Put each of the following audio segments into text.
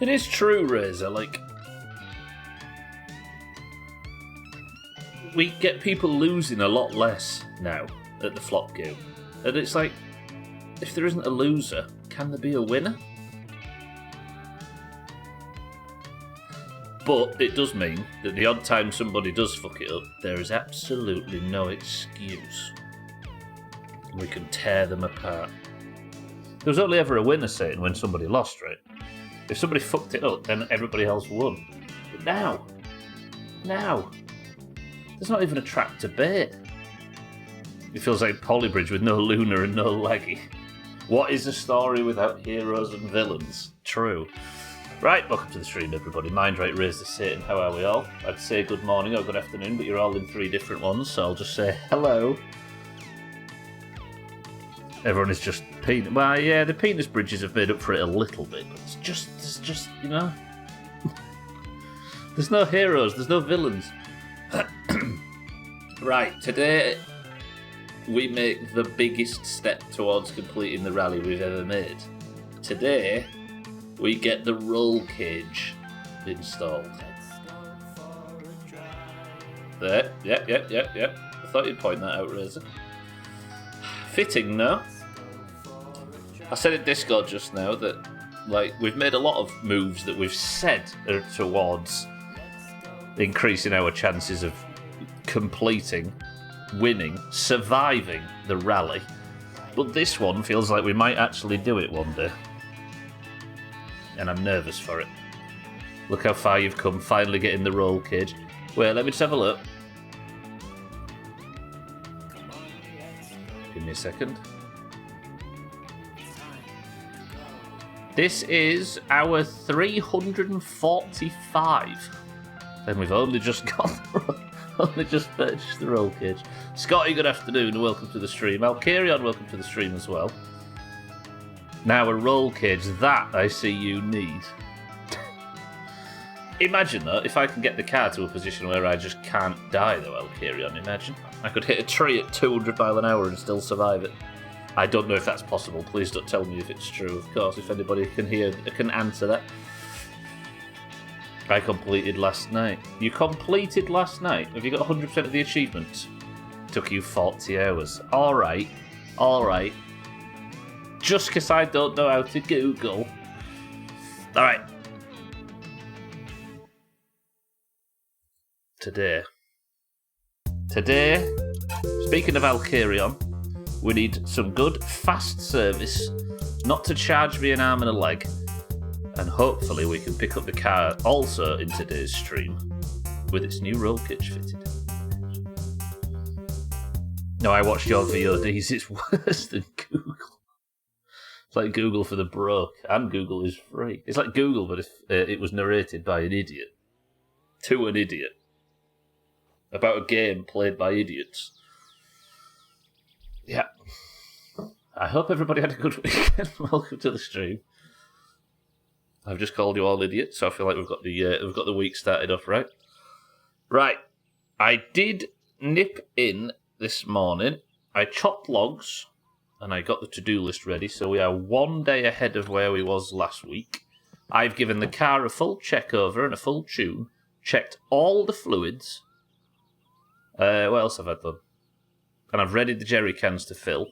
It is true, Razor. Like, we get people losing a lot less now at the flop game. And it's like, if there isn't a loser, can there be a winner? But it does mean that the odd time somebody does fuck it up, there is absolutely no excuse. We can tear them apart. There was only ever a winner saying when somebody lost, right? If somebody fucked it up, then everybody else won. But now, there's not even a track to bait. It feels like Polybridge with no Luna and no Leggy. What is a story without heroes and villains? True. Right, welcome to the stream, everybody. Mindrate, Raise the Satan, how are we all? I'd say good morning or good afternoon, but you're all in 3 different ones, so I'll just say hello. Everyone is just penis. Well, yeah, the penis bridges have made up for it a little bit, but it's just, you know. There's no heroes, there's no villains. Right, today we make the biggest step towards completing the rally we've ever made. Today, we get the roll cage installed. There, yep. I thought you'd point that out, Razor. Fitting, no? I said in Discord just now that, like, we've made a lot of moves that we've said are towards increasing our chances of completing, winning, surviving the rally. But this one feels like we might actually do it one day. And I'm nervous for it. Look how far you've come, finally getting the roll cage. Wait, let me just have a look. Give me a second. This is our 345. Then we've only just purchased the roll cage. Scotty, good afternoon and welcome to the stream. Alkarion, welcome to the stream as well. Now a roll cage, that I see you need. Imagine though, if I can get the car to a position where I just can't die though, Alkarion, imagine. I could hit a tree at 200 miles an hour and still survive it. I don't know if that's possible, please don't tell me if it's true, of course, if anybody can answer that. I completed last night. You completed last night? Have you got 100% of the achievements? Took you 40 hours. Alright. Just because I don't know how to Google. Alright. Today, speaking of Alkarion, we need some good, fast service, not to charge me an arm and a leg, and hopefully we can pick up the car also in today's stream with its new roll cage fitted. No, I watched your VODs, it's worse than Google. It's like Google for the broke, and Google is free. It's like Google, but if it was narrated by an idiot. To an idiot. About a game played by idiots. Yeah. I hope everybody had a good weekend. Welcome to the stream. I've just called you all idiots, so I feel like we've got the week started off right. Right. I did nip in this morning. I chopped logs, and I got the to-do list ready, so we are 1 day ahead of where we was last week. I've given the car a full check over and a full tune, checked all the fluids. What else have I done? And I've readied the jerry cans to fill.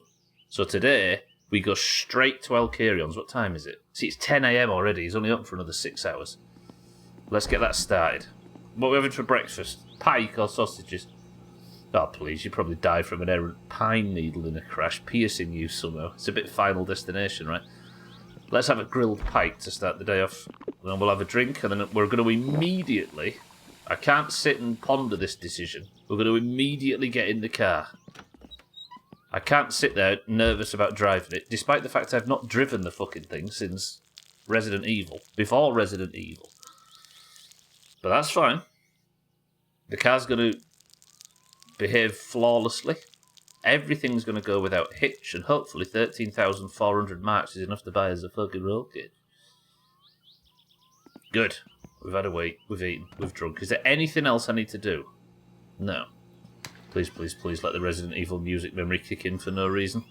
So today, we go straight to Alkarion's. What time is it? See, it's 10 a.m. already. He's only up for another 6 hours. Let's get that started. What are we having for breakfast? Pike or sausages? Oh, please, you probably died from an errant pine needle in a crash, piercing you somehow. It's a bit Final Destination, right? Let's have a grilled pike to start the day off. And then we'll have a drink, and then we're going to immediately... I can't sit and ponder this decision. We're going to immediately get in the car. I can't sit there nervous about driving it, despite the fact I've not driven the fucking thing since Resident Evil. Before Resident Evil. But that's fine. The car's going to behave flawlessly. Everything's going to go without hitch, and hopefully 13,400 marks is enough to buy us a fucking roll kit. Good. We've had a wait, we've eaten, we've drunk. Is there anything else I need to do? No. Please, please, please let the Resident Evil music memory kick in for no reason.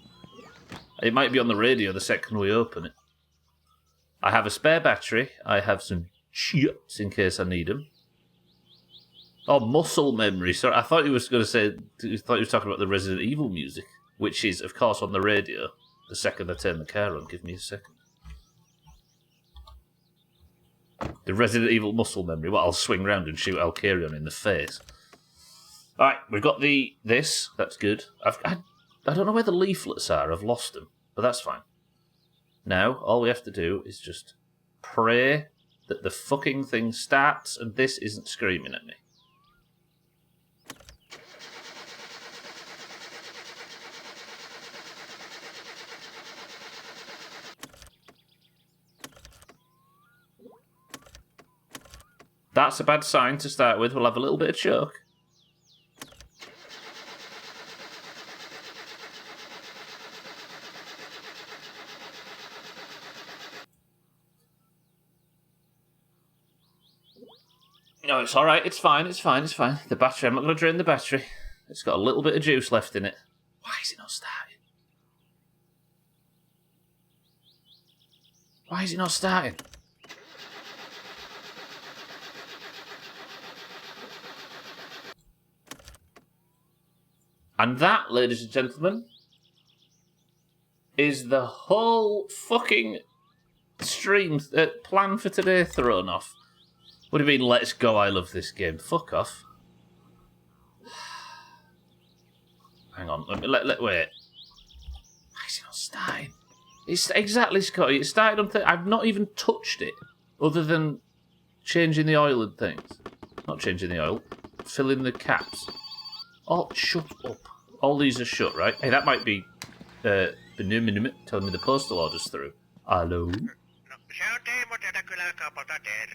It might be on the radio the second we open it. I have a spare battery. I have some chips in case I need them. Oh, muscle memory. Sorry, I thought you was going to say. I thought you were talking about the Resident Evil music, which is, of course, on the radio. The second I turn the car on, give me a second. The Resident Evil muscle memory. Well, I'll swing round and shoot Alcarion in the face. All right, we've got this. That's good. I don't know where the leaflets are. I've lost them, but that's fine. Now, all we have to do is just pray that the fucking thing starts and this isn't screaming at me. That's a bad sign to start with. We'll have a little bit of choke. No, it's alright. It's fine. It's fine. It's fine. The battery, I'm not going to drain the battery. It's got a little bit of juice left in it. Why is it not starting? Why is it not starting? And that, ladies and gentlemen, is the whole fucking stream plan for today thrown off. What do you mean, let's go, I love this game? Fuck off. Hang on, wait. Why is it not starting? It's exactly, Scotty, it started on... I've not even touched it, other than changing the oil and things. Not changing the oil, filling the caps. Oh, shut up. All these are shut, right? Hey, that might be telling me the postal order's through. Hello?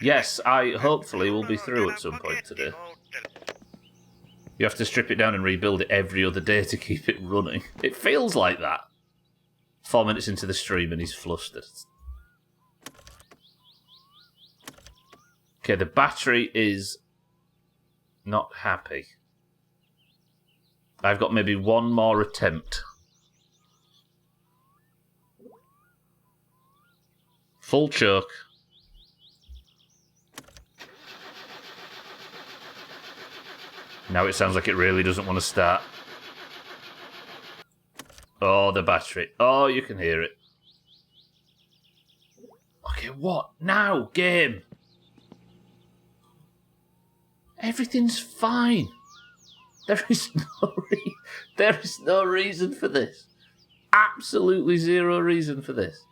Yes, I hopefully will be through at some point today. You have to strip it down and rebuild it every other day to keep it running. It feels like that. 4 minutes into the stream and he's flustered. Okay, the battery is not happy. I've got maybe one more attempt. Full choke. Now it sounds like it really doesn't want to start. Oh, the battery. Oh, you can hear it. Okay, what? Now, game. Everything's fine. There is no reason for this. Absolutely zero reason for this.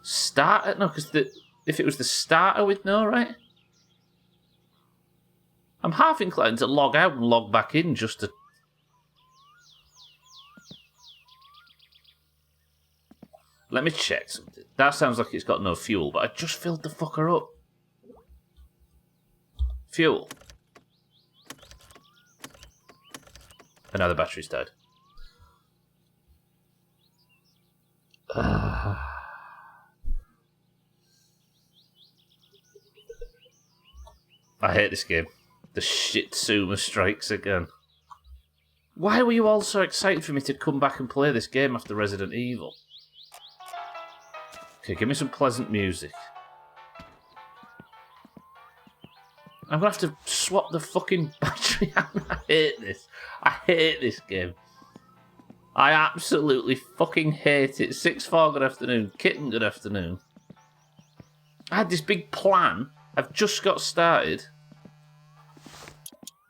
Starter? No, because if it was the starter with no, right? I'm half inclined to log out and log back in just to... Let me check something. That sounds like it's got no fuel, but I just filled the fucker up. Fuel. And now the battery's dead. I hate this game. The Shitsuma strikes again. Why were you all so excited for me to come back and play this game after Resident Evil? Okay, give me some pleasant music. I'm going to have to swap the fucking battery out. I hate this. I hate this game. I absolutely fucking hate it. 6-4, good afternoon. Kitten, good afternoon. I had this big plan. I've just got started.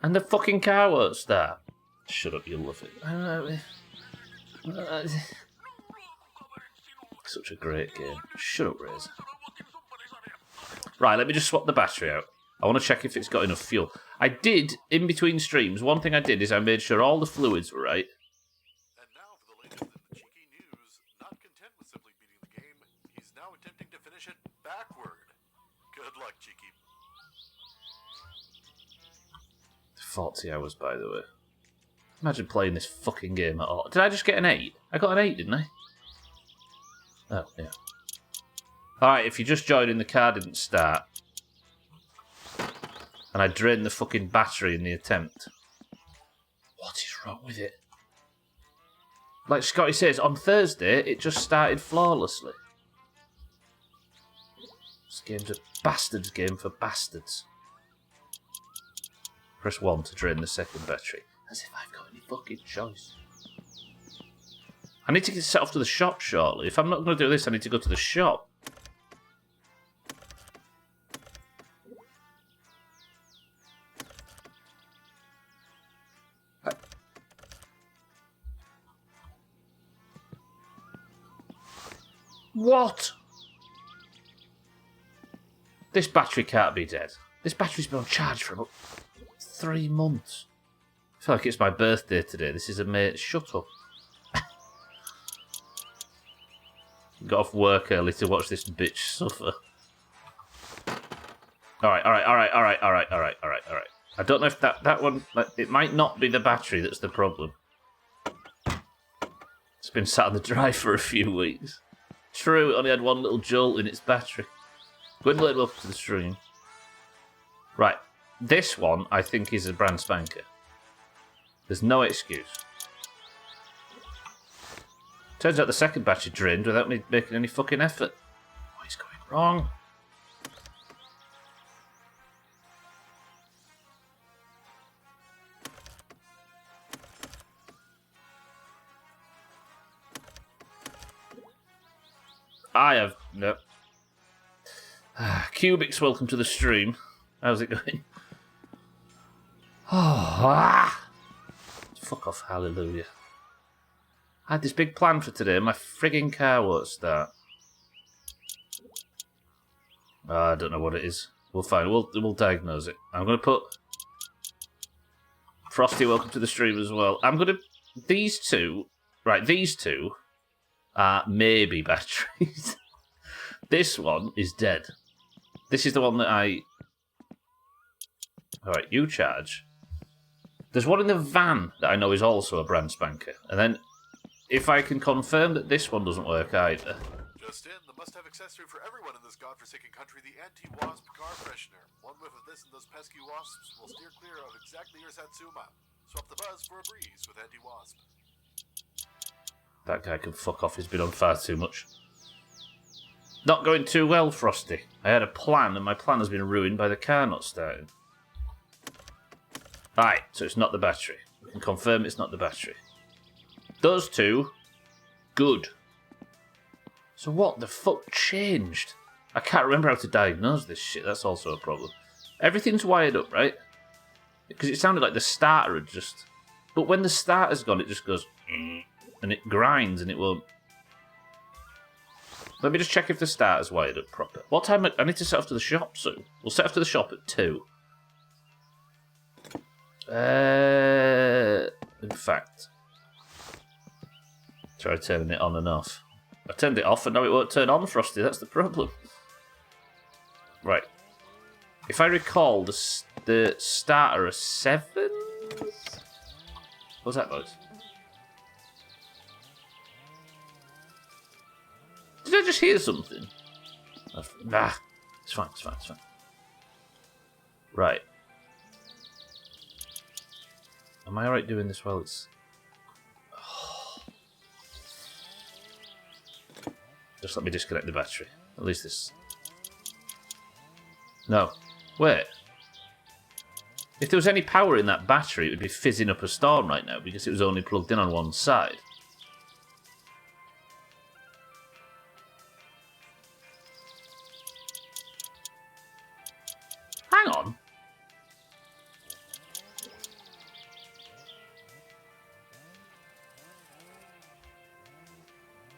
And the fucking car won't start. Shut up, you'll love it. Such a great game. Shut up, Razor. Right, let me just swap the battery out. I want to check if it's got enough fuel. I did, in between streams, one thing I did is I made sure all the fluids were right. And now for the latest in the cheeky news. Not content with simply beating the game, he's now attempting to finish it backward. Good luck, Cheeky. 40 hours, by the way. Imagine playing this fucking game at all. Did I just get an 8? I got an 8, didn't I? Oh, yeah. Alright, if you just joined in, the car didn't start. And I drained the fucking battery in the attempt. What is wrong with it? Like Scotty says, on Thursday, it just started flawlessly. This game's a bastards game for bastards. Press 1 to drain the second battery. As if I've got any fucking choice. I need to get set off to the shop shortly. If I'm not going to do this, I need to go to the shop. What? This battery can't be dead. This battery's been on charge for about 3 months. I feel like it's my birthday today. This is a mate. Shut up. Got off work early to watch this bitch suffer. Alright. I don't know if that one... It might not be the battery that's the problem. It's been sat on the drive for a few weeks. True, it only had one little jolt in its battery. Gwynlade, welcome to the stream. Right, this one I think is a brand spanker. There's no excuse. Turns out the second battery drained without me making any fucking effort. What is going wrong? I have... No. Cubics, welcome to the stream. How's it going? Fuck off, hallelujah. I had this big plan for today. My frigging car won't start. I don't know what it is. We'll find. We'll diagnose it. I'm going to put... Frosty, welcome to the stream as well. I'm going to... These two... Right, these two are maybe batteries. This one is dead. This is the one that I... Alright, you charge. There's one in the van that I know is also a brand spanker. And then, if I can confirm that this one doesn't work either... Just in, the must-have accessory for everyone in this godforsaken country, the anti-wasp car freshener. One whiff of this and those pesky wasps will steer clear of exactly your Satsuma. Swap the buzz for a breeze with anti-wasp. That guy can fuck off, he's been on far too much. Not going too well, Frosty. I had a plan, and my plan has been ruined by the car not starting. Right, so it's not the battery. We can confirm it's not the battery. Those two, good. So what the fuck changed? I can't remember how to diagnose this shit, that's also a problem. Everything's wired up, right? Because it sounded like the starter had just... But when the starter's gone, it just goes... And it grinds, and it won't... Let me just check if the starter's wired up proper. What time... I need to set off to the shop soon. We'll set off to the shop at 2. In fact... Try turning it on and off. I turned it off and now it won't turn on, Frosty. That's the problem. Right. If I recall, the starter is 7? What's that noise? Did I just hear something? Nah. It's fine. Right. Am I alright doing this while it's... Just let me disconnect the battery. At least this... No. Wait. If there was any power in that battery, it would be fizzing up a storm right now because it was only plugged in on one side. Hang on.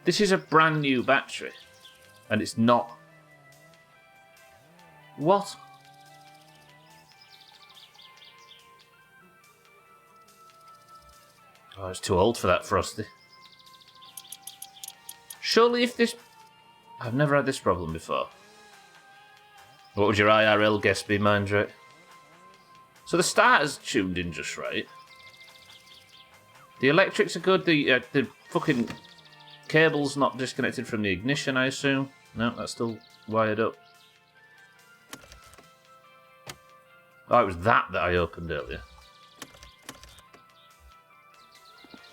This is a brand new battery. And it's not... What? Oh, it's too old for that, Frosty. Surely if this... I've never had this problem before. What would your IRL guess be, Mandrake? So the starter's tuned in just right. The electrics are good. The fucking cable's not disconnected from the ignition, I assume. No, that's still wired up. Oh, it was that I opened earlier.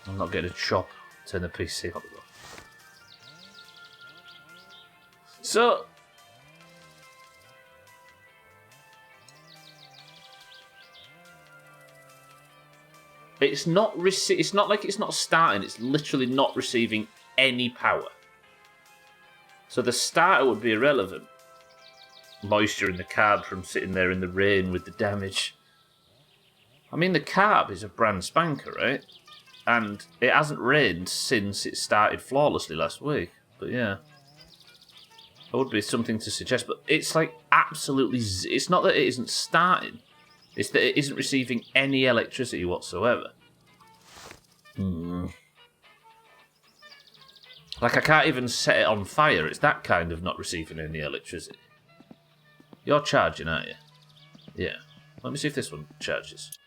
I'm not getting a chop. Turn the PC on. So, It's not it's not like it's not starting. It's literally not receiving any power. So the starter would be irrelevant. Moisture in the carb from sitting there in the rain with the damage. I mean, the carb is a brand spanker, right? And it hasn't rained since it started flawlessly last week. But yeah. That would be something to suggest. But it's like absolutely... It's not that it isn't starting. It's that it isn't receiving any electricity whatsoever. Like, I can't even set it on fire. It's that kind of not receiving any electricity. You're charging, aren't you? Yeah. Let me see if this one charges.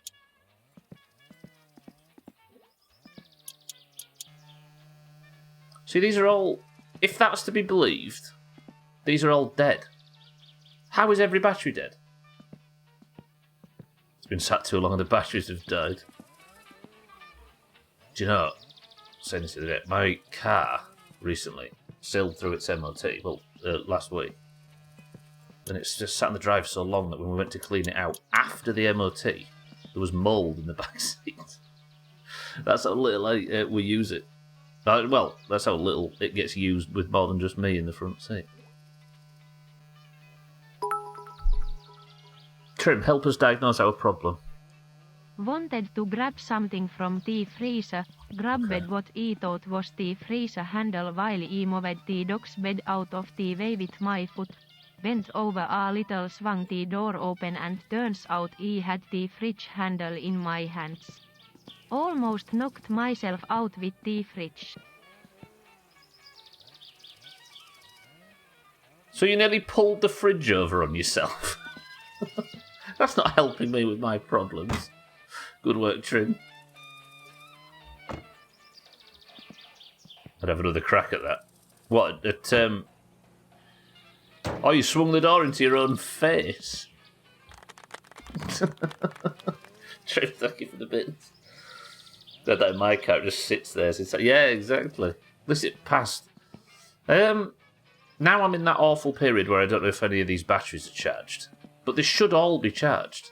See, these are all... If that's to be believed, these are all dead. How is every battery dead? It's been sat too long and the batteries have died. Do you know, saying this the other day, my car recently sailed through its MOT, well, last week. And it's just sat in the drive so long that when we went to clean it out after the MOT, there was mould in the back seat. That's how little we use it. Well, that's how little it gets used with more than just me in the front seat. Trim, help us diagnose our problem. Wanted to grab something from the freezer, grabbed what I thought was the freezer handle while I moved the dog's bed out of the way with my foot. Bent over a little, swung the door open, and turns out I had the fridge handle in my hands. Almost knocked myself out with the fridge. So you nearly pulled the fridge over on yourself? That's not helping me with my problems. Good work, Trim. I'd have another crack at that. What, Oh, you swung the door into your own face. Trim, thank you for the bits. That in my car just sits there. So it's like, yeah, exactly. At least it passed. Now I'm in that awful period where I don't know if any of these batteries are charged. But they should all be charged.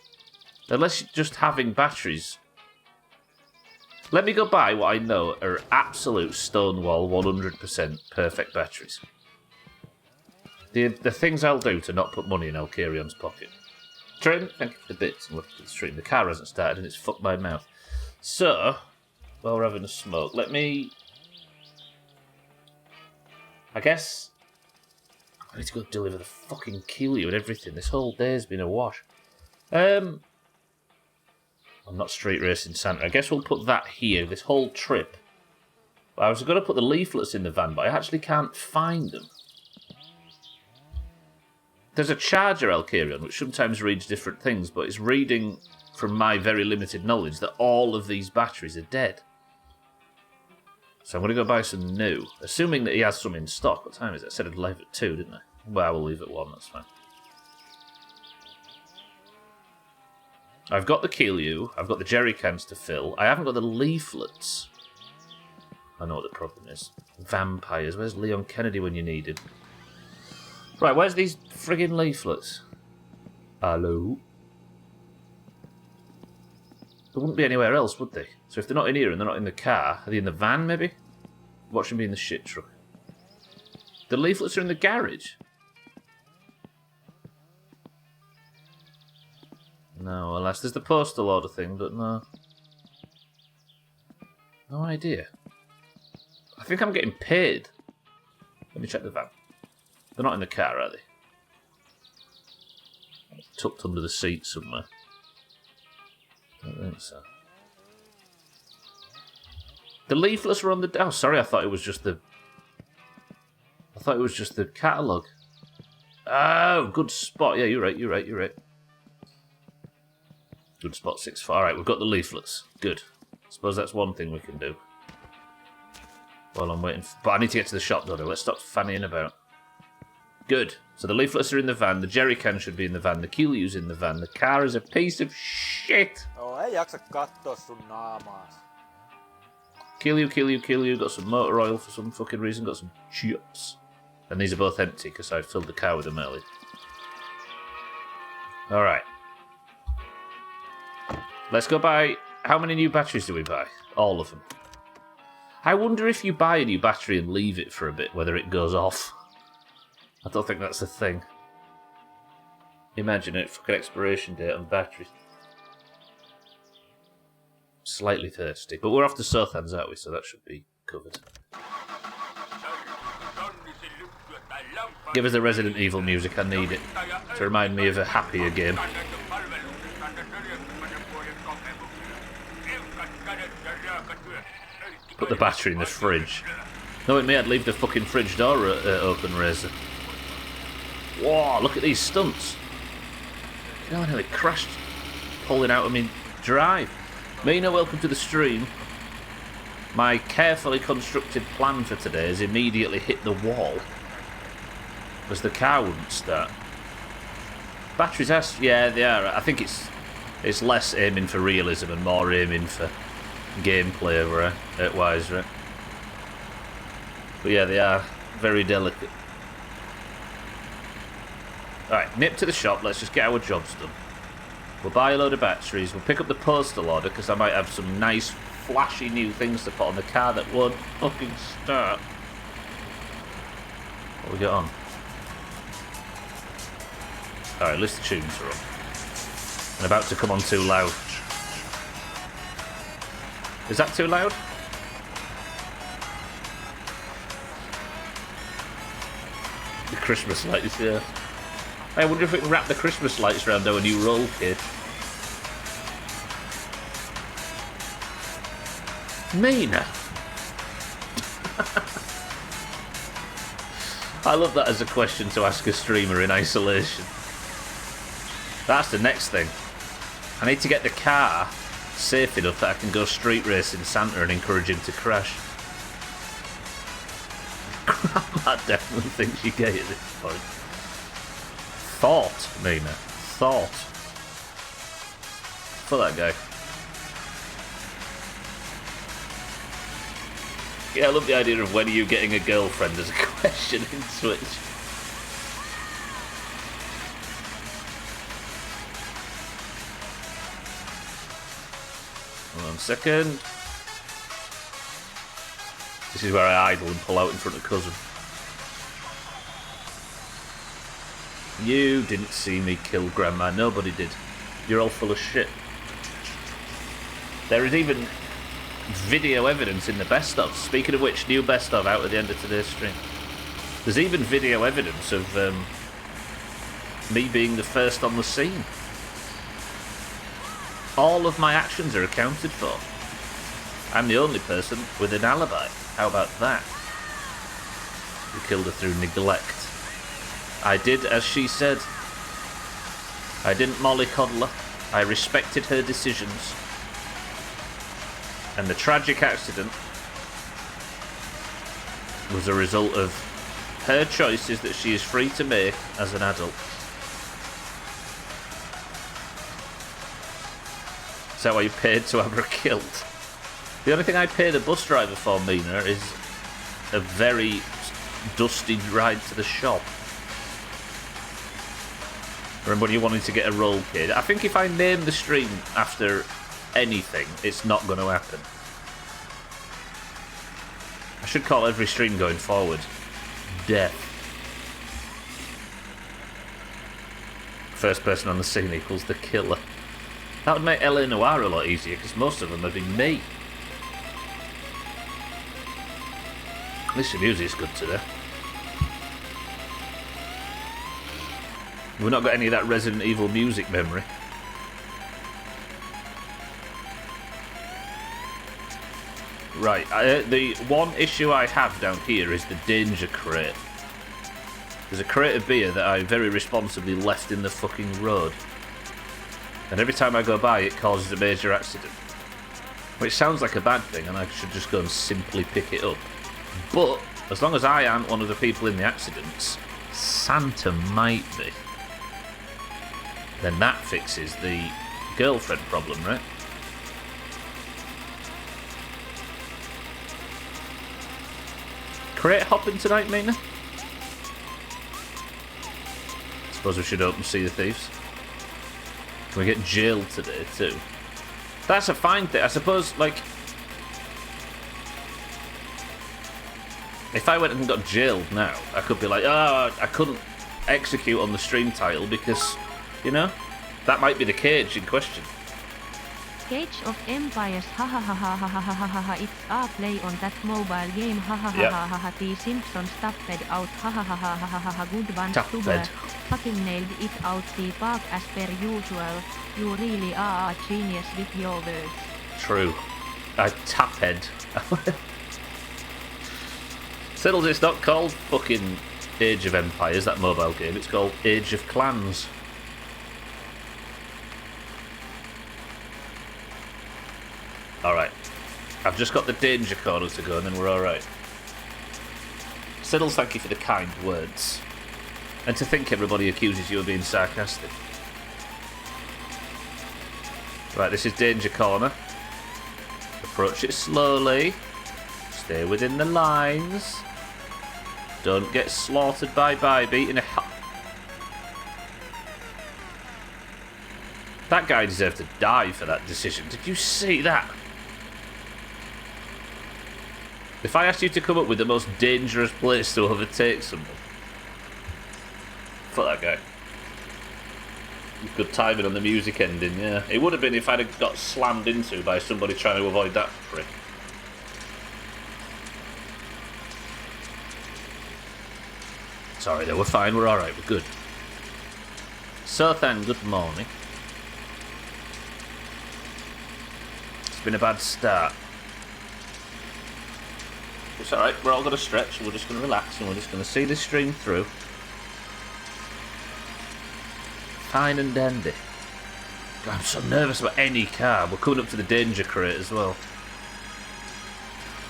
Unless you're just having batteries. Let me go buy what I know are absolute Stonewall 100% perfect batteries. The things I'll do to not put money in Elkarion's pocket. Trim, thank you for the bits. And look at the stream. The car hasn't started and it's fucked my mouth. So, while we're having a smoke, let me... I guess... I need to go deliver the fucking Keelio and everything. This whole day's been a wash. I'm not street racing Santa. I guess we'll put that here, this whole trip. I was going to put the leaflets in the van, but I actually can't find them. There's a charger, Elkarion, which sometimes reads different things, but it's reading, from my very limited knowledge, that all of these batteries are dead. So I'm going to go buy some new, assuming that he has some in stock. What time is it? I said I'd leave at 2, didn't I? Well, I will leave at 1, that's fine. I've got the Keelio, I've got the jerry cans to fill, I haven't got the leaflets. I know what the problem is. Vampires, where's Leon Kennedy when you need him? Right, where's these friggin' leaflets? Hello? There wouldn't be anywhere else, would they? So if they're not in here and they're not in the car, are they in the van, maybe? Watch them be in the shit truck. The leaflets are in the garage. No, unless there's the postal order thing, but no. No idea. I think I'm getting paid. Let me check the van. They're not in the car, are they? Tucked under the seat somewhere. I don't think so. The leaflets were on the... Oh, sorry, I thought it was just the... I thought it was just the catalogue. Oh, good spot. Yeah, you're right. Good spot, 6-4. Alright, we've got the leaflets. Good. Suppose that's one thing we can do. While I'm waiting... But I need to get to the shop, though. Let's stop fannying about. Good. So the leaflets are in the van. The jerry can should be in the van. The Keelio's in the van. The car is a piece of shit. Oh, ei jaksa katsoa sun naamaas. Keelio. Got some motor oil for some fucking reason. Got some chips. And these are both empty because I filled the car with them earlier. Alright. Let's go buy How many new batteries do we buy? All of them. I wonder if you buy a new battery and leave it for a bit, whether it goes off. I don't think that's a thing. Imagine it, fucking expiration date on batteries. Slightly thirsty, but we're off to Southands, aren't we? So that should be covered. Give us the Resident Evil music, I need it. To remind me of a happier game. Put the battery in the fridge. Knowing me, I'd leave the fucking fridge door open, Razor. Whoa, look at these stunts. You know, I nearly crashed pulling out of me drive. Mina, welcome to the stream. My carefully constructed plan for today is immediately hit the wall. Because the car wouldn't start. Batteries are... Yeah, they are. I think it's less aiming for realism and more aiming for gameplay wise, right? But yeah, they are very delicate. Alright, nip to the shop, let's just get our jobs done. We'll buy a load of batteries, we'll pick up the postal order because I might have some nice flashy new things to put on the car that won't fucking start. What we got on? Alright, list the tunes are on. And about to come on too loud. Is that too loud? The Christmas lights, yeah. I wonder if we can wrap the Christmas lights around our new roll kit. Mina! I love that as a question to ask a streamer in isolation. That's the next thing. I need to get the car safe enough that I can go street racing Santa and encourage him to crash. Grandma definitely thinks you're gay at this point. Thought, Mina. Thought. For that guy. Yeah, I love the idea of when are you getting a girlfriend as a question in Switch. Hold on a second. This is where I idle and pull out in front of cousin. You didn't see me kill Grandma. Nobody did. You're all full of shit. There is even video evidence in the best of. Speaking of which, new best of out at the end of today's stream. There's even video evidence of me being the first on the scene. All of my actions are accounted for. I'm the only person with an alibi. How about that? We killed her through neglect. I did as she said. I didn't mollycoddle her. I respected her decisions. And the tragic accident was a result of her choices that she is free to make as an adult. Is that why you paid to have her killed? The only thing I paid a bus driver for, Mina, is a very dusty ride to the shop. Remember when you wanted to get a roll kit? I think if I name the stream after anything, it's not going to happen. I should call every stream going forward Death. First person on the scene equals the killer. That would make LA Noire a lot easier, because most of them have been me. At least the music's good today. We've not got any of that Resident Evil music memory. Right, the one issue I have down here is the danger crate. There's a crate of beer that I very responsibly left in the fucking road. And every time I go by, it causes a major accident. Which sounds like a bad thing, and I should just go and simply pick it up. But, as long as I aren't one of the people in the accidents, Santa might be. Then that fixes the girlfriend problem, right? Crate hopping tonight, Mina? Suppose we should open Sea of Thieves. Can we get jailed today, too? That's a fine thing. I suppose, like, if I went and got jailed now, I could be like, oh, I couldn't execute on the stream title because, you know, that might be the cage in question. Cage of Empires, ha ha ha ha ha ha ha ha ha, it's a play on that mobile game, ha ha ha ha ha ha, the Simpsons stuffed out, ha ha ha ha ha ha ha ha, good one, Stuber, fucking nailed it out the park as per usual, you really are a genius with your words. True. I taphead. Siddles, it's not called fucking Age of Empires, that mobile game, it's called Age of Clans. Alright. I've just got the danger corner to go and then we're alright. Siddles, thank you for the kind words. And to think everybody accuses you of being sarcastic. Right, this is danger corner. Approach it slowly. Stay within the lines. Don't get slaughtered by Bybee in a... That guy deserved to die for that decision. Did you see that? If I asked you to come up with the most dangerous place to overtake someone... Fuck that guy. Good timing on the music ending, yeah. It would have been if I'd have got slammed into by somebody trying to avoid that prick. Sorry though, we're fine, we're alright, we're good. So then, good morning. It's been a bad start. It's alright, we're all going to stretch, and we're just going to relax, and we're just going to see this stream through. Fine and dandy. God, I'm so nervous about any car. We're coming up to the danger crate as well.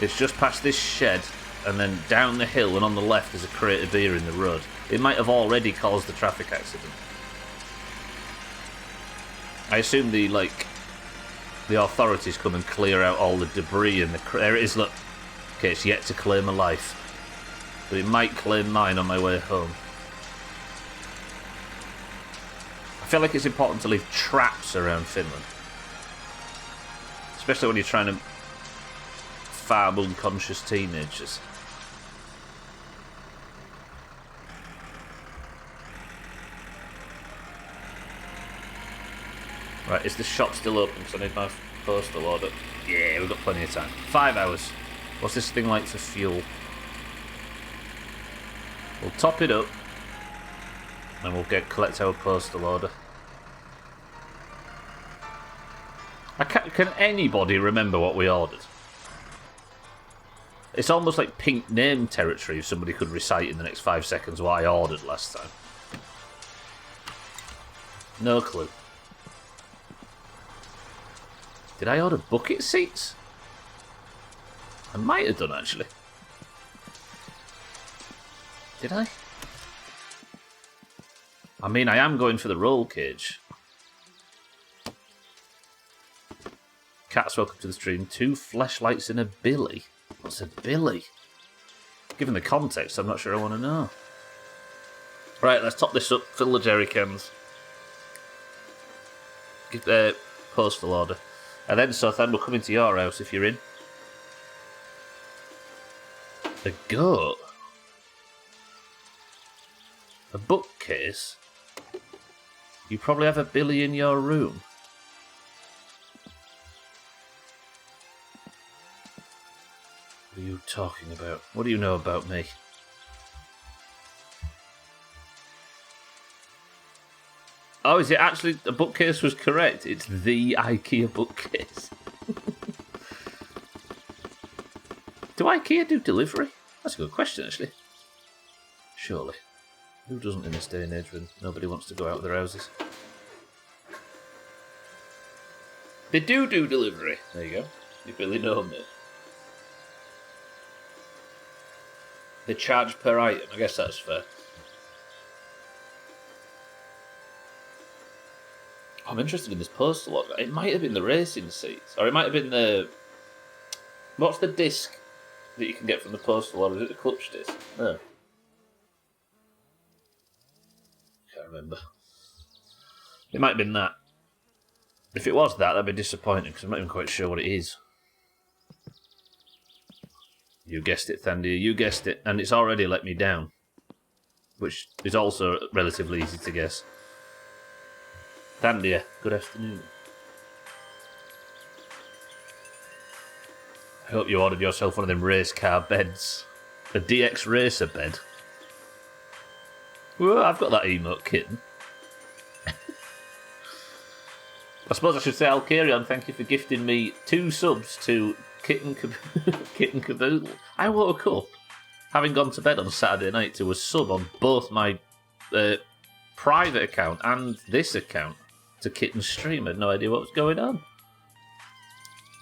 It's just past this shed, and then down the hill, and on the left there's a crate of beer in the road. It might have already caused the traffic accident. I assume the authorities come and clear out all the debris in the crate. There it is, look. Okay, it's yet to claim a life. But it might claim mine on my way home. I feel like it's important to leave traps around Finland. Especially when you're trying to farm unconscious teenagers. Right, is the shop still open? Because I need my postal order. Yeah, we've got plenty of time. 5 hours. What's this thing like for fuel? We'll top it up. And we'll collect our postal order. Can anybody remember what we ordered? It's almost like pink name territory if somebody could recite in the next 5 seconds what I ordered last time. No clue. Did I order bucket seats? I might have done, actually. Did I? I mean, I am going for the roll cage. Cats, welcome to the stream. 2 fleshlights in a billy. What's a billy? Given the context, I'm not sure I want to know. Right, let's top this up. Fill the jerry cans. Get the postal order. And then, Sothan, we'll come into your house if you're in. A goat? A bookcase? You probably have a billy in your room. What are you talking about? What do you know about me? Oh, is it actually... The bookcase was correct. It's the IKEA bookcase. Do IKEA do delivery? That's a good question, actually. Surely. Who doesn't in this day and age when nobody wants to go out of their houses? They do delivery. There you go. You really know me. They charge per item. I guess that's fair. I'm interested in this postal order. It might have been the racing seats. Or it might have been the... What's the disc that you can get from the postal order? Is it the clutch disc? No. Can't remember. It might have been that. If it was that, that'd be disappointing, because I'm not even quite sure what it is. You guessed it, Thandia, you guessed it, and it's already let me down. Which is also relatively easy to guess. Thandia, good afternoon. I hope you ordered yourself one of them race car beds. A DX Racer bed. Well, I've got that emote kitten. I suppose I should say, Alcarion, thank you for gifting me 2 subs to Kitten Caboodle. I woke up, having gone to bed on Saturday night, to a sub on both my private account and this account to Kitten Stream. I had no idea what was going on.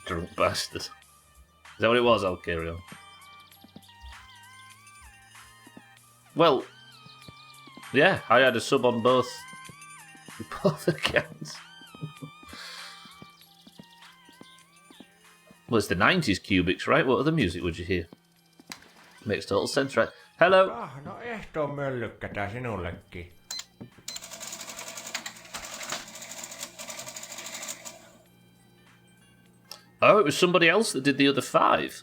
Drunk bastard. Is that what it was, Alcarion? Well, yeah, I had a sub on both accounts. Well, it's the 90s Cubics, right? What other music would you hear? Makes total sense, right? Hello? Ah, no ehtoon möllykkätä sinullekin. Oh, it was somebody else that did the other 5.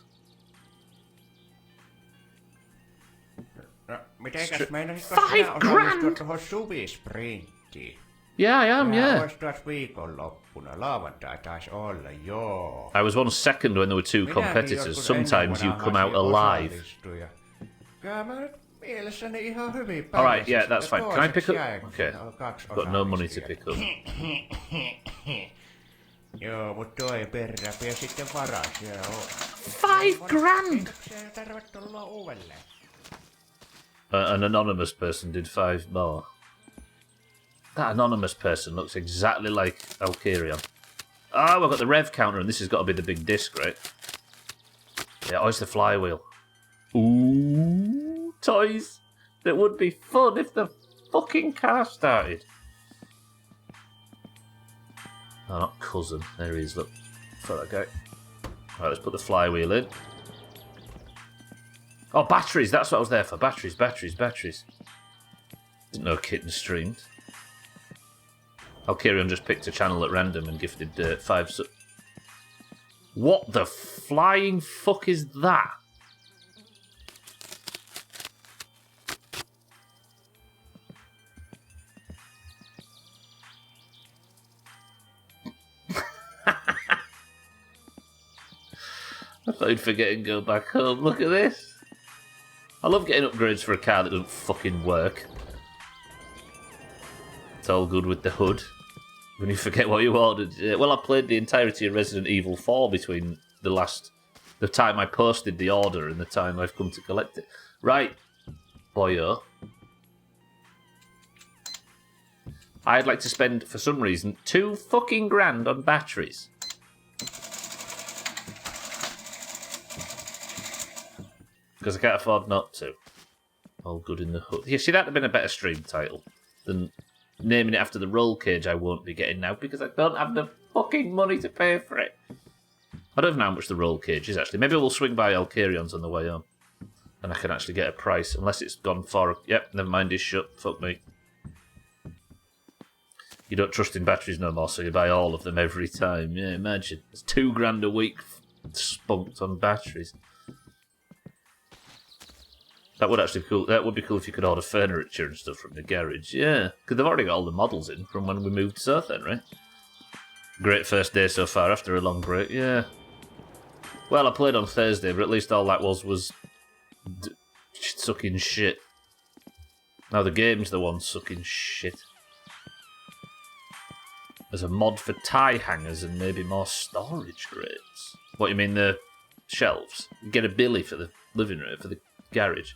No, mitenkäs meinaisitko 5 sinä osallistua grand? tuohon suvisprinttiin? Yeah, I am, yeah. Ois tuossa viikonloppuna. Lauantai taisi olla, joo. I was one second when there were 2 competitors. Sometimes you come out alive. Kyllä mä nyt mielessäni ihan hyvin Alright, yeah, that's fine. Can I pick up? jäin, Okay. kaksi Got no money to pick up. Joo, mut toi perräpiä sitten varas, joo. 5 grand! Tervetuloa uudelleen. An anonymous person did 5 more. That anonymous person looks exactly like Alcarion. Oh, I've got the rev counter, and this has got to be the big disc, right? Yeah, oh, it's the flywheel. Ooh, toys. That would be fun if the fucking car started. Oh, not cousin. There he is, look. For that guy. Right, let's put the flywheel in. Oh, batteries. That's what I was there for. Batteries. Didn't know Kitten streamed. Alcarion just picked a channel at random and gifted 5 subs. What the flying fuck is that? I thought he'd forget and go back home. Look at this. I love getting upgrades for a car that doesn't fucking work. It's all good with the hood. When you forget what you ordered. Well, I played the entirety of Resident Evil 4 between the time I posted the order and the time I've come to collect it. Right, boyo. I'd like to spend, for some reason, 2 fucking grand on batteries. Because I can't afford not to. All good in the hood. Yeah, see, that'd have been a better stream title than naming it after the roll cage I won't be getting now because I don't have the fucking money to pay for it. I don't know how much the roll cage is, actually. Maybe we'll swing by Alcarion's on the way home. And I can actually get a price, unless it's gone for... Yep, never mind, it's shut. Fuck me. You don't trust in batteries no more, so you buy all of them every time. Yeah, imagine. It's 2 grand a week spunked on batteries. That would actually be cool. That would be cool if you could order furniture and stuff from the garage. Yeah, because they've already got all the models in from when we moved to Southend, right? Great first day so far after a long break. Yeah. Well, I played on Thursday, but at least all that was sucking shit. Now the game's the one sucking shit. There's a mod for tie hangers and maybe more storage crates. What, you mean the shelves? Get a billy for the living room, for the garage.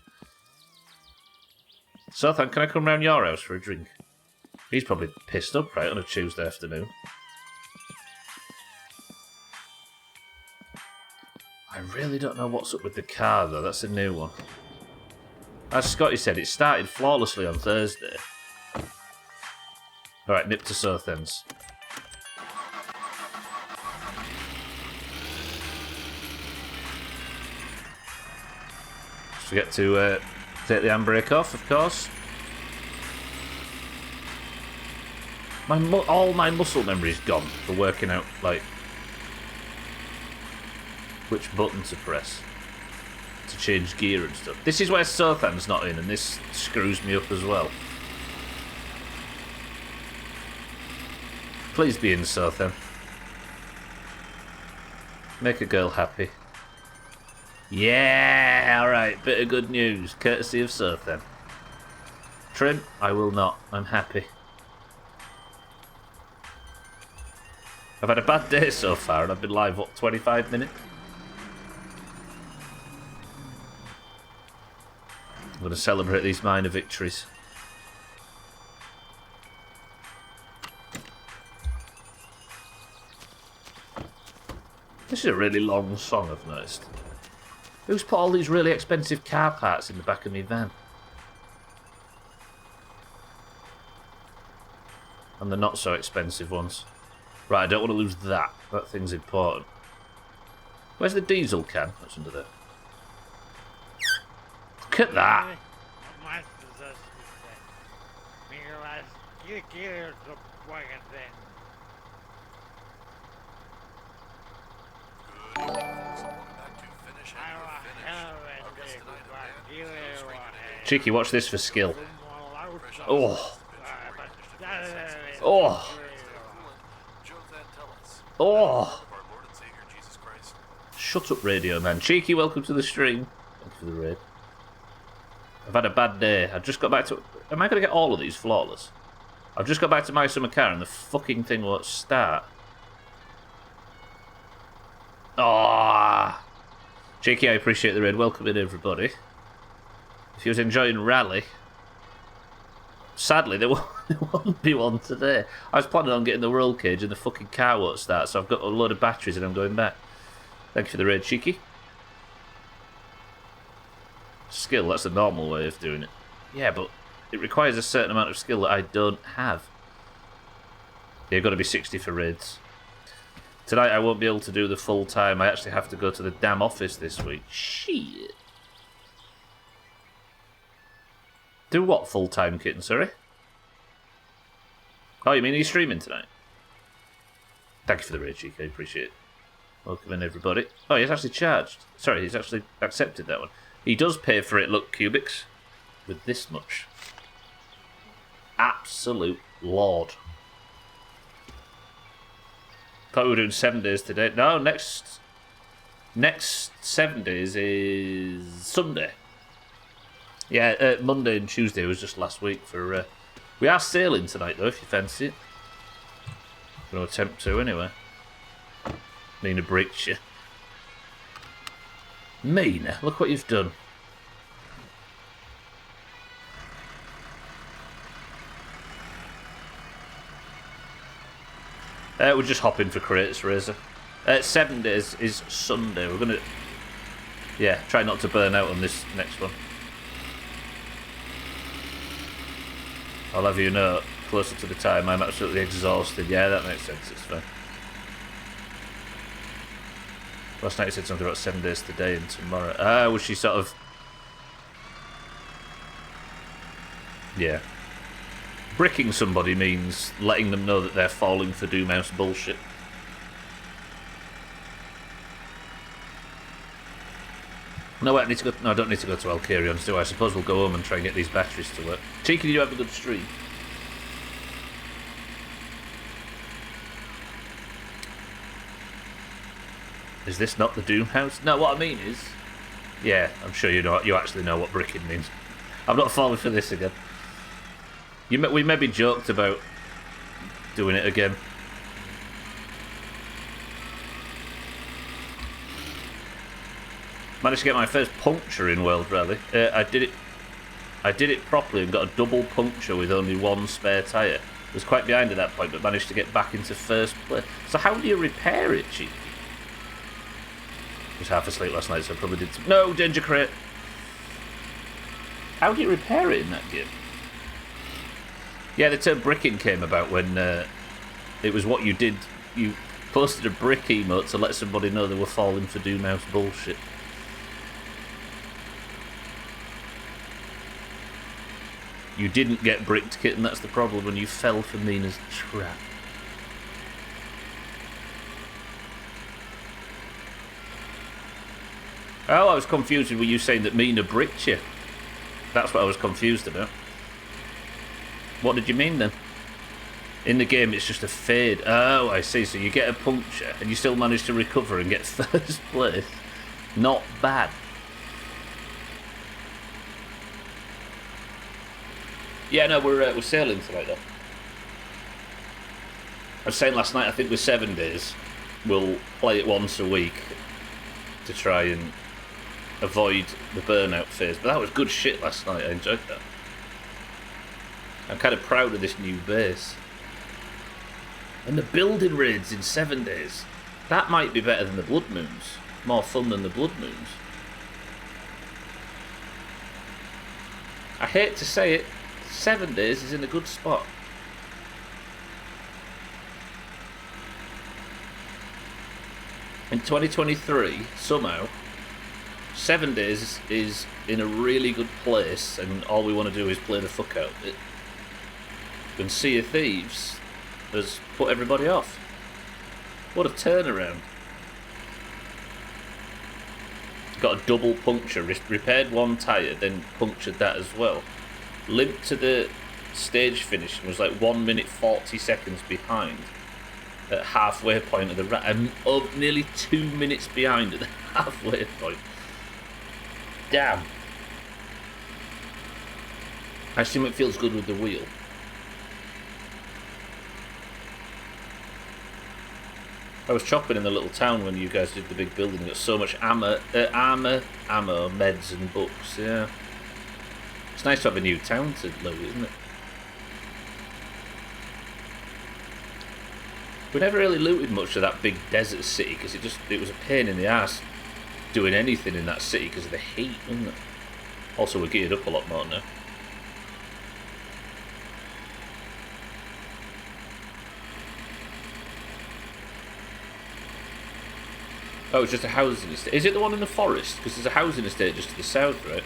Southend, can I come round your house for a drink? He's probably pissed up, right, on a Tuesday afternoon. I really don't know what's up with the car, though. That's a new one. As Scotty said, it started flawlessly on Thursday. Alright, nip to Southend's. Just forget to take the handbrake off, of course. All my muscle memory's gone for working out, like, which button to press to change gear and stuff. This is where Sothan's not in, and this screws me up as well. Please be in, Sothan. Make a girl happy. Yeah, alright, bit of good news, courtesy of Sothan. Trim, I will not. I'm happy. I've had a bad day so far, and I've been live, what, 25 minutes? I'm going to celebrate these minor victories. This is a really long song, I've noticed. Who's put all these really expensive car parts in the back of my van? And the not so expensive ones. Right, I don't want to lose that. That thing's important. Where's the diesel can? That's under there. Look at that! Good evening, folks, and welcome back to Finish and You're Finished. Our guest tonight, a man who's screened an Cheeky, watch this for skill. fresh off Oh. the bench of Oh! Oh! our Lord and Savior Jesus Christ. Shut up, Radio Man. Cheeky, welcome to the stream. Thank you for the raid. I've had a bad day. I just got back to... Am I going to get all of these flawless? I've just got back to my summer car and the fucking thing won't start. Ah, Cheeky, I appreciate the raid. Welcome in, everybody. If you was enjoying Rally... Sadly, there won't be one today. I was planning on getting the roll cage and the fucking car won't start, so I've got a load of batteries and I'm going back. Thank you for the raid, Cheeky. Skill, that's the normal way of doing it. Yeah, but it requires a certain amount of skill that I don't have. Yeah, got to be 60 for raids. Tonight I won't be able to do the full time. I actually have to go to the damn office this week. Shit. Do what full time, kitten, sorry? Oh, you mean he's streaming tonight? Thank you for the raid, Cheeky. I appreciate it. Welcome in, everybody. Oh, he's actually charged. Sorry, he's actually accepted that one. He does pay for it, look, Cubics. With this much. Absolute lord. Thought we were doing 7 days today. No, next 7 days is Sunday. Yeah, Monday and Tuesday was just last week for... we are sailing tonight, though, if you fancy it. Going to attempt to, anyway. Mina breaks you. Mina, look what you've done. We're just hopping for crates, Razor. 7 days is Sunday. We're going to... Yeah, try not to burn out on this next one. I'll have you know, closer to the time, I'm absolutely exhausted. Yeah, that makes sense, it's fine. Last night you said something about 7 days today and tomorrow. Was she sort of... Yeah. Bricking somebody means letting them know that they're falling for Doomhaus bullshit. No, wait, I need to go... No, I don't need to go to Alcarion's, do I? I suppose we'll go home and try and get these batteries to work. Cheeky, did you have a good stream? Is this not the Doomhaus? No, what I mean is... Yeah, I'm sure you actually know what bricking means. I'm not falling for this again. We maybe joked about doing it again. Managed to get my first puncture in World Rally. I did it properly and got a double puncture with only one spare tyre. Was quite behind at that point, but managed to get back into first place. So how do you repair it, Cheeky? Was half asleep last night, so I probably did some... No, danger crate! How do you repair it in that game? Yeah, the term bricking came about when it was what you did. You posted a brick emote to let somebody know they were falling for Doomhaus bullshit. You didn't get bricked, kitten. That's the problem when you fell for Mina's trap. Oh, I was confused with you saying that Mina bricked you. That's what I was confused about. What did you mean then? In the game, it's just a fade. Oh, I see. So you get a puncture and you still manage to recover and get first place. Not bad. Yeah, no, we're sailing tonight, though. I was saying last night, I think with 7 days, we'll play it once a week to try and avoid the burnout phase. But that was good shit last night. I enjoyed that. I'm kind of proud of this new base. And the building raids in 7 days. That might be better than the Blood Moons. More fun than the Blood Moons. I hate to say it, 7 days is in a good spot. In 2023, somehow, 7 days is in a really good place, and all we want to do is play the fuck out of it. And Sea of Thieves has put everybody off. What a turnaround. Got a double puncture, repaired one tyre, then punctured that as well. Limped to the stage finish and was like 1 minute 40 seconds behind at halfway point of the race. I'm up nearly 2 minutes behind at the halfway point. Damn. I assume it feels good with the wheel. I was chopping in the little town when you guys did the big building. Got so much ammo, meds and books, yeah. It's nice to have a new town to loot, isn't it? We never really looted much of that big desert city because it was a pain in the ass doing anything in that city because of the heat, wasn't it? Also, we're geared up a lot more now. Oh, it's just a housing estate. Is it the one in the forest? Because there's a housing estate just to the south, right?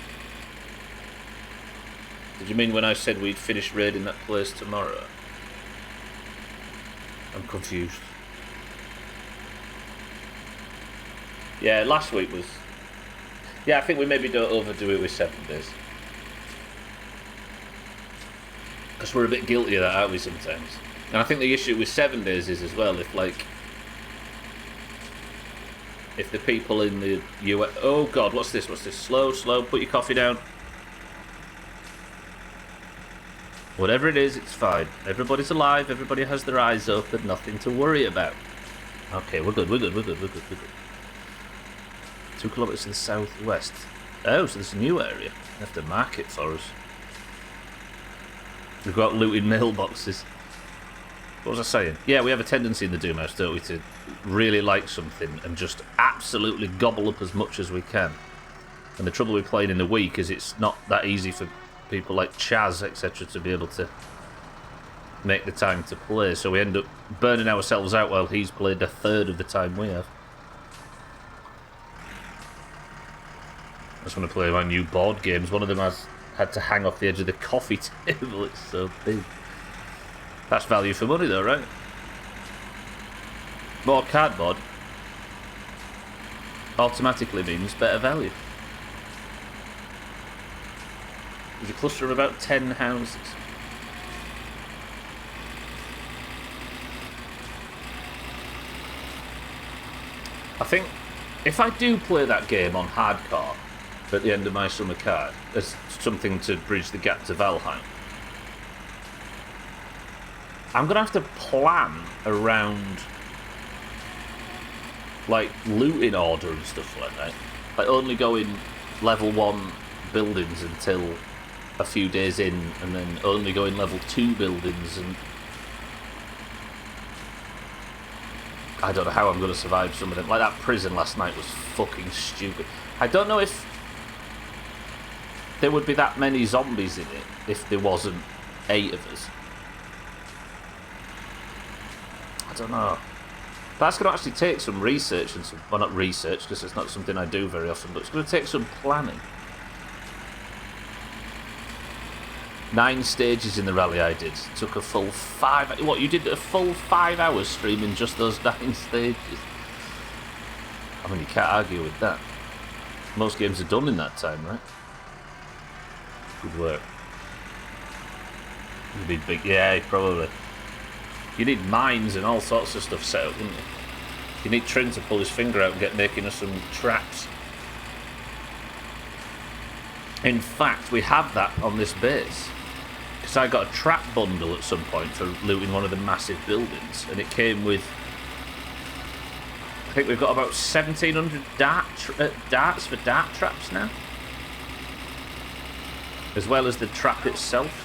Did you mean when I said we'd finish raiding that place tomorrow? I'm confused. Yeah, last week was... Yeah, I think we maybe don't overdo it with 7 days. Because we're a bit guilty of that, aren't we, sometimes? And I think the issue with 7 days is as well, if the people in the US... Oh, God, what's this? Slow, put your coffee down. Whatever it is, it's fine. Everybody's alive, everybody has their eyes open, nothing to worry about. Okay, we're good. 2 kilometres to the southwest. Oh, so there's a new area. They have to mark it for us. We've got looted mailboxes. What was I saying? Yeah, we have a tendency in the Doomhaus, don't we, to really like something and just absolutely gobble up as much as we can. And the trouble with playing in the week is it's not that easy for people like Chaz, etc., to be able to make the time to play. So we end up burning ourselves out while he's played a third of the time we have. I just want to play my new board games. One of them had to hang off the edge of the coffee table. It's so big. That's value for money though, right? More cardboard automatically means better value. There's a cluster of about 10 houses. I think if I do play that game on hardcore at the end of my summer card as something to bridge the gap to Valheim, I'm going to have to plan around like looting order and stuff like that. Like only going level 1 buildings until a few days in, and then only going level 2 buildings, and I don't know how I'm going to survive some of them. Like that prison last night was fucking stupid. I don't know if there would be that many zombies in it if there wasn't 8 of us. I don't know. That's going to actually take some research and some... Well, not research, because it's not something I do very often, but it's going to take some planning. 9 stages in the rally I did. Took a full 5... What, you did a full 5 hours streaming just those 9 stages? I mean, you can't argue with that. Most games are done in that time, right? Good work. You need big... Yeah, probably. You need mines and all sorts of stuff set up, wouldn't you? You need Trin to pull his finger out and get making us some traps. In fact, we have that on this base. Because I got a trap bundle at some point for looting one of the massive buildings. And it came with... I think we've got about 1,700 darts for dart traps now. As well as the trap itself.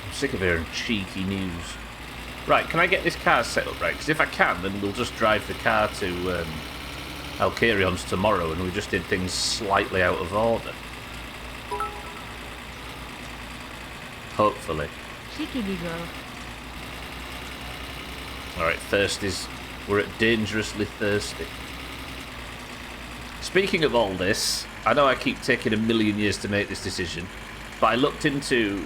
I'm sick of hearing cheeky news. Right, can I get this car set up right? Because if I can, then we'll just drive the car to Alcarion's tomorrow, and we just did things slightly out of order. Hopefully. Cheeky girl. Alright, thirsties. We're at dangerously thirsty. Speaking of all this, I know I keep taking a million years to make this decision, but I looked into...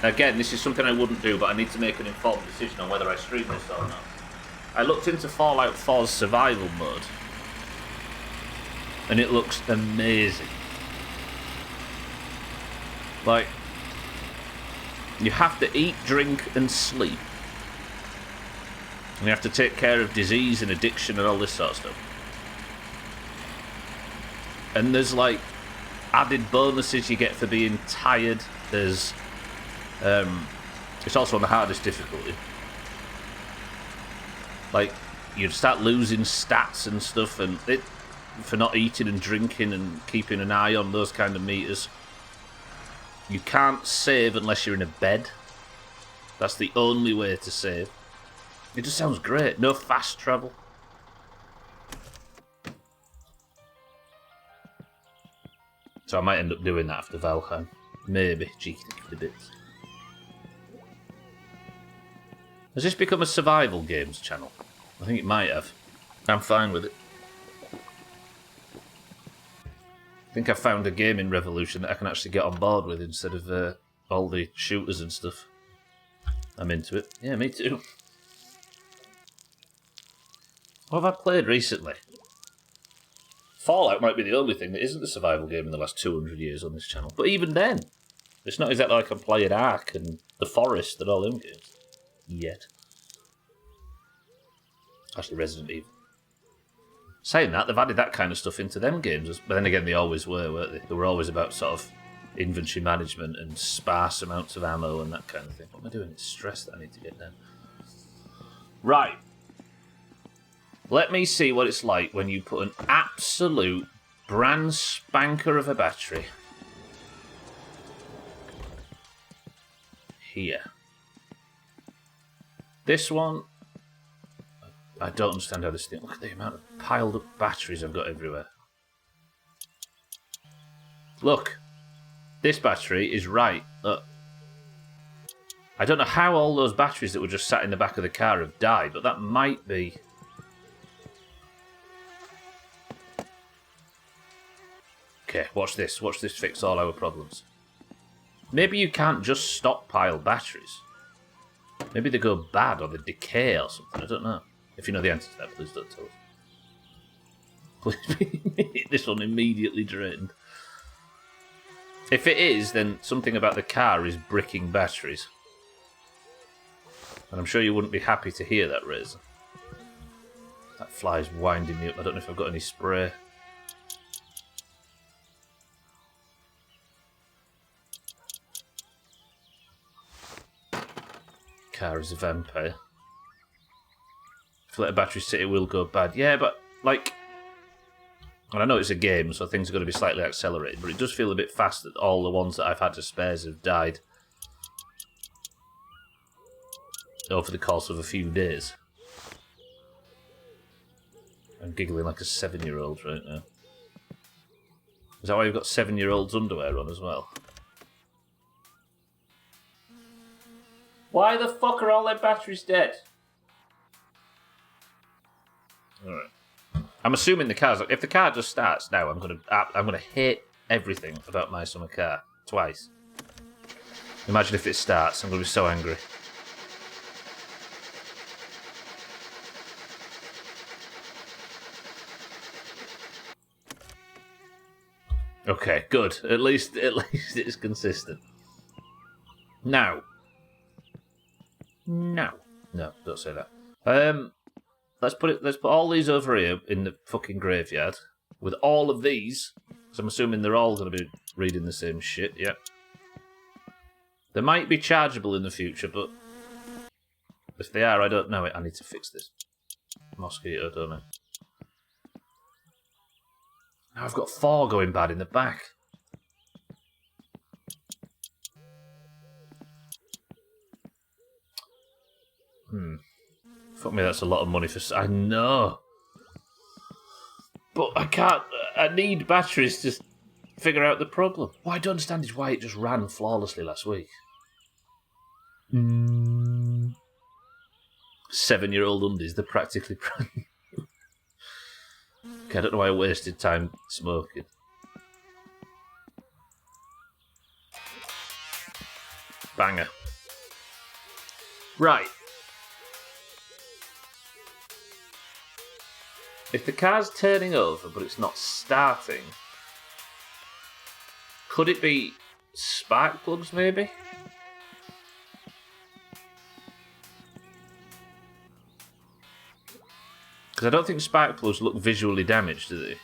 Again, this is something I wouldn't do, but I need to make an informed decision on whether I stream this or not. I looked into Fallout 4's survival mode, and it looks amazing. Like, you have to eat, drink, and sleep. And you have to take care of disease and addiction and all this sort of stuff. And there's, like, added bonuses you get for being tired. There's... it's also on the hardest difficulty. Like, you start losing stats and stuff, and for not eating and drinking and keeping an eye on those kind of meters. You can't save unless you're in a bed. That's the only way to save. It just sounds great. No fast travel. So I might end up doing that after Valheim. Maybe. Cheeky bits. Has this become a survival games channel? I think it might have. I'm fine with it. I think I found a gaming revolution that I can actually get on board with instead of all the shooters and stuff. I'm into it. Yeah, me too. What have I played recently? Fallout might be the only thing that isn't a survival game in the last 200 years on this channel. But even then, it's not exactly like I'm playing Ark and The Forest and all them games. Yet. Actually, Resident Evil. Saying that, they've added that kind of stuff into them games. But then again, they always were, weren't they? They were always about sort of inventory management and sparse amounts of ammo and that kind of thing. What am I doing? It's stress that I need to get down. Right. Let me see what it's like when you put an absolute brand spanker of a battery here. This one, I don't understand how this thing... Look at the amount of piled up batteries I've got everywhere. Look, this battery is right. Look. I don't know how all those batteries that were just sat in the back of the car have died, but that might be... Okay, watch this. Watch this fix all our problems. Maybe you can't just stockpile batteries. Maybe they go bad or they decay or something. I don't know. If you know the answer to that, please don't tell us. Please, this one immediately drained. If it is, then something about the car is bricking batteries. And I'm sure you wouldn't be happy to hear that, Razor. That fly's winding me up. I don't know if I've got any spray. Car is a vampire. If you let a battery sit, it will go bad. Yeah, but, like... And I know it's a game, so things are going to be slightly accelerated, but it does feel a bit fast that all the ones that I've had as spares have died over the course of a few days. I'm giggling like a 7-year-old right now. Is that why you've got 7-year-olds' underwear on as well? Why the fuck are all their batteries dead? Alright. I'm assuming the car's... If the car just starts now, I'm gonna hate everything about my summer car. Twice. Imagine if it starts. I'm gonna be so angry. Okay, good. At least it's consistent. Now. No, don't say that. Let's put all these over here in the fucking graveyard with all of these, because I'm assuming they're all going to be reading the same shit. Yeah. They might be chargeable in the future, but if they are, I don't know it. I need to fix this mosquito, don't I? Now I've got 4 going bad in the back. Fuck me, that's a lot of money for... I know. But I can't... I need batteries to figure out the problem. What I don't understand is why it just ran flawlessly last week. 7-year-old undies, they're practically brand new. Okay, I don't know why I wasted time smoking. Banger. Right. If the car's turning over but it's not starting, could it be spark plugs maybe? Because I don't think spark plugs look visually damaged, do they?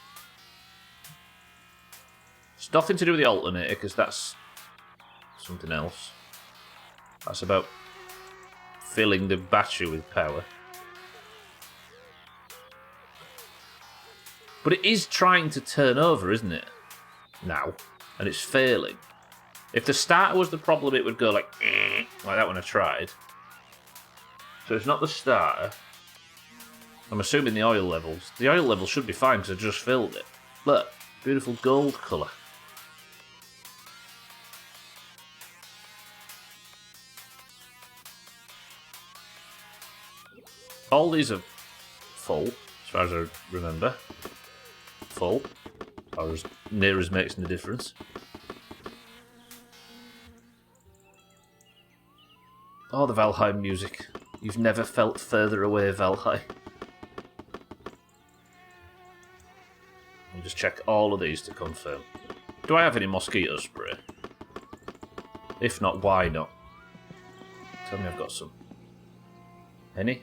It's nothing to do with the alternator, because that's something else. That's about filling the battery with power. But it is trying to turn over, isn't it? Now. And it's failing. If the starter was the problem, it would go like that when I tried. So it's not the starter. I'm assuming the oil levels. The oil levels should be fine because I just filled it. Look, beautiful gold colour. All these are full, as far as I remember. Full. Or as near as makes no difference. Oh, the Valheim music. You've never felt further away, Valheim. I'll just check all of these to confirm. Do I have any mosquito spray? If not, why not? Tell me I've got some. Any?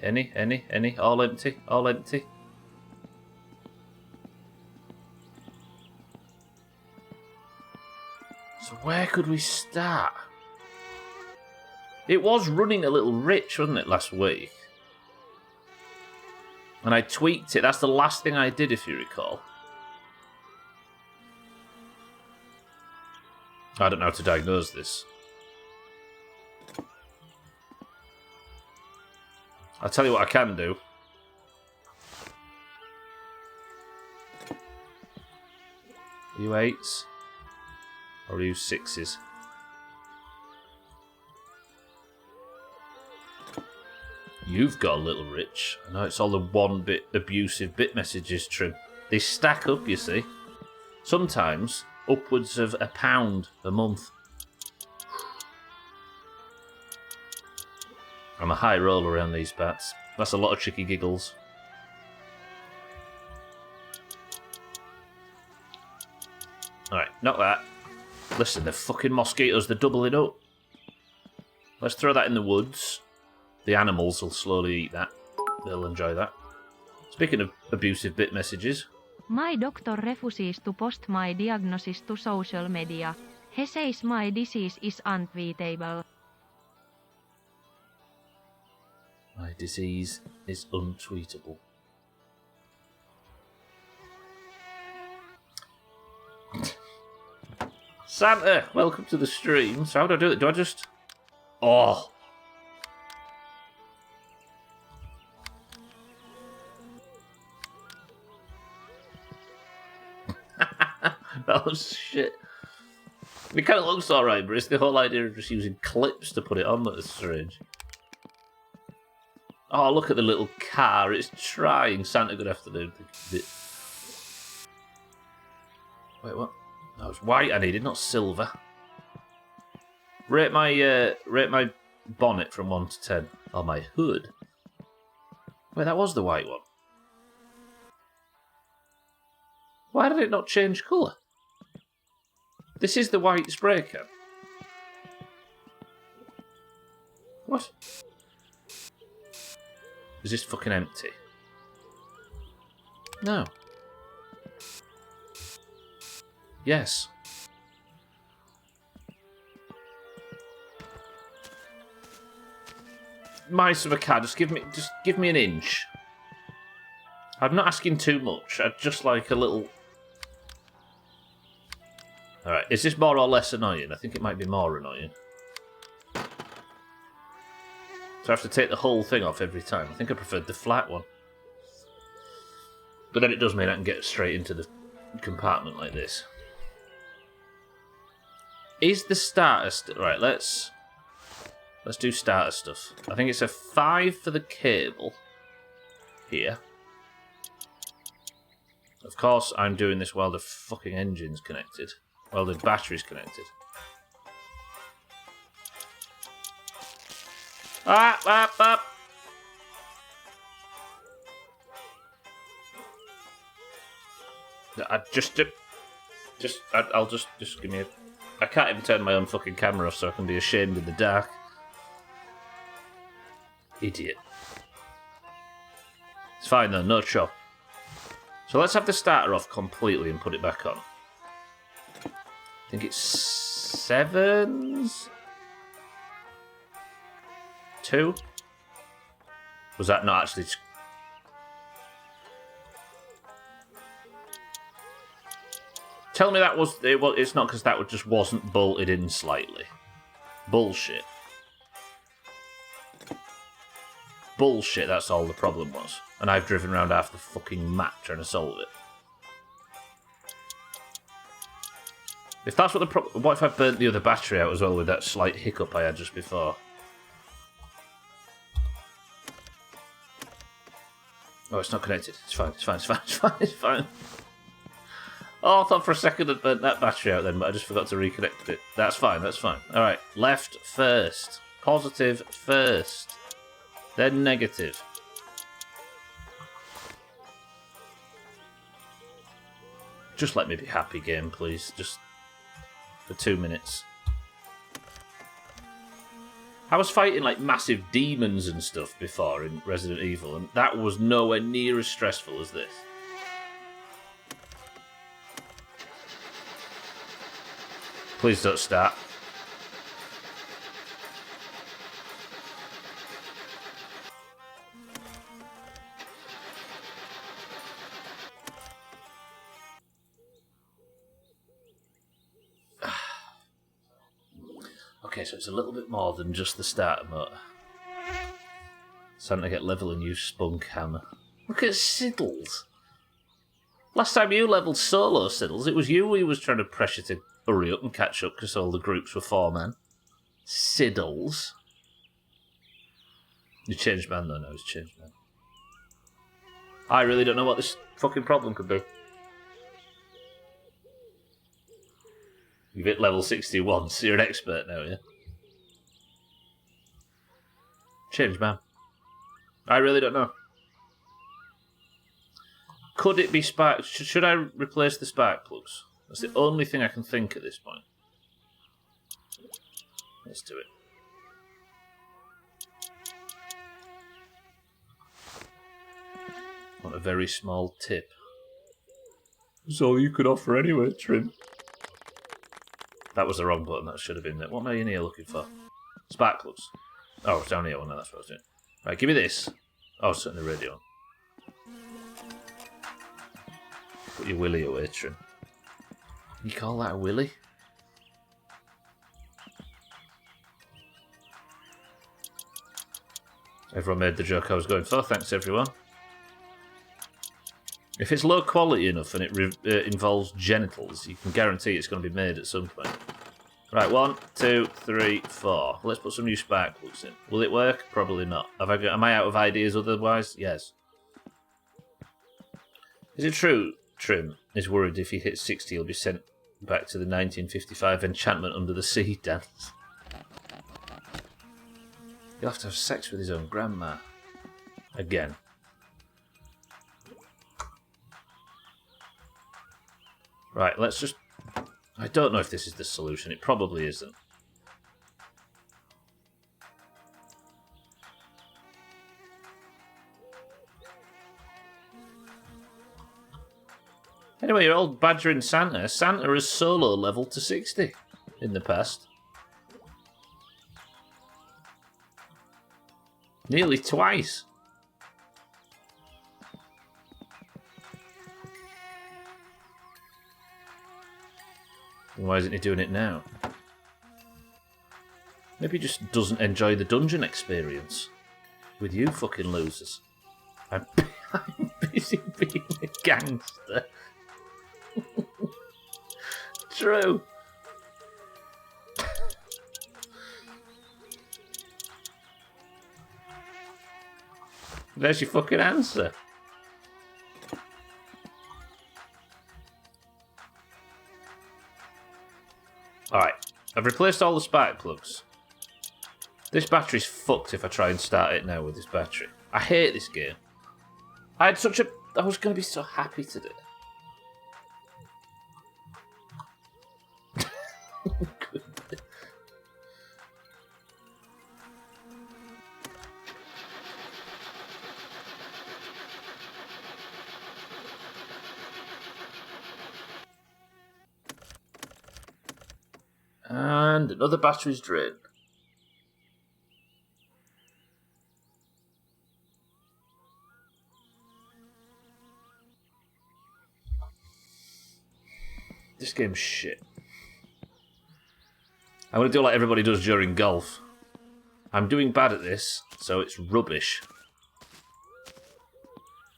All empty? All empty? So where could we start? It was running a little rich, wasn't it, last week? And I tweaked it. That's the last thing I did, if you recall. I don't know how to diagnose this. I'll tell you what I can do. Are you 8s? Or are you 6s? You've got a little rich. I know it's all the 1-bit abusive bit messages trim. They stack up, you see. Sometimes upwards of £1 a month. I'm a high roller around these bats. That's a lot of tricky giggles. Alright, not that. Listen, the fucking mosquitoes, they're doubling up. Let's throw that in the woods. The animals will slowly eat that. They'll enjoy that. Speaking of abusive bit messages. My doctor refuses to post my diagnosis to social media. He says my disease is untweetable. My disease is untweetable. Santa, welcome to the stream. So how do I do it? Do I just... Oh. That was shit. It kind of looks alright, but it's the whole idea of just using clips to put it on that is strange. Oh, look at the little car. It's trying. Santa, good afternoon. Wait, what? No, it's white I needed, not silver. Rate my bonnet from 1 to 10. Oh, my hood. Wait, that was the white one. Why did it not change colour? This is the white spray can. What? Is this fucking empty? No. Yes. Mice of a cat, just give me an inch. I'm not asking too much. I'd just like a little. Alright, is this more or less annoying? I think it might be more annoying. So I have to take the whole thing off every time. I think I preferred the flat one. But then it does mean I can get straight into the compartment like this. Is the starter... Right, let's do starter stuff. I think it's a 5 for the cable. Here. Of course, I'm doing this while the fucking engine's connected. While the battery's connected. Up. I'll just give me a... I can't even turn my own fucking camera off so I can be ashamed in the dark. Idiot. It's fine though, no chop. So let's have the starter off completely and put it back on. I think it's 7s? 2? Was that not actually... Tell me that was... It's not because that just wasn't bolted in slightly. Bullshit. Bullshit, that's all the problem was. And I've driven around half the fucking map trying to solve it. If that's what the problem... What if I burnt the other battery out as well with that slight hiccup I had just before? Oh, it's not connected. It's fine. Oh, I thought for a second I'd burnt that battery out then, but I just forgot to reconnect it. That's fine. Alright, left first. Positive first. Then negative. Just let me be happy, game, please. Just for 2 minutes. I was fighting like massive demons and stuff before in Resident Evil, and that was nowhere near as stressful as this. Please don't start. Okay, so it's a little bit more than just the starter motor. It's time to get level and use spunk hammer. Look at Siddles. Last time you leveled solo, Siddles, it was you who was trying to pressure to hurry up and catch up because all the groups were 4-man. Siddles. You changed man though, no, he's changed man. I really don't know what this fucking problem could be. You've hit level 61, so you're an expert now, yeah? Change, man. I really don't know. Could it be spark... Should I replace the spark plugs? That's the only thing I can think at this point. Let's do it. Want a very small tip. That's all you could offer anyway, Trim. That was the wrong button, that should have been there. What am I in here looking for? Spark plugs. Oh, it's down here. Well, no, that's what I was doing. Right, give me this. Oh, it's setting the radio on. Put your willy away, Trim. You call that a willy? Everyone made the joke I was going for. Thanks, everyone. If it's low quality enough and it involves genitals, you can guarantee it's going to be made at some point. Right, 1, 2, 3, 4. Let's put some new spark plugs in. Will it work? Probably not. Am I out of ideas otherwise? Yes. Is it true Trim is worried if he hits 60 he'll be sent back to the 1955 enchantment under the sea dance? He'll have to have sex with his own grandma. Again. Right, let's just... I don't know if this is the solution. It probably isn't. Anyway, you're all badgering Santa. Santa has solo leveled to 60 in the past. Nearly twice. Why isn't he doing it now? Maybe he just doesn't enjoy the dungeon experience. With you fucking losers. I'm busy being a gangster. True. There's your fucking answer. Alright, I've replaced all the spark plugs. This battery's fucked if I try and start it now with this battery. I hate this game. I was going to be so happy today. And another battery's drained. This game's shit. I'm going to do like everybody does during golf. I'm doing bad at this, so it's rubbish.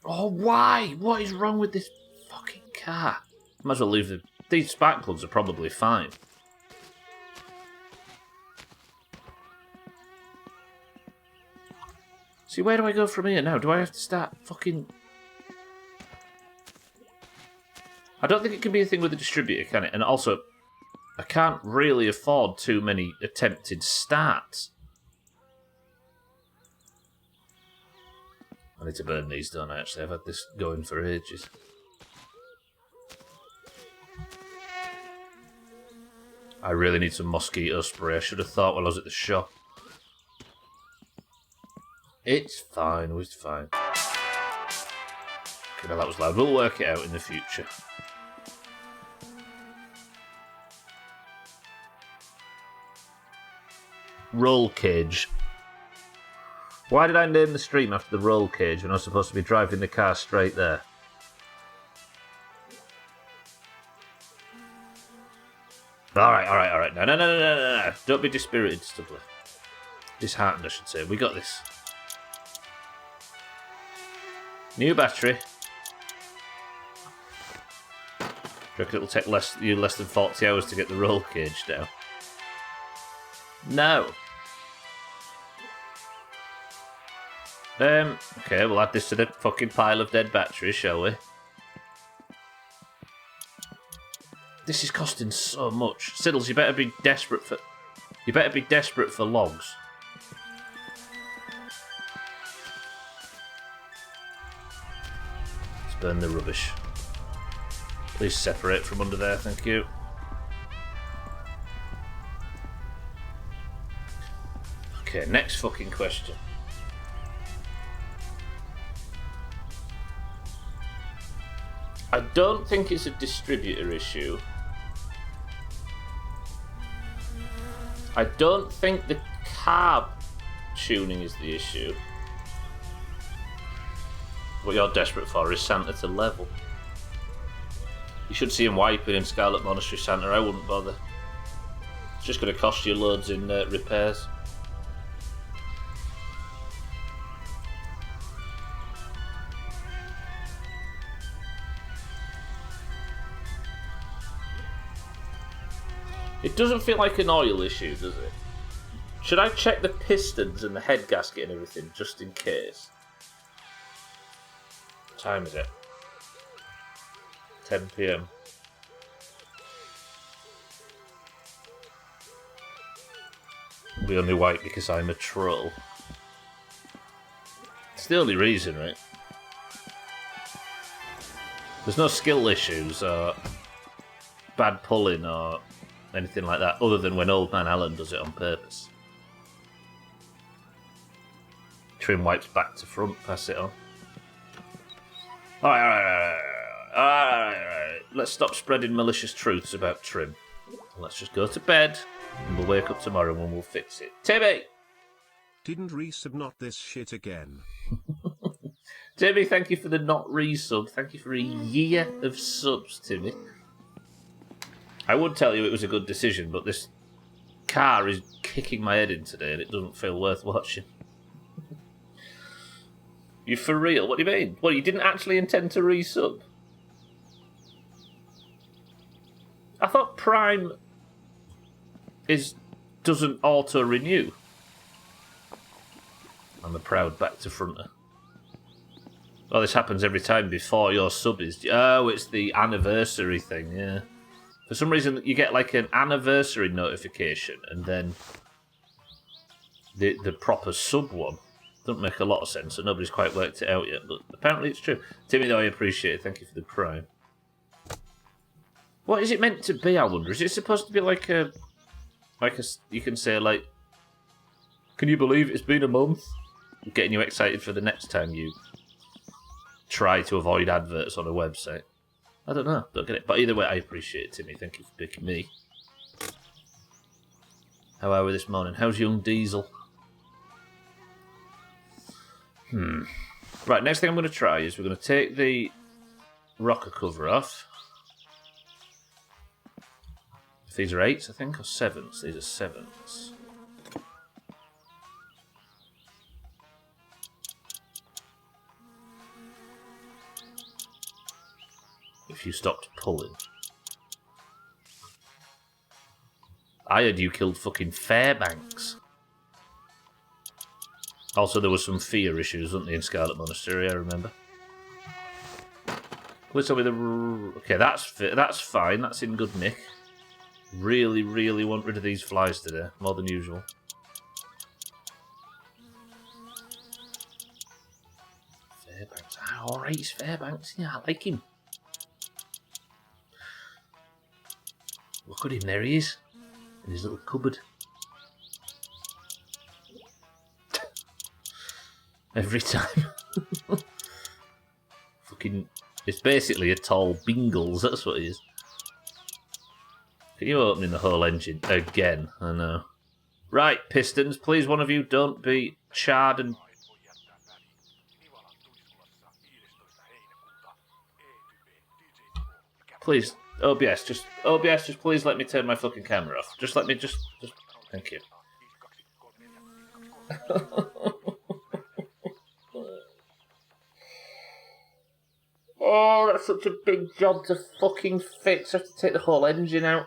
Oh, why? What is wrong with this fucking car? Might as well leave the... These spark plugs are probably fine. See, where do I go from here now? Do I have to start fucking... I don't think it can be a thing with the distributor, can it? And also, I can't really afford too many attempted starts. I need to burn these, don't I, actually? I've had this going for ages. I really need some mosquito spray. I should have thought while I was at the shop. It's fine, it's fine. Okay, now that was loud. We'll work it out in the future. Roll cage. Why did I name the stream after the roll cage when I was supposed to be driving the car straight there? Alright. No. Don't be dispirited, Stubbler. Disheartened, I should say. We got this. New battery. Do you reckon it'll take less than 40 hours to get the roll cage down? No. Okay, we'll add this to the fucking pile of dead batteries, shall we? This is costing so much. Siddles, you better be desperate for... You better be desperate for logs. Let's burn the rubbish. Please separate from under there, thank you. Okay, next fucking question. I don't think it's a distributor issue. I don't think the carb tuning is the issue. What you're desperate for is Santa to level. You should see him wiping in Scarlet Monastery, Santa. I wouldn't bother. It's just going to cost you loads in repairs. It doesn't feel like an oil issue, does it? Should I check the pistons and the head gasket and everything, just in case? What time is it? 10 PM. We only white because I'm a troll. It's the only reason, right? There's no skill issues or bad pulling or anything like that, other than when Old Man Alan does it on purpose. Trim wipes back to front, pass it on. Alright. Let's stop spreading malicious truths about Trim. Let's just go to bed, and we'll wake up tomorrow and we'll fix it. Timmy! Didn't resub not this shit again. Timmy, thank you for the not resub. Thank you for a year of subs, Timmy. I would tell you it was a good decision, but this car is kicking my head in today and it doesn't feel worth watching. You for real? What do you mean? Well, you didn't actually intend to resub? I thought Prime doesn't auto-renew. I'm a proud back-to-fronter. Oh, this happens every time before your sub is... Oh, it's the anniversary thing, yeah. For some reason, you get like an anniversary notification, and then the proper sub one. Doesn't make a lot of sense, and nobody's quite worked it out yet, but apparently it's true. Timmy, though, I appreciate it. Thank you for the Prime. What is it meant to be, I wonder? Is it supposed to be like a... You can say, like... Can you believe it's been a month? Getting you excited for the next time you try to avoid adverts on a website. I don't know. Don't get it. But either way, I appreciate it, Timmy. Thank you for picking me. How are we this morning? How's young Diesel? Right, next thing I'm going to try is we're going to take the rocker cover off. If these are 8s, I think, or 7s. These are 7s. If you stopped pulling. I heard you killed fucking Fairbanks. Also, there was some fear issues, wasn't there, in Scarlet Monastery, I remember. Please tell me the... Okay, that's fine. That's in good nick. Really, really want rid of these flies today. More than usual. Fairbanks. Alright, it's Fairbanks. Yeah, I like him. Look at him, there he is. In his little cupboard. Every time. Fucking... It's basically a tall Bingles, that's what it is. Are you opening the whole engine again? I know. Right, Pistons, please one of you don't be charred and... Please, OBS, just please let me turn my fucking camera off. Just let me, just, thank you. Oh, that's such a big job to fucking fix. I have to take the whole engine out.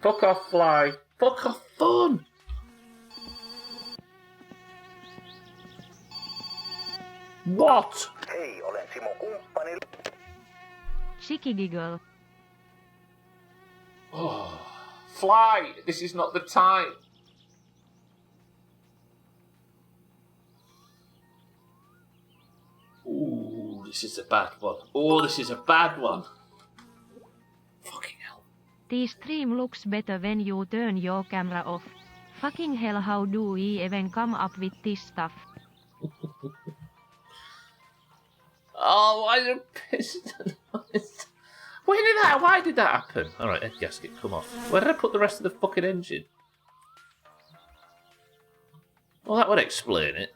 Fuck off, fly. Fuck off, phone. What? Hei, olen Simo kumppani. Cheeky giggle. Oh, fly. This is not the time. Ooh, this is a bad one. Oh, this is a bad one. Fucking hell. The stream looks better when you turn your camera off. Fucking hell, how do we even come up with this stuff? Oh, why did a piston? Why did that happen? Alright, head gasket, come off. Where did I put the rest of the fucking engine? Well, that would explain it.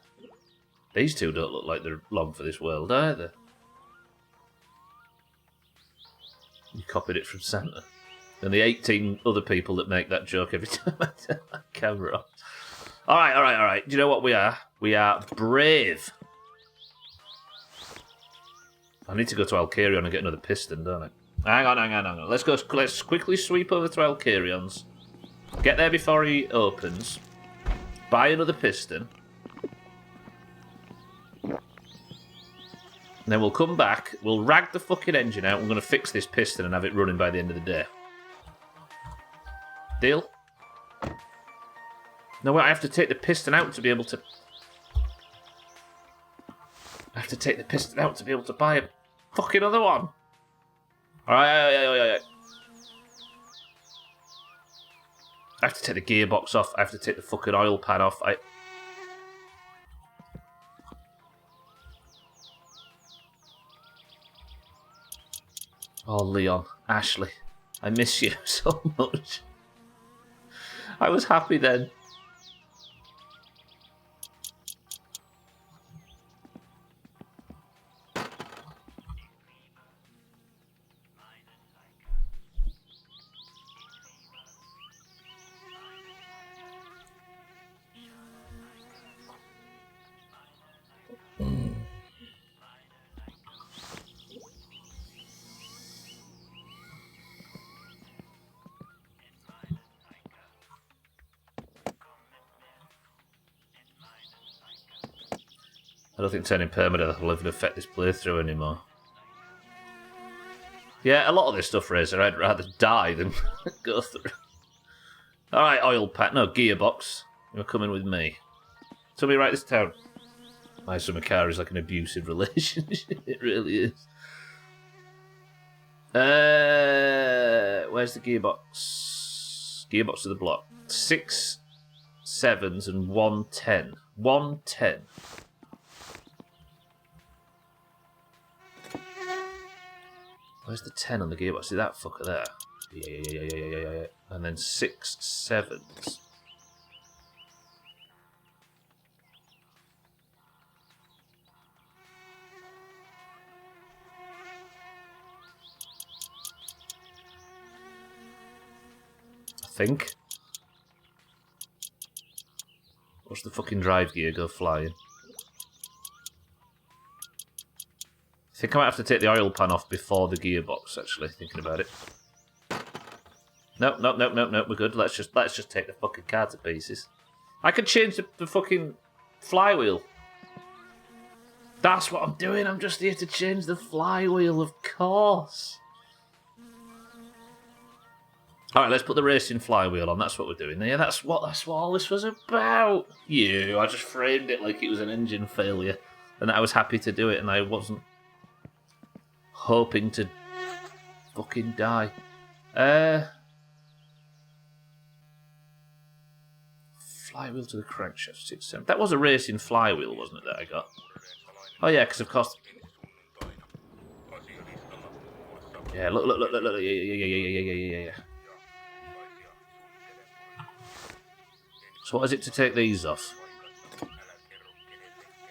These two don't look like they're long for this world, either. You copied it from Santa. And the 18 other people that make that joke every time I turn my camera off. Alright. Do you know what we are? We are brave. I need to go to Alcarion and get another piston, don't I? Hang on. Let's quickly sweep over to Alcarion's. Get there before he opens. Buy another piston. And then we'll come back. We'll rag the fucking engine out. We're going to fix this piston and have it running by the end of the day. Deal? No, wait, I have to take the piston out to be able to... I have to take the piston out to be able to buy a fucking other one. Alright. I have to take the gearbox off. I have to take the fucking oil pan off. Oh, Leon, Ashley, I miss you so much. I was happy then. I don't think turning permadeath will even affect this playthrough anymore. Yeah, a lot of this stuff, Razor, I'd rather die than go through. Alright, oil pack. No, gearbox. You're coming with me. Somebody write this down. My summer car is like an abusive relationship. It really is. Where's the gearbox? Gearbox of the block. 6 7s and 1 10. 1 10. Where's the 10 on the gearbox? See that fucker there? Yeah. And then 6 7s. I think. Watch the fucking drive gear go flying. I think I might have to take the oil pan off before the gearbox, actually, thinking about it. Nope, we're good. Let's just take the fucking car to pieces. I could change the fucking flywheel. That's what I'm doing, I'm just here to change the flywheel, of course. Alright, let's put the racing flywheel on, that's what we're doing. Yeah, that's what all this was about. I just framed it like it was an engine failure. And I was happy to do it, and I wasn't hoping to fucking die. Flywheel to the crankshaft 6 7. That was a racing flywheel, wasn't it, that I got? Oh yeah, because of course. Yeah, look. Yeah. So what is it to take these off? Do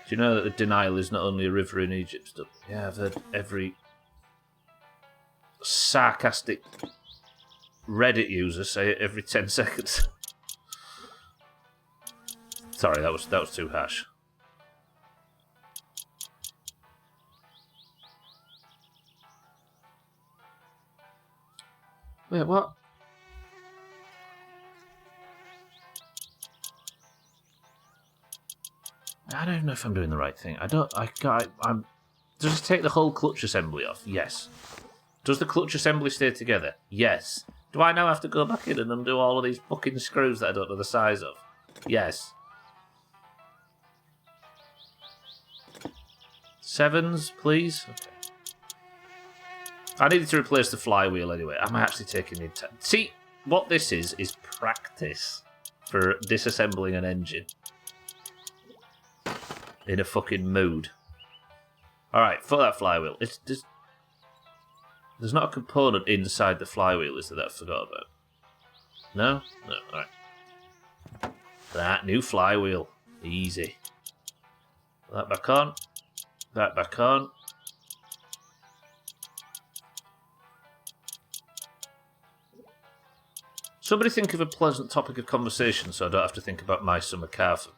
you know that the denial is not only a river in Egypt stuff? Yeah, I've heard every sarcastic Reddit user say it every 10 seconds. Sorry, that was too harsh. Wait, what? I don't even know if I'm doing the right thing. I'm. Does it take the whole clutch assembly off? Yes. Does the clutch assembly stay together? Yes. Do I now have to go back in and undo all of these fucking screws that I don't know the size of? Yes. 7s, please? Okay. I needed to replace the flywheel anyway. I'm actually taking the... See, what this is practice for disassembling an engine. In a fucking mood. Alright, for that flywheel. There's not a component inside the flywheel, is there, that I forgot about? No? No, alright. That new flywheel. Easy. That back on. That back on. Somebody think of a pleasant topic of conversation so I don't have to think about my summer car for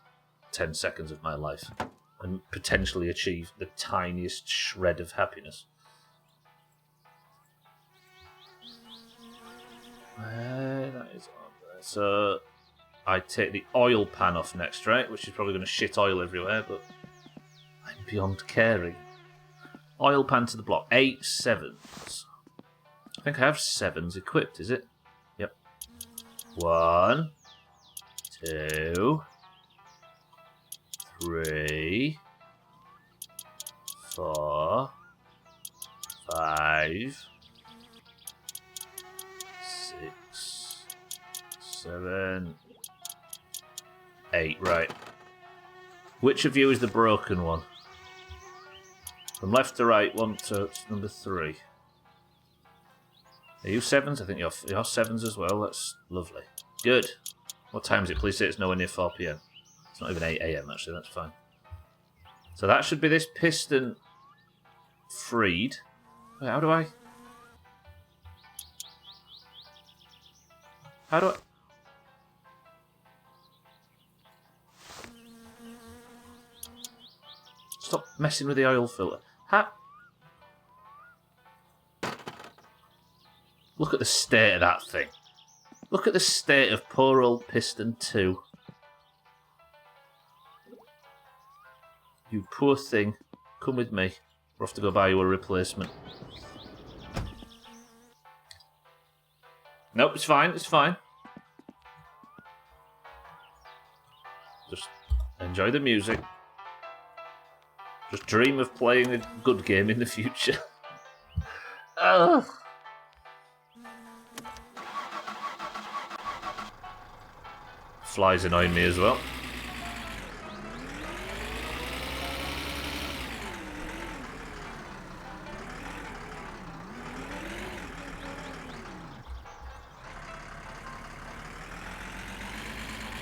10 seconds of my life and potentially achieve the tiniest shred of happiness. That is on there. So I take the oil pan off next, right? Which is probably going to shit oil everywhere, but I'm beyond caring. Oil pan to the block. 8 sevens. I think I have 7s equipped, is it? Yep. 1, 2, 3, 4, 5, 6, 7, 8. Right. Which of you is the broken one? From left to right, one to number 3. Are you 7s? I think you're 7s as well. That's lovely. Good. What time is it? Please say it's nowhere near 4 PM. It's not even 8 AM actually, that's fine. So that should be this piston freed. Wait, how do I... Stop messing with the oil filter. Look at the state of that thing. Look at the state of poor old piston 2. You poor thing. Come with me. We'll have to go buy you a replacement. Nope, it's fine, it's fine. Just enjoy the music. Just dream of playing a good game in the future. Ugh. Flies annoy me as well.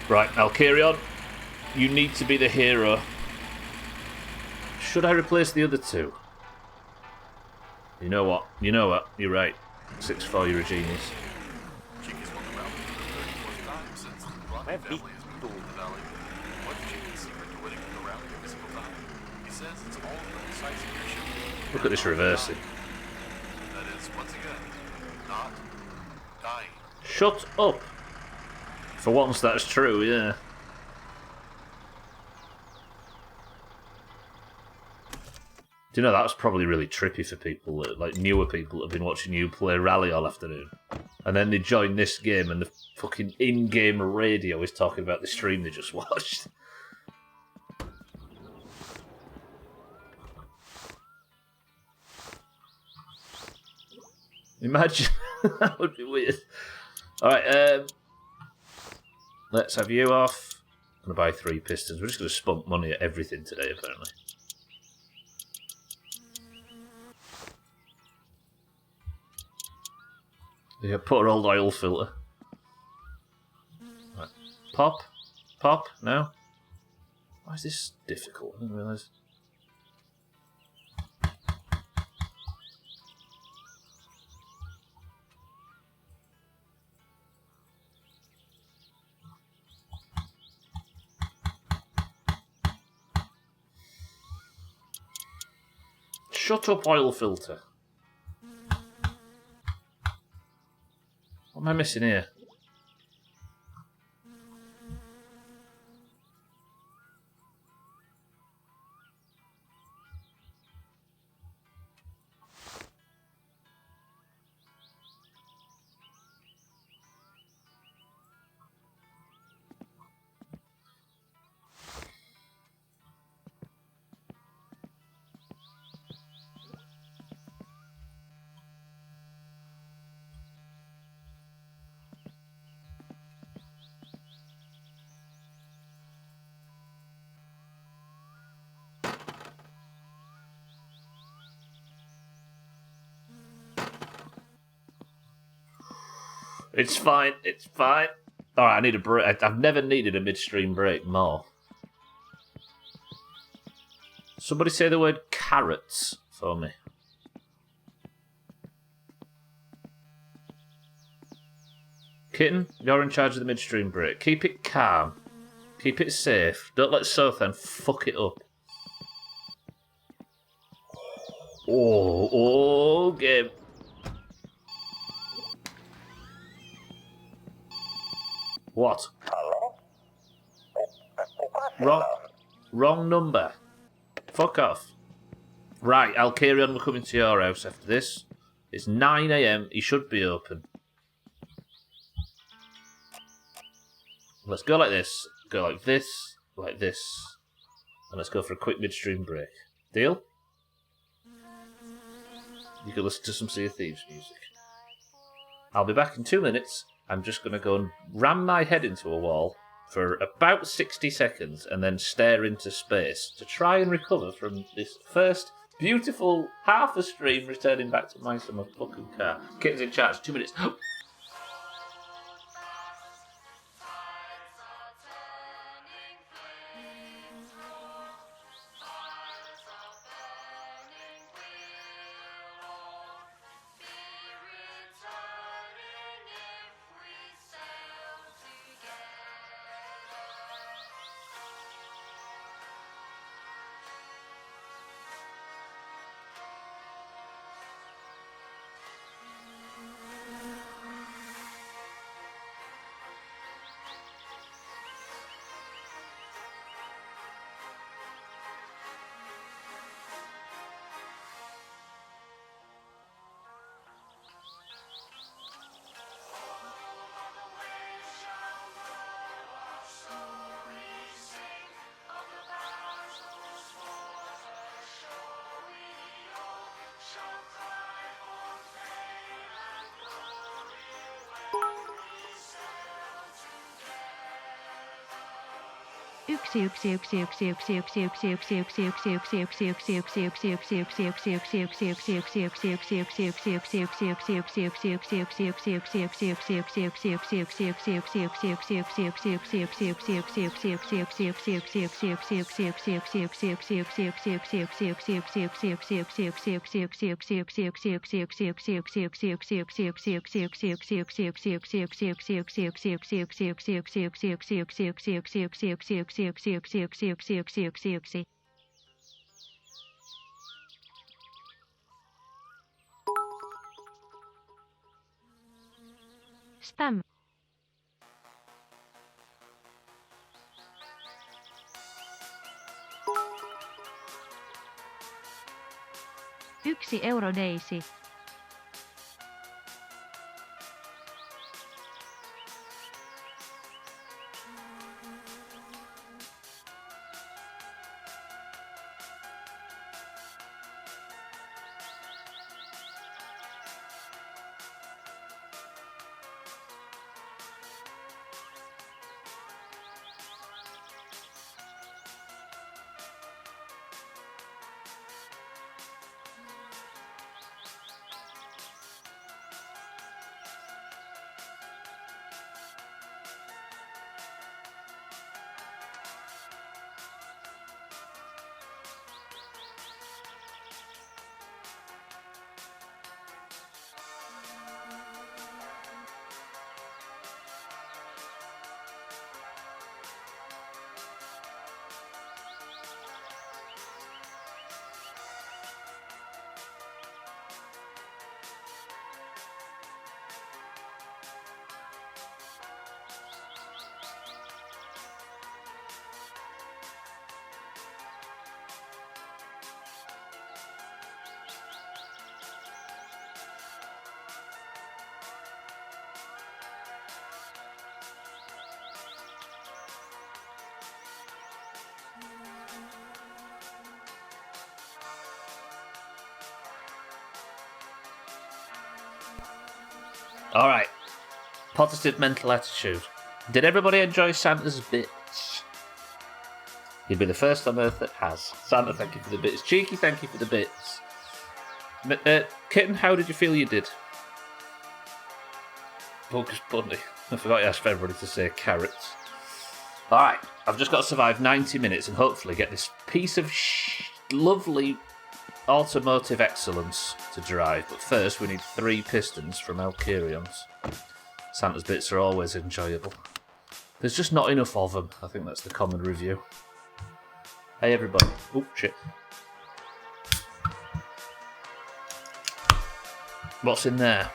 Right, Alkirion, you need to be the hero. Should I replace the other 2? You know what? You're right. 6-4, you're a genius. Cheeky's won the round for the 34th time since the Rocket family has moved to the valley. What's Cheeky's secret to winning the rally every single time? He says it's all about the size of your ship. Look at this reversing. That is, once again, not dying. Shut up! For once, that's true, yeah. Do you know, that's probably really trippy for people, like newer people that have been watching you play Rally all afternoon. And then they join this game and the fucking in-game radio is talking about the stream they just watched. Imagine. That would be weird. Alright, let's have you off. I'm going to buy 3 pistons. We're just going to spunk money at everything today, apparently. Yeah, poor old oil filter. Right. Pop? Pop? No? Why is this difficult? I didn't realise. Shut up, oil filter. What am I missing here? It's fine, it's fine. Alright, I need a break. I've never needed a midstream break more. Somebody say the word carrots for me. Kitten, you're in charge of the midstream break. Keep it calm. Keep it safe. Don't let Sothan fuck it up. Oh, game. What? Halo? Kuka Wrong, siellä on? wrong number. Fuck off. Right, Alkarion, we're coming to your house after this. It's 9 a.m. He should be open. Let's go like this. Go like this. And let's go for a quick midstream break. Deal? You can listen to some Sea of Thieves music. I'll be back in 2 minutes. I'm just going to go and ram my head into a wall for about 60 seconds and then stare into space to try and recover from this first beautiful half a stream returning back to my summer fucking car. Kitten's in charge. 2 minutes. Stam. €1 Daisy. All right. Positive mental attitude. Did everybody enjoy Santa's bits? You'd be the first on earth that has. Santa, thank you for the bits. Cheeky, thank you for the bits. Kitten, how did you feel you did? Focus Bunny. I forgot to ask for everybody to say carrots. All right. I've just got to survive 90 minutes and hopefully get this piece of lovely automotive excellence to drive. But first, we need 3 pistons from Alkarion's. Santa's bits are always enjoyable. There's just not enough of them. I think that's the common review. Hey, everybody. Oh, shit. What's in there?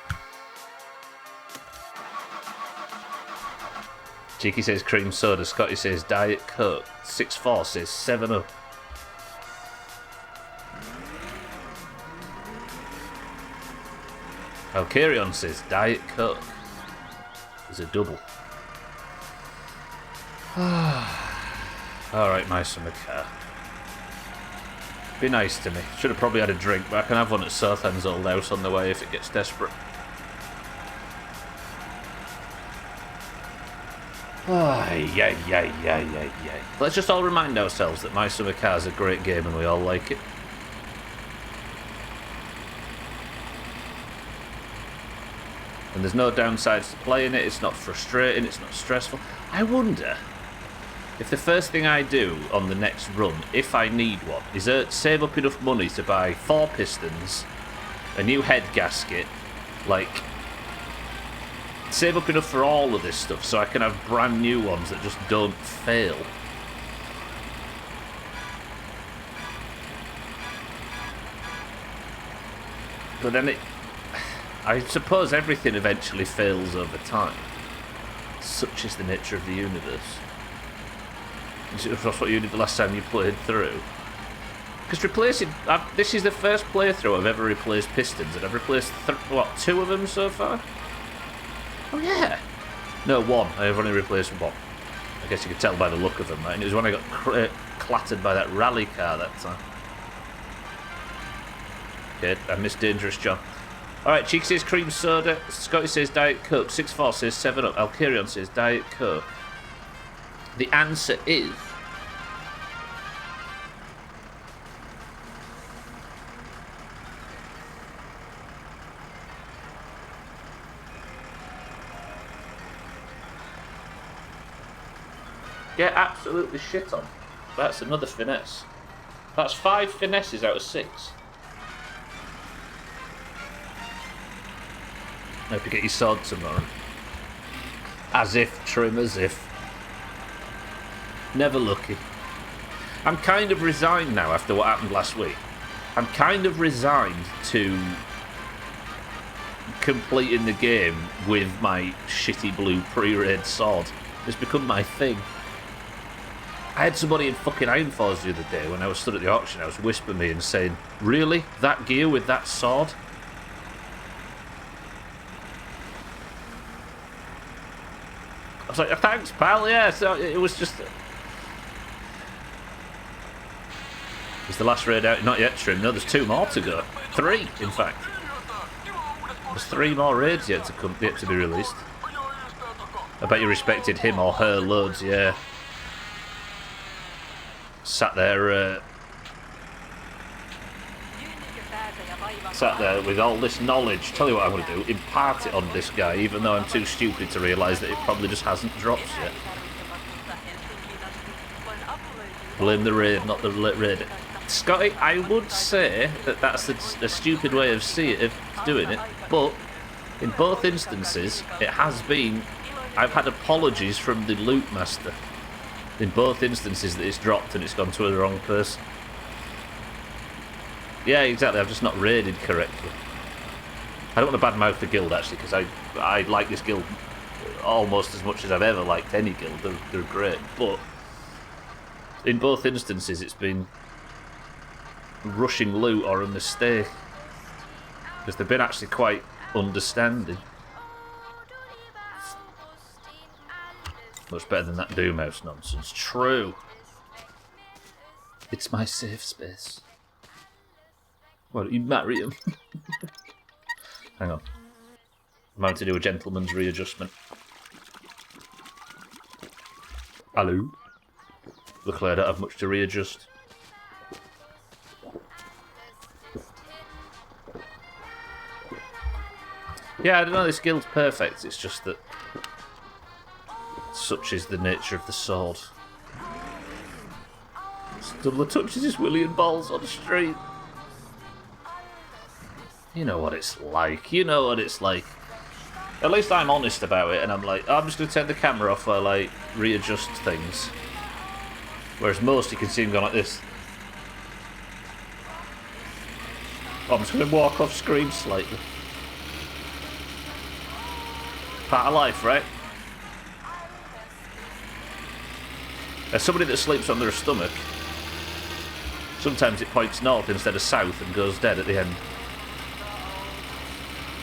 Cheeky says cream soda. Scotty says Diet Coke. 6-4 says 7-Up. Alcarion says Diet Coke. There's a double. Alright, my summer car. Be nice to me. Should have probably had a drink, but I can have one at Southend's old house on the way if it gets desperate. Let's just all remind ourselves that My Summer Car is a great game and we all like it. And there's no downsides to playing it. It's not frustrating, it's not stressful. I wonder if the first thing I do on the next run, if I need one, is save up enough money to buy 4 pistons, a new head gasket, like, save up enough for all of this stuff so I can have brand new ones that just don't fail. But then I suppose everything eventually fails over time. Such is the nature of the universe. That's what you did the last time you played through. Because replacing... this is the first playthrough I've ever replaced pistons, and I've replaced, 2 of them so far? Oh yeah! No, 1. I've only replaced 1. I guess you could tell by the look of them, right? And it was when I got clattered by that rally car that time. Okay, I missed Dangerous John. Alright, Cheek says cream soda, Scotty says Diet Coke, 6-4 says 7-Up, Alcarion says Diet Coke. The answer is... get absolutely shit on. That's another finesse. That's 5 finesses out of 6. I hope you get your sword tomorrow. As if, Trim, as if. Never lucky. I'm kind of resigned now after what happened last week. I'm kind of resigned to completing the game with my shitty blue pre-raid sword. It's become my thing. I had somebody in fucking Iron Force the other day when I was stood at the auction. I was whispering me and saying, "Really? That gear with that sword?" I was like, "Thanks, pal." Yeah, so it was just... Is the last raid out? Not yet, Trim. No, there's 2 more to go. 3, in fact. There's 3 more raids yet to be released. I bet you respected him or her loads, yeah. Sat there with all this knowledge. Tell you what I'm going to do, impart it on this guy, even though I'm too stupid to realise that it probably just hasn't dropped yet. Blame the raid, not the raid. Scotty, I would say that that's a stupid way of doing it, but in both instances, it has been... I've had apologies from the loot master. In both instances that it's dropped and it's gone to the wrong person. Yeah, exactly, I've just not raided correctly. I don't want to badmouth the guild, actually, because I like this guild almost as much as I've ever liked any guild. They're great, but in both instances it's been rushing loot or a mistake. Because they've been actually quite understanding. Much better than that Doomhaus nonsense. True. It's my safe space. Why don't you marry him? Hang on. I'm having to do a gentleman's readjustment. Hello? Luckily I don't have much to readjust. Yeah, I don't know, this guild's perfect. It's just that such is the nature of the sword. Stumbler touches his willy and balls on the street. You know what it's like. You know what it's like. At least I'm honest about it, and I'm like, oh, I'm just going to turn the camera off while I readjust things. Whereas most, you can see him going like this. Oh, I'm just going to walk off screen slightly. Part of life, right? As somebody that sleeps on their stomach, sometimes it points north instead of south and goes dead at the end.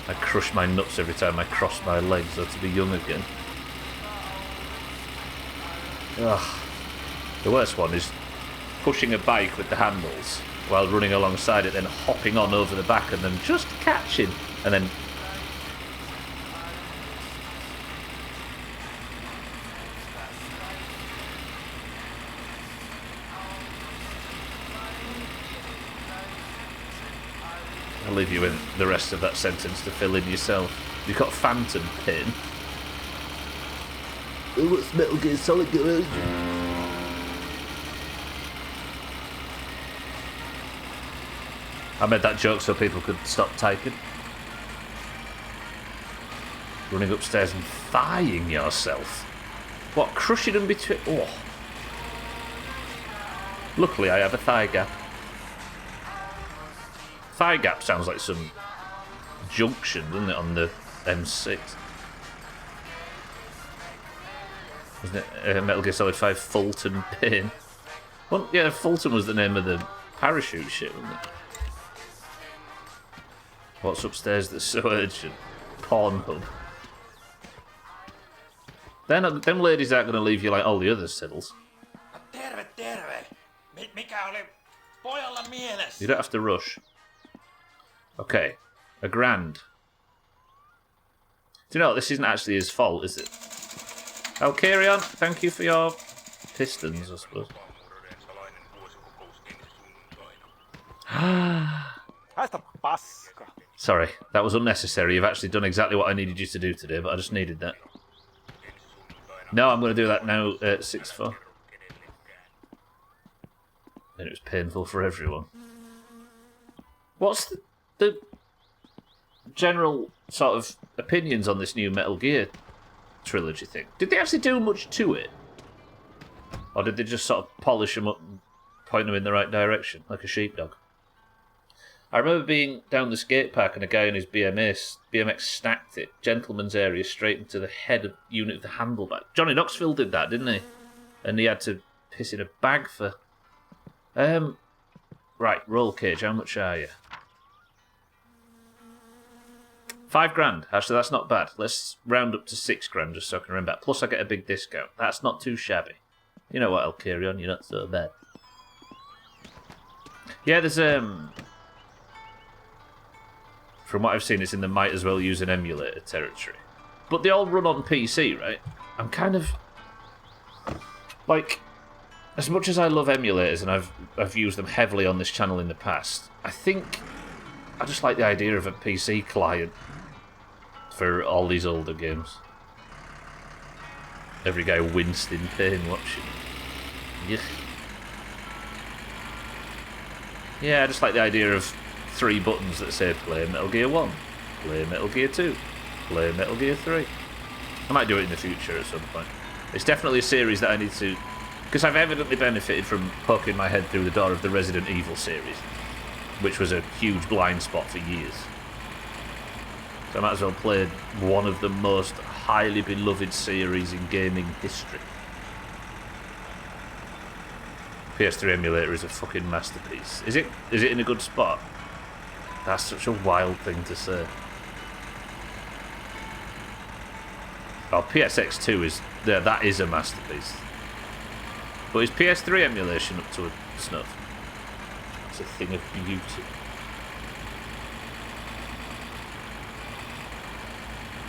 I crush my nuts every time I cross my legs, though, to be young again. Ugh. The worst one is pushing a bike with the handles while running alongside it, then hopping on over the back and then just catching, and then... I'll leave you in the rest of that sentence to fill in yourself. You've got Phantom Pain. Oh, what's Metal Gear Solid Garage? I made that joke so people could stop typing. Running upstairs and thighing yourself. What, crushing them between... Oh. Luckily I have a thigh gap. Thigh gap sounds like some junction, doesn't it, on the M6? Wasn't it Metal Gear Solid 5 Fulton Pain? Well, yeah, Fulton was the name of the parachute ship, wasn't it? What's upstairs that's so urgent? Pornhub. Them ladies aren't going to leave you like all the other siddles. Terve, terve. Mikä oli pojalla mielessä? You don't have to rush. Okay, $1,000. Do you know, this isn't actually his fault, is it? Oh, carry on. Thank you for your pistons, I suppose. Haista paska. Sorry, that was unnecessary. You've actually done exactly what I needed you to do today, but I just needed that. No, I'm going to do that now at 6-4. And it was painful for everyone. What's the general sort of opinions on this new Metal Gear trilogy thing? Did they actually do much to it? Or did they just sort of polish them up and point them in the right direction, like a sheepdog? I remember being down the skate park and a guy on his BMX stacked it, gentleman's area, straight into the head unit of the handlebar. Johnny Knoxville did that, didn't he? And he had to piss in a bag for... Right, roll cage, how much are you? $5,000. Actually, that's not bad. Let's round up to $6,000 just so I can remember. Plus I get a big discount. That's not too shabby. You know what, I'll carry on, you're not so bad. Yeah, there's from what I've seen, it's in the might as well use an emulator territory. But they all run on PC, right? I'm kind of... Like, as much as I love emulators, and I've used them heavily on this channel in the past, I think I just like the idea of a PC client for all these older games. Every guy winced in pain watching. Yeah. Yeah, I just like the idea of 3 buttons that say play Metal Gear 1, play Metal Gear 2, play Metal Gear 3. I might do it in the future at some point. It's definitely a series that I need to... Because I've evidently benefited from poking my head through the door of the Resident Evil series, which was a huge blind spot for years. So I might as well play one of the most highly beloved series in gaming history. PS3 emulator is a fucking masterpiece. Is it in a good spot? That's such a wild thing to say. Oh, PSX2 is... Yeah, that is a masterpiece. But is PS3 emulation up to a snuff? It's a thing of beauty.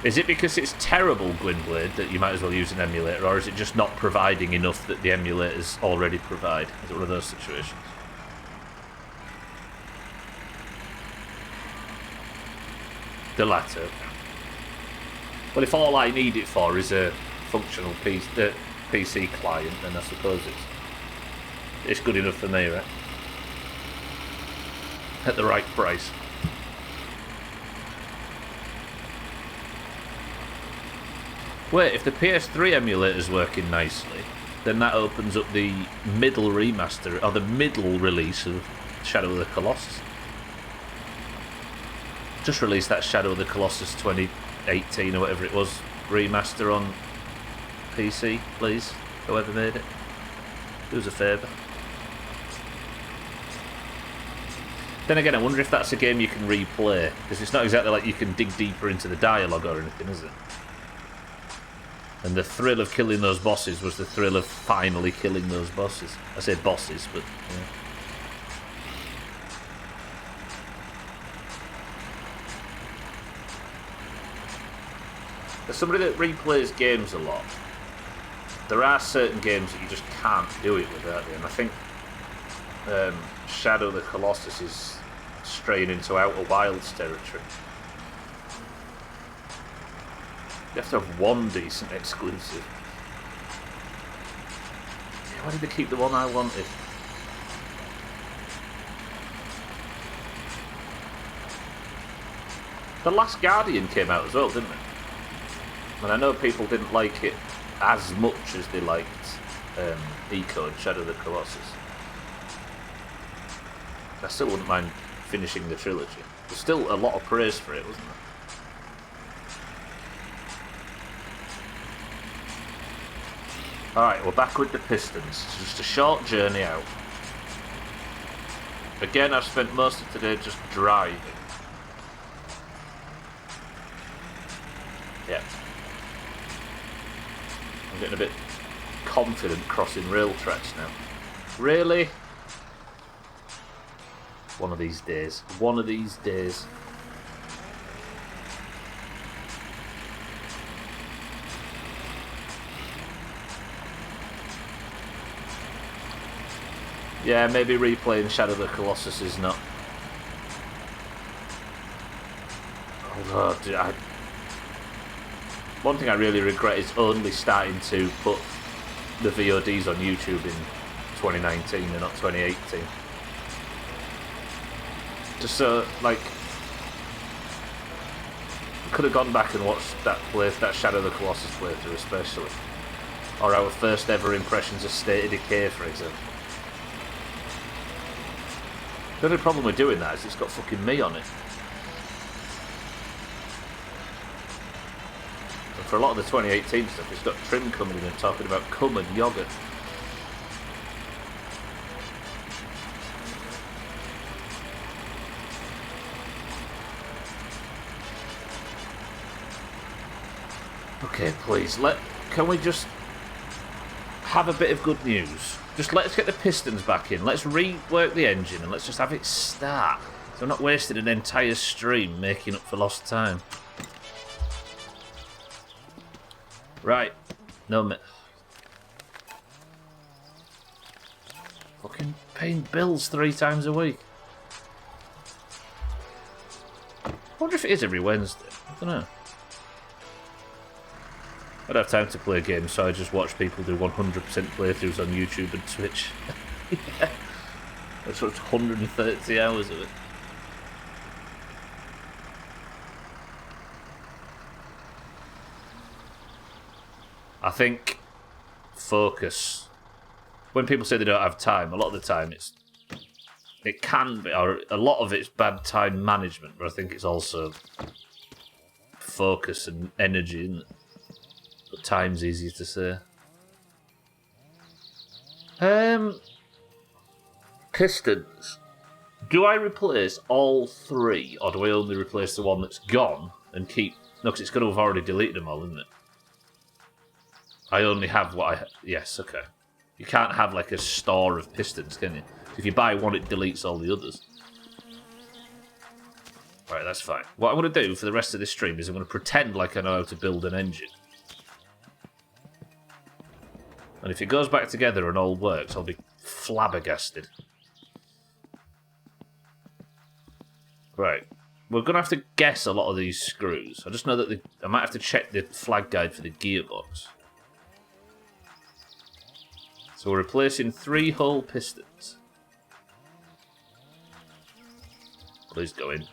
Is it because it's terrible, Gwynblade, that you might as well use an emulator, or is it just not providing enough that the emulators already provide? Is it one of those situations? The latter. Well, if all I need it for is a functional PC client, then I suppose it's good enough for me, right? At the right price. Wait, if the PS3 emulator's working nicely, then that opens up the middle remaster, or the middle release of Shadow of the Colossus. Just release that Shadow of the Colossus 2018 or whatever it was remaster on PC, please, whoever made it. Do us a favour. Then again, I wonder if that's a game you can replay, because it's not exactly like you can dig deeper into the dialogue or anything, is it? And the thrill of killing those bosses was the thrill of finally killing those bosses. I say bosses, but yeah. As somebody that replays games a lot, there are certain games that you just can't do it without it, and I think Shadow of the Colossus is straying into Outer Wilds territory. You have to have one decent exclusive. Yeah, why did they keep the one I wanted? The Last Guardian came out as well, didn't it? And I know people didn't like it as much as they liked Eco and Shadow of the Colossus. I still wouldn't mind finishing the trilogy. There's still a lot of praise for it, wasn't there? Alright, we're back with the Pistons. It's just a short journey out. Again, I've spent most of today just driving. Yeah. I'm getting a bit confident crossing rail tracks now. Really? One of these days. One of these days. Yeah, maybe replaying Shadow of the Colossus is not. Although, one thing I really regret is only starting to put the VODs on YouTube in 2019 and not 2018. Just so, like, I could have gone back and watched that Shadow of the Colossus playthrough especially. Or our first ever impressions of State of Decay, for example. The only problem with doing that is it's got fucking me on it. And for a lot of the 2018 stuff, it's got Trim coming in and talking about cum and yoghurt. Okay, please, can we just have a bit of good news? Just let's get the pistons back in, let's rework the engine, and let's just have it start. So I'm not wasting an entire stream making up for lost time. Right. No, fucking paying bills 3 times a week. I wonder if it is every Wednesday. I don't know. I don't have time to play games, so I just watch people do 100% playthroughs on YouTube and Twitch. Yeah. That's 130 hours of it. I think focus. When people say they don't have time, a lot of the time it can be, or a lot of it's bad time management, but I think it's also focus and energy, isn't it? But time's easier to say. Pistons. Do I replace all 3, or do I only replace the one that's gone and keep... No, because it's going to have already deleted them all, isn't it? I only have what I... Yes, okay. You can't have like a store of pistons, can you? If you buy one, it deletes all the others. Right, that's fine. What I'm going to do for the rest of this stream is I'm going to pretend like I know how to build an engine. And if it goes back together and all works, I'll be flabbergasted. Right. We're going to have to guess a lot of these screws. I just know that I might have to check the flag guide for the gearbox. So we're replacing 3-hole pistons. Please go in.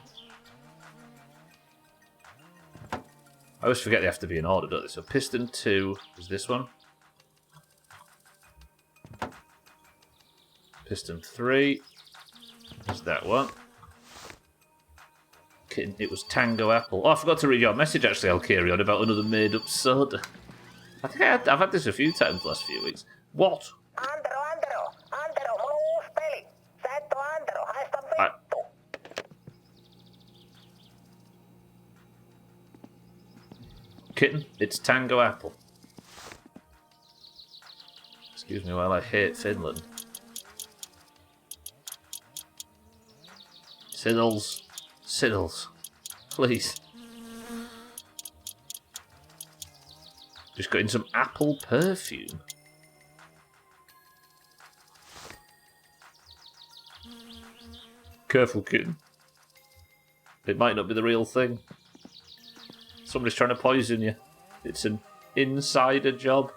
I always forget they have to be in order, don't they? So piston 2 is this one. Piston 3 is that one. It was Tango Apple. Oh, I forgot to read your message actually, Alkarion, about another made-up soda. I think I've had this a few times the last few weeks. What? Andro, Kitten, it's Tango Apple. Excuse me while I hate Finland. Siddles. Siddles. Please. Just got in some apple perfume. Careful, kitten. It might not be the real thing. Somebody's trying to poison you. It's an insider job.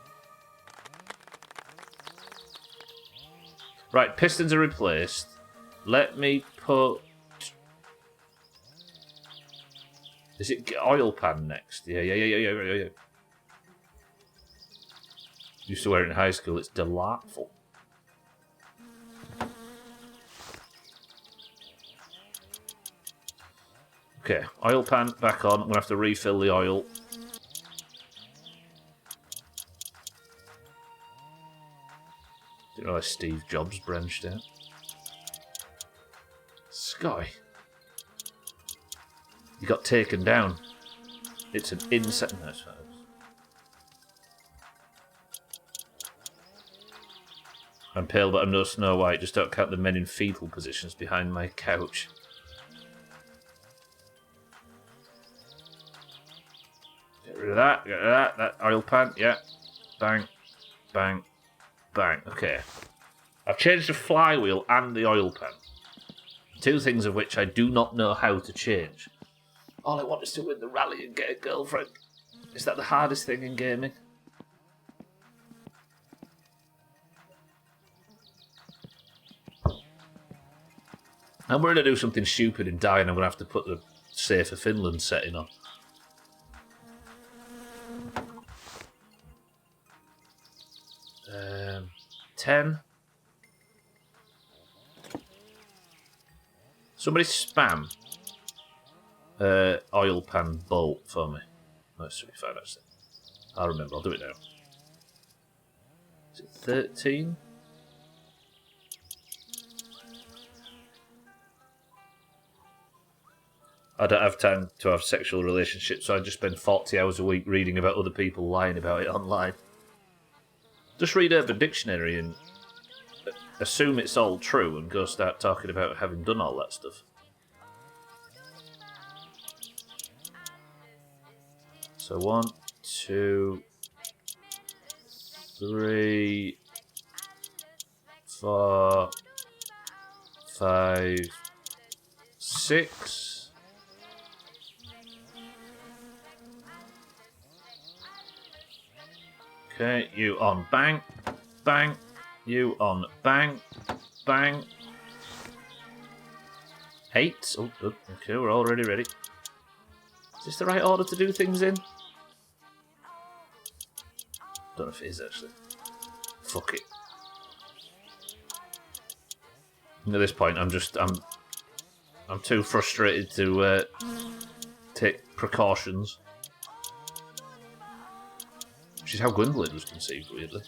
Right, pistons are replaced. Let me put... Is it oil pan next? Yeah. Used to wear it in high school. It's delightful. Okay, oil pan back on. I'm going to have to refill the oil. Didn't realise Steve Jobs branched out. Sky. You got taken down. It's an insect. No, it's fine. I'm pale, but I'm no Snow White. Just don't count the men in fetal positions behind my couch. Get rid of that. Get rid of that. That oil pan. Yeah. Bang. Bang. Bang. Okay. I've changed the flywheel and the oil pan. Two things of which I do not know how to change. All I want is to win the rally and get a girlfriend. Is that the hardest thing in gaming? I'm going to do something stupid and die, and I'm going to have to put the Safer Finland setting on. Um, 10. Somebody spam oil pan bolt for me. That should be fine, actually. I'll remember. I'll do it now. Is it 13? I don't have time to have sexual relationships, so I just spend 40 hours a week reading about other people lying about it online. Just read Urban Dictionary and assume it's all true and go start talking about having done all that stuff. So 1, 2, 3, 4, 5, 6. Okay, you on bang, bang, you on bang, bang. 8. Oh, good. Okay, we're already ready. Is this the right order to do things in? Don't know if it is actually. Fuck it. And at this point, I'm too frustrated to take precautions. Which is how Gwendolyn was conceived, weirdly.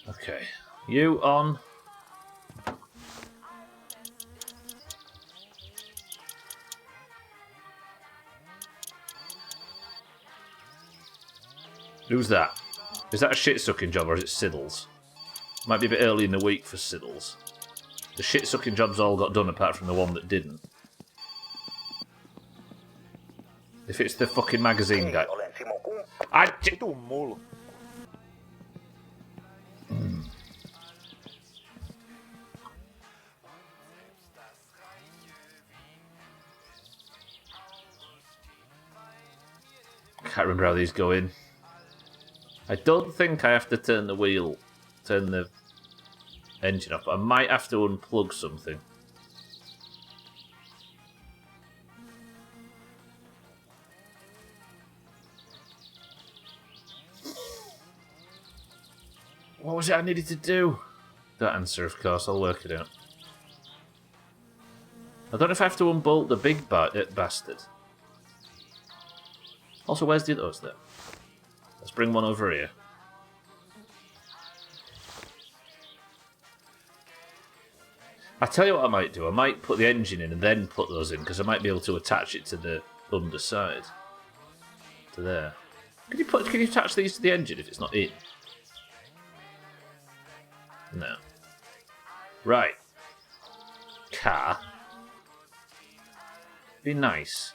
Okay. You on. Who's that? Is that a shit-sucking job or is it Siddles? Might be a bit early in the week for Siddles. The shit-sucking jobs all got done apart from the one that didn't. If it's the fucking magazine guy. Vitu mulla. Can't remember how these go in. I don't think I have to turn the engine off. I might have to unplug something. What was it I needed to do? That answer, of course. I'll work it out. I don't know if I have to unbolt the big bastard. Also, where's the other? Oh, it's there. Let's bring one over here. I tell you what I might do. I might put the engine in and then put those in, because I might be able to attach it to the underside. To there. Can you attach these to the engine if it's not in? No. Right. Car. Be nice.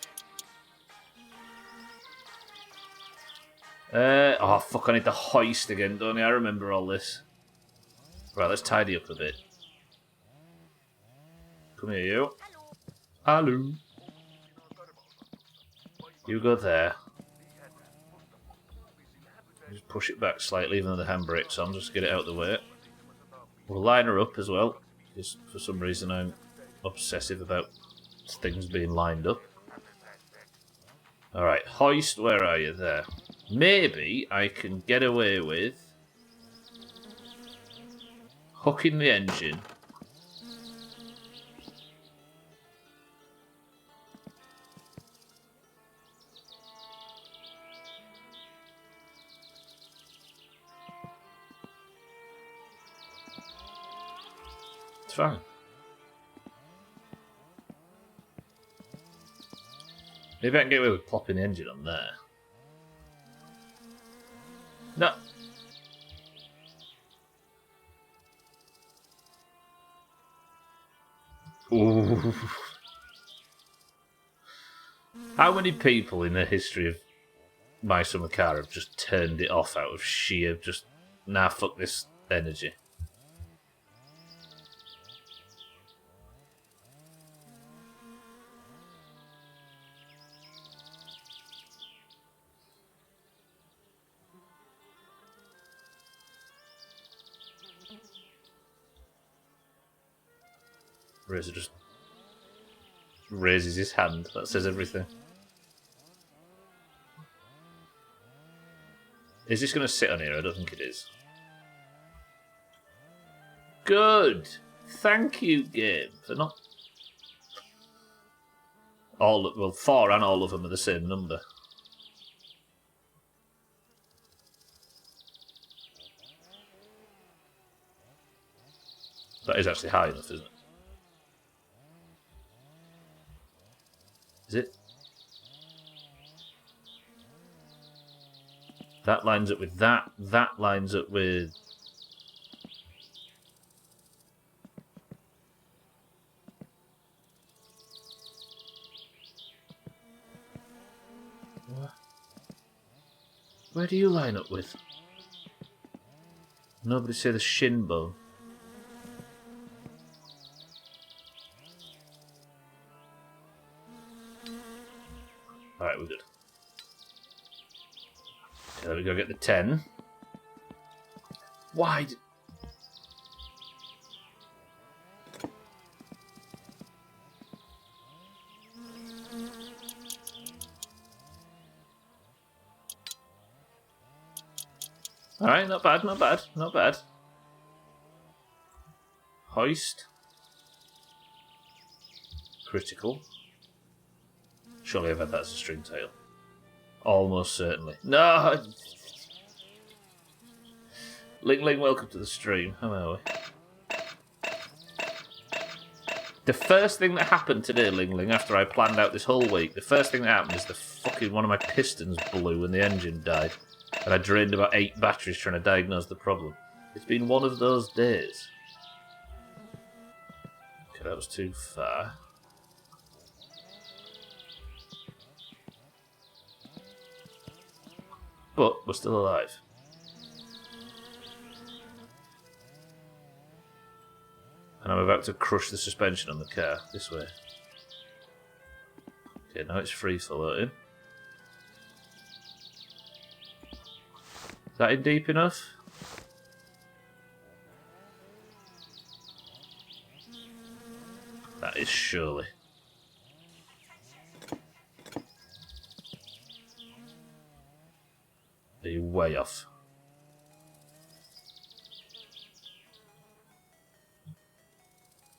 Oh fuck, I need the hoist again, don't I? I remember all this. Right, let's tidy up a bit. Come here, you. Hello. You go there. Just push it back slightly, even though the handbrake's on, just to get it out of the way. We'll line her up as well, because for some reason I'm obsessive about things being lined up. Alright, hoist, where are you? There. Maybe I can get away with hooking the engine. It's fine. Maybe I can get away with plopping the engine on there. No. Ooh. How many people in the history of My Summer Car have just turned it off out of sheer just, nah, fuck this energy? Razor just raises his hand. That says everything. Is this going to sit on here? I don't think it is. Good. Thank you, game, for not... Well, 4 and all of them are the same number. That is actually high enough, isn't it? Is it? That lines up with that. That lines up with... What? Where do you line up with? Nobody say the shin bone. Alright, we're good. Okay, there we go, get the 10. Why? Alright, not bad, not bad, not bad. Hoist. Critical. Surely I've had that as a string tail. Almost certainly. No! Ling Ling, welcome to the stream. How are we? The first thing that happened today, Ling Ling, after I planned out this whole week, the first thing that happened is the fucking one of my pistons blew and the engine died. And I drained about 8 batteries trying to diagnose the problem. It's been one of those days. Okay, that was too far. But we're still alive. And I'm about to crush the suspension on the car. This way. Okay, now it's free floating. Is that in deep enough? That is surely. Are you way off?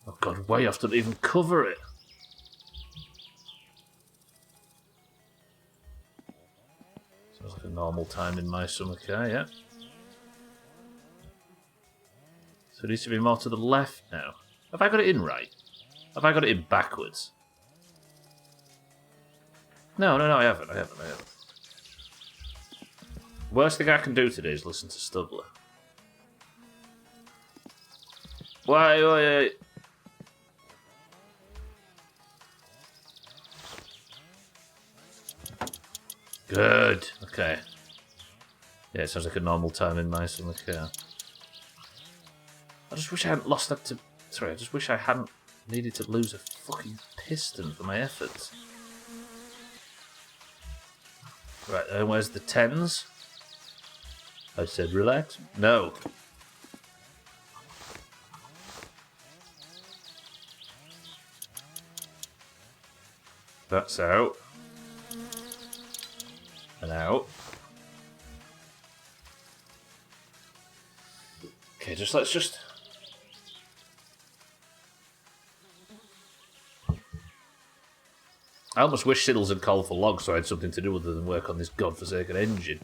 Oh god, way off, doesn't even cover it. Sounds like a normal time in My Summer Car, yeah. So it needs to be more to the left now. Have I got it in right? Have I got it in backwards? No, I haven't. Worst thing I can do today is listen to Stubler. Wait. Good. Okay. Yeah, it sounds like a normal time in my summer car. I just wish I hadn't lost that to... Sorry, I just wish I hadn't needed to lose a fucking piston for my efforts. Right, and where's the 10s? I said relax. No. That's out. And out. Okay, let's just... I almost wish Siddles had called for logs so I had something to do other than work on this godforsaken engine.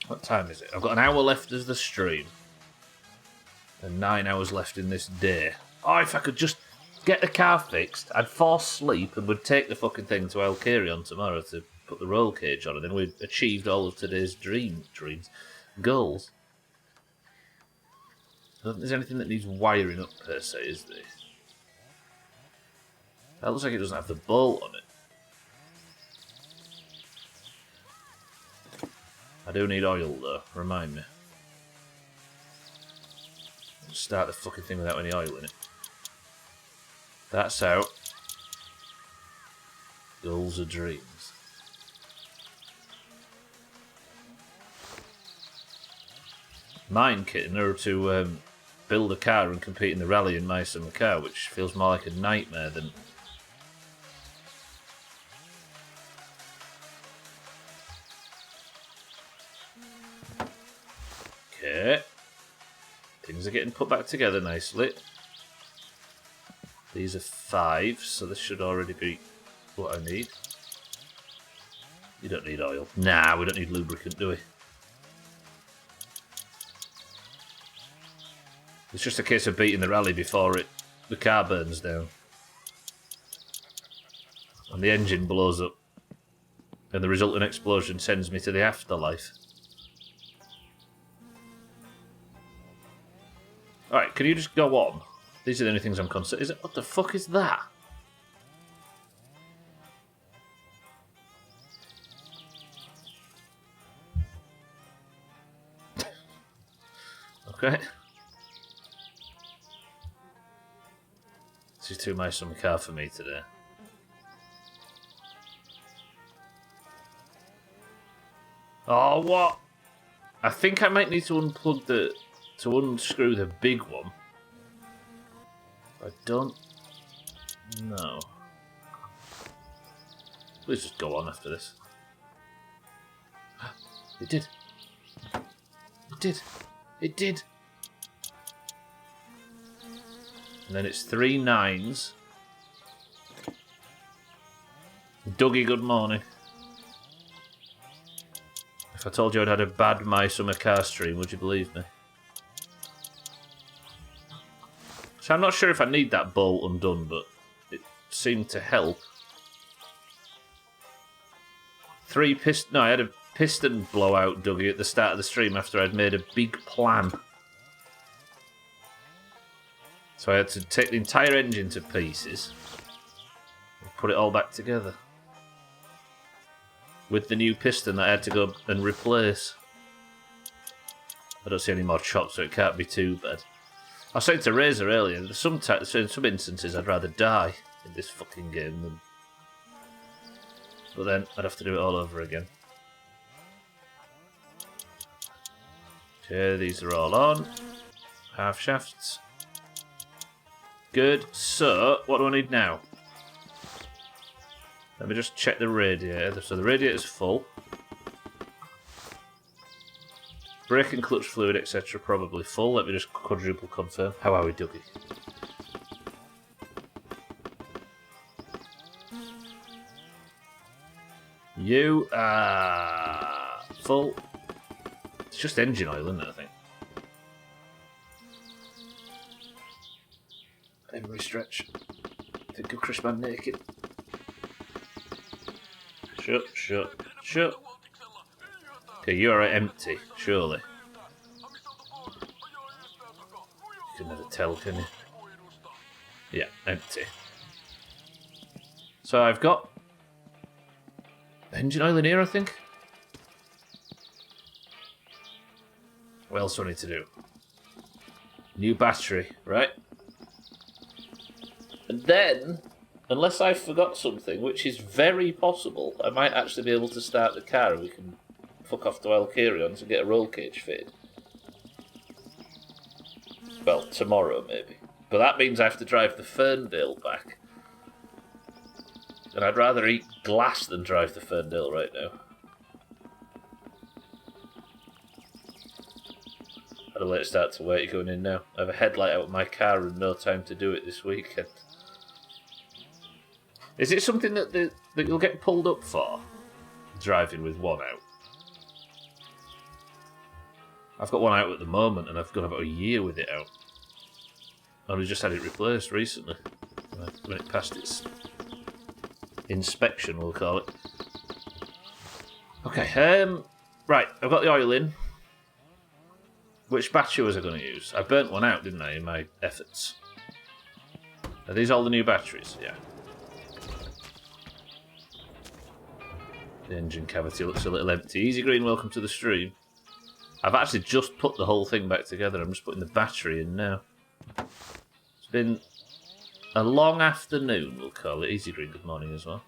What time is it? I've got an hour left of the stream. And 9 hours left in this day. Oh, if I could just get the car fixed, I'd fall asleep and would take the fucking thing to Alkarion tomorrow to put the roll cage on, and then we'd achieved all of today's goals. I don't think there's anything that needs wiring up per se, is there? That looks like it doesn't have the bolt on it. I do need oil though, remind me. Start the fucking thing without any oil in it. That's out. Goals are dreams. Mine kit in order to build a car and compete in the rally in my summer car, which feels more like a nightmare than... Okay. Things are getting put back together nicely. These are 5, so this should already be what I need. You don't need oil. Nah, we don't need lubricant, do we? It's just a case of beating the rally before the car burns down. And the engine blows up. And the resulting explosion sends me to the afterlife. Alright, can you just go on? These are the only things I'm concerned. Is it? What the fuck is that? Okay. This is too much on the car for me today. Oh, what? I think I might need to unscrew the big one. I don't know. Please just go on after this. It did. It did. It did. And then it's 3 9s. Dougie, good morning. If I told you I'd had a bad My Summer Car stream, would you believe me? So I'm not sure if I need that bolt undone, but it seemed to help. 3 piston... No, I had a piston blowout, Dougie, at the start of the stream after I'd made a big plan. So I had to take the entire engine to pieces and put it all back together. With the new piston that I had to go and replace. I don't see any more chops, so it can't be too bad. I was saying to Razor earlier, in some instances I'd rather die in this fucking game than... But then I'd have to do it all over again. Okay, these are all on. Half shafts. Good. So, what do I need now? Let me just check the radiator. So the radiator's full. Brake and clutch fluid, etc. probably full. Let me just quadruple confirm. How are we, Dougie? You are full. It's just engine oil, isn't it, I think? Everybody stretch. Think of Chris Man naked. Shut. Okay, you are empty, surely. You can never tell, can you? Yeah, empty. So I've got engine oil in here, I think. What else do I need to do? New battery, right? And then, unless I forgot something, which is very possible, I might actually be able to start the car and we can fuck off to Alcarion to get a roll cage fitted. Well, tomorrow maybe. But that means I have to drive the Ferndale back. And I'd rather eat glass than drive the Ferndale right now. Had a late start to work going in now. I have a headlight out of my car and no time to do it this weekend. Is it something that you'll get pulled up for? Driving with one out? I've got one out at the moment and I've got about a year with it out. And we just had it replaced recently. When it passed its inspection, we'll call it. Okay, right, I've got the oil in. Which battery was I going to use? I burnt one out, didn't I, in my efforts? Are these all the new batteries? Yeah. The engine cavity looks a little empty. Easy Green, welcome to the stream. I've actually just put the whole thing back together. I'm just putting the battery in now. It's been a long afternoon, we'll call it. Easy Green, good morning as well.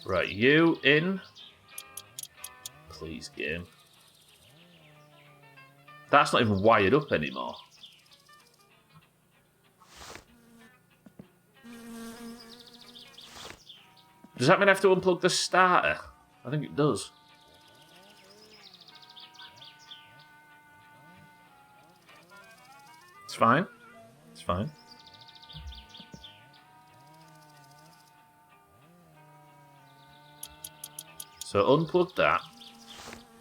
Right, you in. Please, game. That's not even wired up anymore. Does that mean I have to unplug the starter? I think it does. It's fine. It's fine. So unplug that.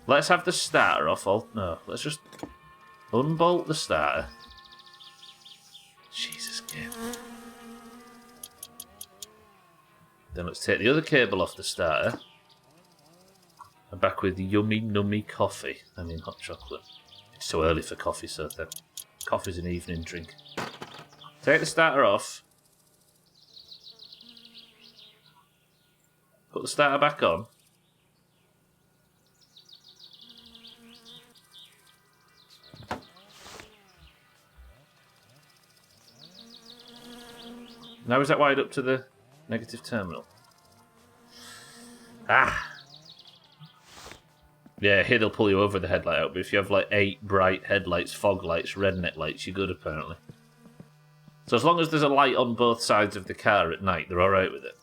Let's have the starter off. No, let's just unbolt the starter. Jesus, game. Then let's take the other cable off the starter. And back with yummy, nummy coffee. I mean, hot chocolate. It's too early for coffee, so then coffee's an evening drink. Take the starter off. Put the starter back on. Now is that wired up to the negative terminal? Ah! Yeah, here they'll pull you over the headlight out, but if you have like 8 bright headlights, fog lights, redneck lights, you're good apparently. So as long as there's a light on both sides of the car at night, they're alright with it.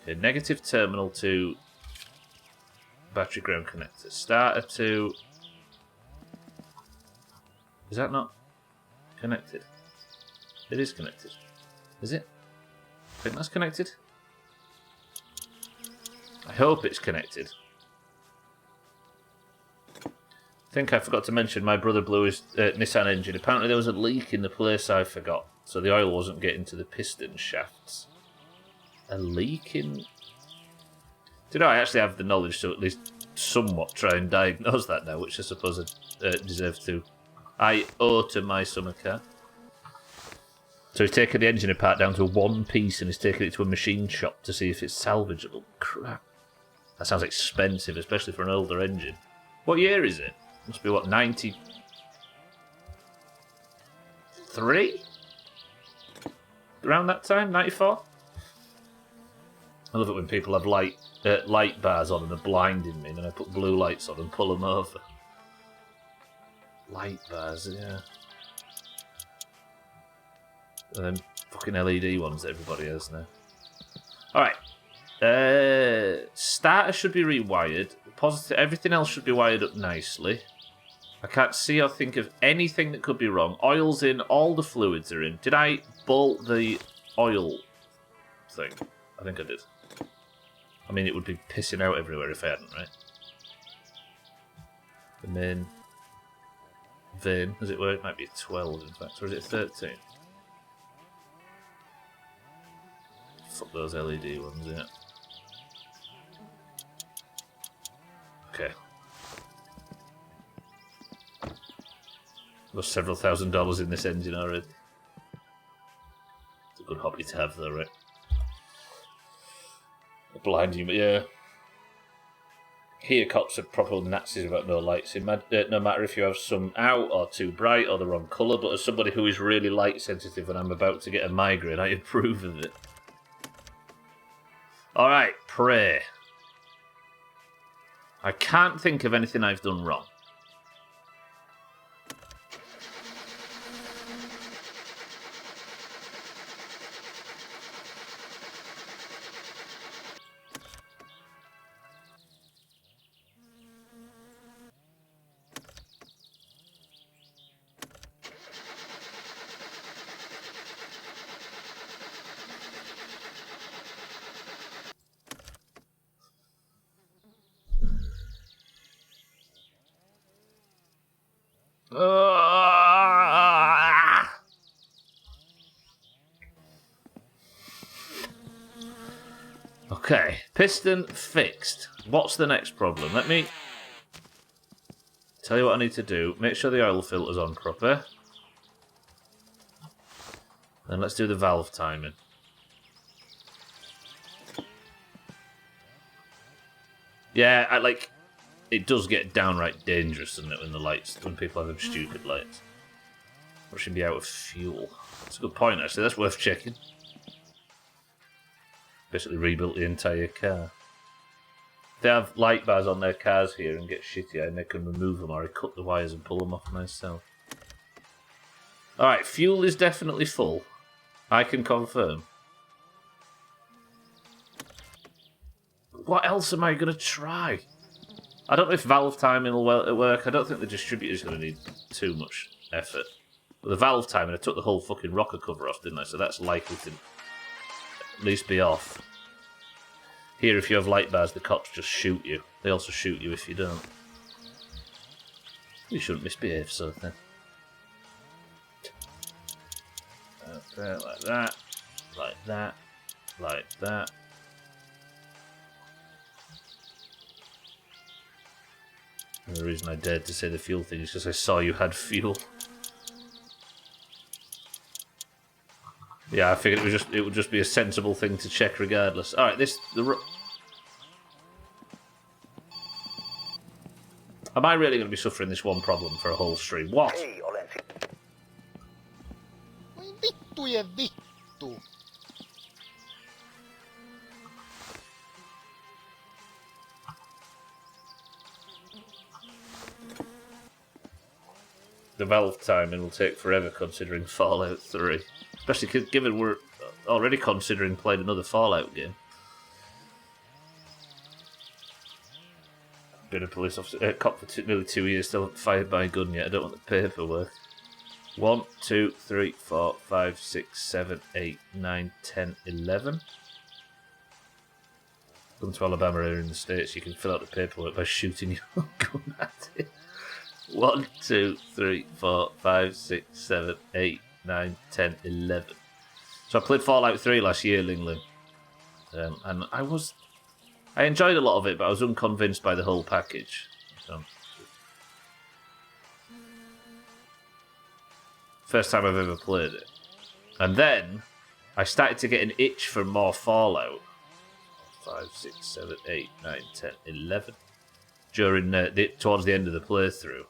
Okay, negative terminal to battery ground connector. Starter to... Is that not connected? It is connected. Is it? I think that's connected. I hope it's connected. I think I forgot to mention my brother blew his Nissan engine. Apparently there was a leak in the place I forgot, so the oil wasn't getting to the piston shafts. A leak in... Did I actually have the knowledge to at least somewhat try and diagnose that now, which I suppose I deserve to. I owe to my summer car. So he's taken the engine apart down to one piece and he's taken it to a machine shop to see if it's salvageable. Crap. That sounds expensive, especially for an older engine. What year is it? Must be, what, 93? Around that time? 94? I love it when people have light bars on and they're blinding me, and then I put blue lights on and pull them over. Light bars, yeah. And then fucking LED ones that everybody has now. Alright. Starter should be rewired. Positive, everything else should be wired up nicely. I can't see or think of anything that could be wrong. Oil's in, all the fluids are in. Did I bolt the oil thing? I think I did. I mean, it would be pissing out everywhere if I hadn't, right? And then... vein, as it were. It might be 12, in fact. Or is it 13? Fuck those LED ones, yeah. Okay. There's several $1,000s in this engine already. It's a good hobby to have, though, right? Blind you, but yeah. Here, cops are proper Nazis about no lights. No matter if you have some out or too bright or the wrong colour, but as somebody who is really light sensitive and I'm about to get a migraine, I approve of it. Alright, pray. I can't think of anything I've done wrong. Okay, piston fixed. What's the next problem? Let me tell you what I need to do. Make sure the oil filter's on proper. Then let's do the valve timing. Yeah, it does get downright dangerous, doesn't it, when people have them stupid lights. Or should be out of fuel. That's a good point, actually. That's worth checking. Basically rebuilt the entire car. They have light bars on their cars here and get shitty, and they can remove them, or I cut the wires and pull them off myself. Alright, fuel is definitely full. I can confirm. What else am I going to try? I don't know if valve timing will work. I don't think the distributor's going to need too much effort. But the valve timing, I took the whole fucking rocker cover off, didn't I? So that's likely to at least be off. Here, if you have light bars, the cops just shoot you. They also shoot you if you don't. You shouldn't misbehave, sort of thing. Okay, like that. Like that. Like that. And the reason I dared to say the fuel thing is because I saw you had fuel. Yeah, I figured it would just be a sensible thing to check regardless. All right, am I really going to be suffering this one problem for a whole stream? What? Ei olen Vittujen vittu. The valve timing will take forever considering Fallout 3. Especially given we're already considering playing another Fallout game. Been a police officer, cop for nearly 2 years, still fired by a gun yet. I don't want the paperwork. 1, 2, 3, 4, 5, 6, 7, 8, 9, 10, 11. Come to Alabama here in the States, you can fill out the paperwork by shooting your gun at it. 1, 2, 3, 4, 5, 6, 7, 8, 9, 10, 11. So I played Fallout 3 last year, Ling Ling. And I enjoyed a lot of it, but I was unconvinced by the whole package. So, first time I've ever played it. And then I started to get an itch for more Fallout. 5, 6, 7, 8, 9, 10, 11. During towards the end of the playthrough.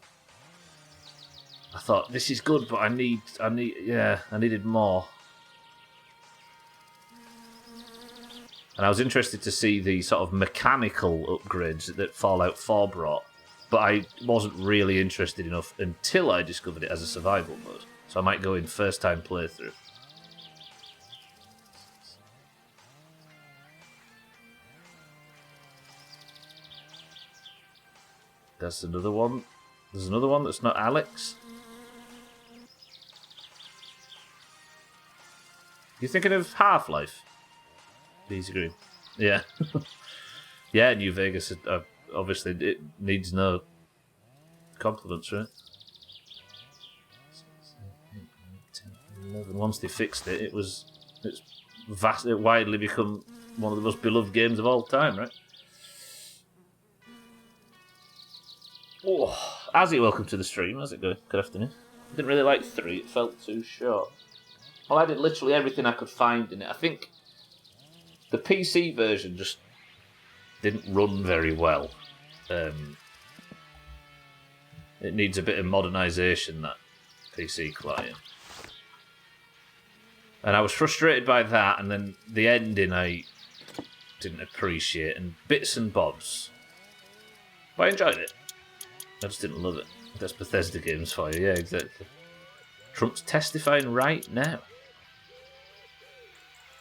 I thought, this is good, but I needed more. And I was interested to see the sort of mechanical upgrades that Fallout 4 brought, but I wasn't really interested enough until I discovered it as a survival mode. So I might go in first time playthrough. That's another one. There's another one that's not Alex. You thinking of Half-Life? Easy Green. Yeah. Yeah, New Vegas, obviously, it needs no compliments, right? And once they fixed it, it's widely become one of the most beloved games of all time, right? Oh, Azzy, welcome to the stream. How's it going? Good afternoon. I didn't really like 3. It felt too short. Well, I did literally everything I could find in it. I think the PC version just didn't run very well. It needs a bit of modernisation, that PC client. And I was frustrated by that, and then the ending I didn't appreciate, and bits and bobs. But I enjoyed it. I just didn't love it. That's Bethesda games for you, yeah, exactly. Trump's testifying right now.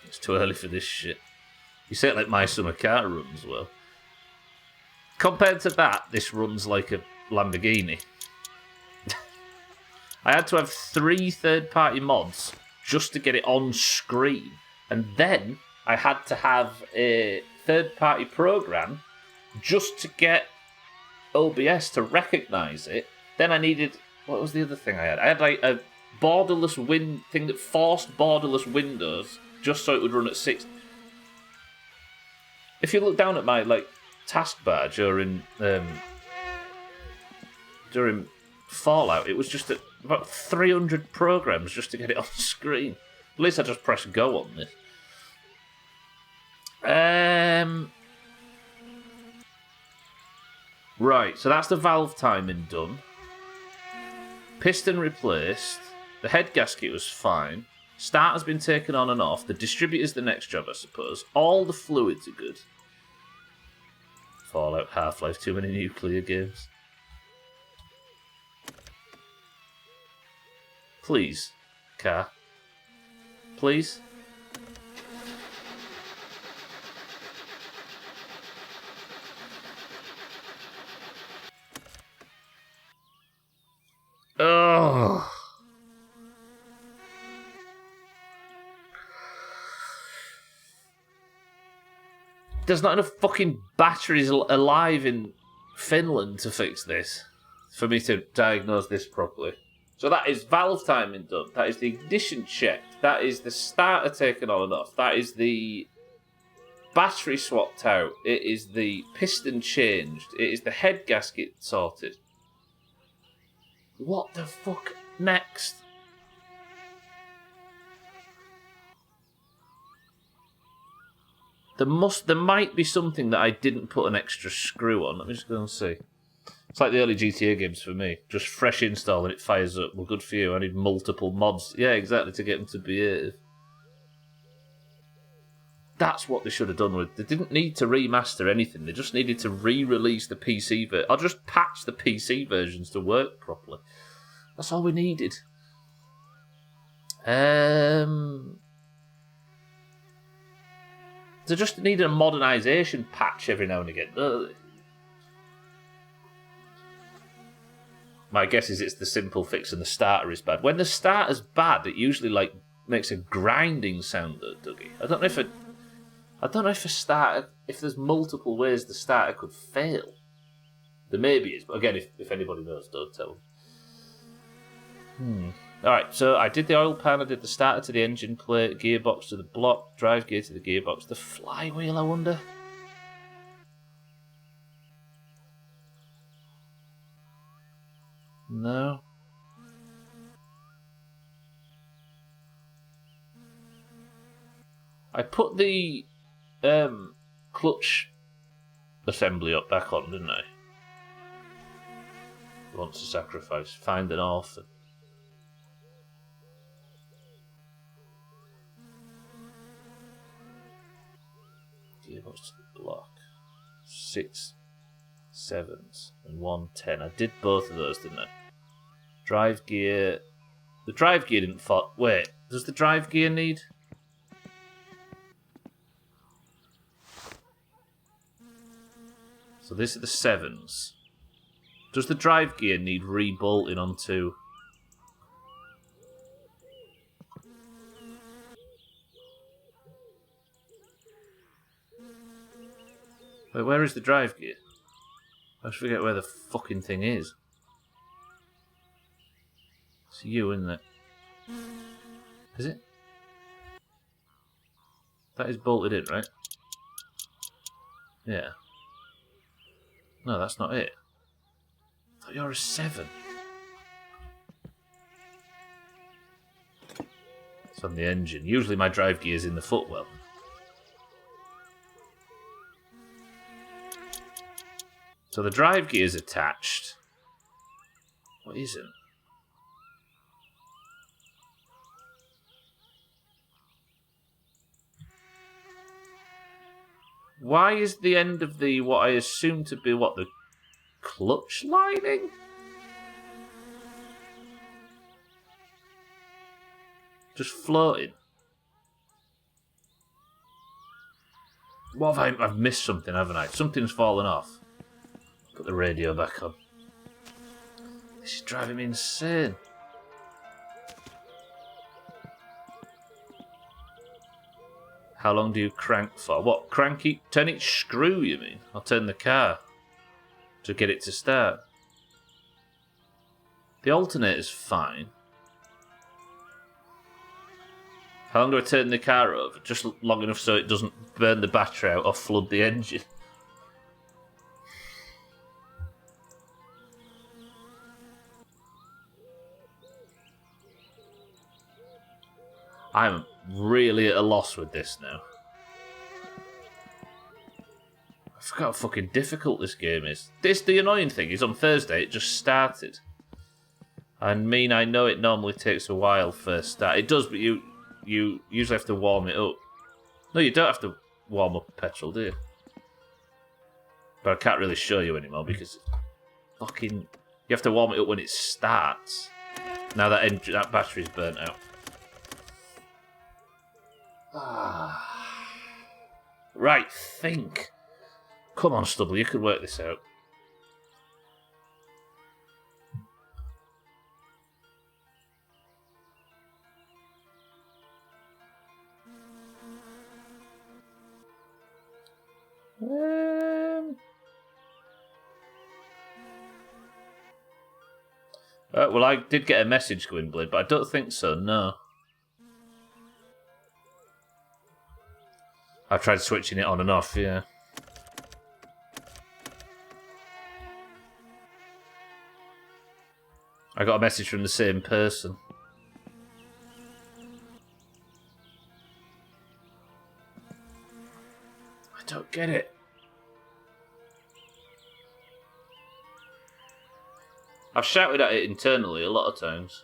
It's too early for this shit. You say it like My Summer Car runs well. Compared to that, this runs like a Lamborghini. I had to have 3 third-party mods just to get it on screen. And then I had to have a third-party program just to get OBS to recognise it. Then I needed... What was the other thing I had? I had like a borderless thing that forced borderless windows just so it would run at 60. If you look down at my taskbar during Fallout, it was just about 300 programs just to get it on screen. At least I just press go on this. Right, so that's the valve timing done. Piston replaced. The head gasket was fine. Starter's been taken on and off. The distributor's the next job, I suppose. All the fluids are good. Fallout, Half-Life, too many nuclear games. Please, car. Please. Oh. There's not enough fucking batteries alive in Finland to fix this for me to diagnose this properly. So that is valve timing done. That is the ignition checked. That is the starter taken on and off. That is the battery swapped out. It is the piston changed. It is the head gasket sorted. What the fuck next? There might be something that I didn't put an extra screw on. Let me just go and see. It's like the early GTA games for me. Just fresh install and it fires up. Well, good for you. I need multiple mods. Yeah, exactly, to get them to behave. That's what they should have done with. They didn't need to remaster anything. They just needed to re-release the PC version. Or just patch the PC versions to work properly. That's all we needed. They just need a modernisation patch every now and again. My guess is it's the simple fix and the starter is bad. When the starter's bad, it usually makes a grinding sound, though, Dougie. I don't know if a starter, if there's multiple ways the starter could fail. There maybe is, but again, if anybody knows, don't tell them. Alright, so I did the oil pan, I did the starter to the engine plate, gearbox to the block, drive gear to the gearbox, the flywheel, I wonder? No. I put the clutch assembly up back on, didn't I? Wants to sacrifice. Find an orphan. Gearbox to the block. 6 7s and 1 10. I did both of those, didn't I? Drive gear. The drive gear didn't fall. Wait, does the drive gear need? So this are the 7s. Does the drive gear need re-bolting onto? Wait, where is the drive gear? I just forget where the fucking thing is. It's you, isn't it? Is it? That is bolted in, right? Yeah. No, that's not it. I thought you're a 7. It's on the engine. Usually my drive gear's in the footwell. So the drive gear's attached. What isn't? Why is the end of the, what I assume to be, what, the clutch lining? Just floating. What have I've missed something, haven't I? Something's fallen off. Put the radio back on. This is driving me insane. How long do you crank for? What, turn each screw, you mean? I'll turn the car to get it to start. The alternator's fine. How long do I turn the car over? Just long enough so it doesn't burn the battery out or flood the engine. I'm really at a loss with this now. I forgot how fucking difficult this game is. The annoying thing is on Thursday it just started. I know it normally takes a while first start. It does, but you usually have to warm it up. No, you don't have to warm up petrol, do you? But I can't really show you anymore because fucking you have to warm it up when it starts. Now that battery's burnt out. Right, think. Come on, Stubble, you could work this out. Well, I did get a message, Gwynblade, but I don't think so, no. I've tried switching it on and off, yeah. I got a message from the same person. I don't get it. I've shouted at it internally a lot of times.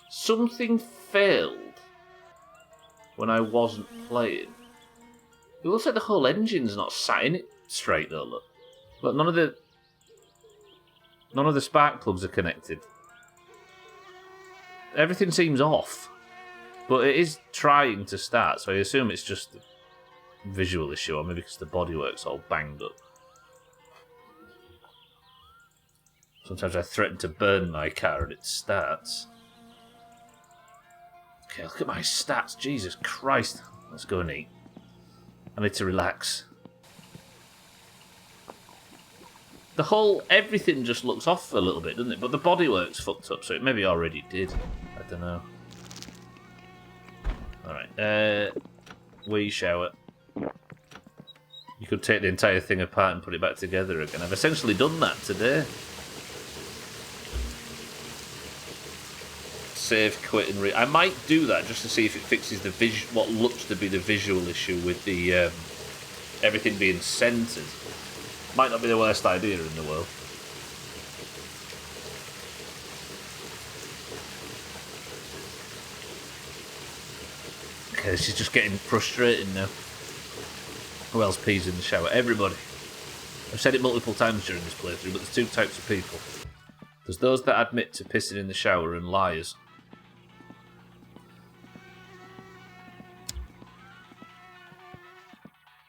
Something failed when I wasn't playing. It looks like the whole engine's not sat in it straight though, look. Look, none of the spark plugs are connected. Everything seems off. But it is trying to start, so I assume it's just a visual issue, or maybe because the bodywork's all banged up. Sometimes I threaten to burn my car and it starts. Okay, look at my stats. Jesus Christ. Let's go and eat. I need to relax. Everything just looks off a little bit, doesn't it? But the bodywork's fucked up, so it maybe already did. I don't know. Alright, wee shower. You could take the entire thing apart and put it back together again. I've essentially done that today. Save, quit, and I might do that just to see if it fixes the what looks to be the visual issue with the everything being centered. Might not be the worst idea in the world. Okay, this is just getting frustrating now. Who else pees in the shower? Everybody. I've said it multiple times during this playthrough, but there's two types of people. There's those that admit to pissing in the shower and liars.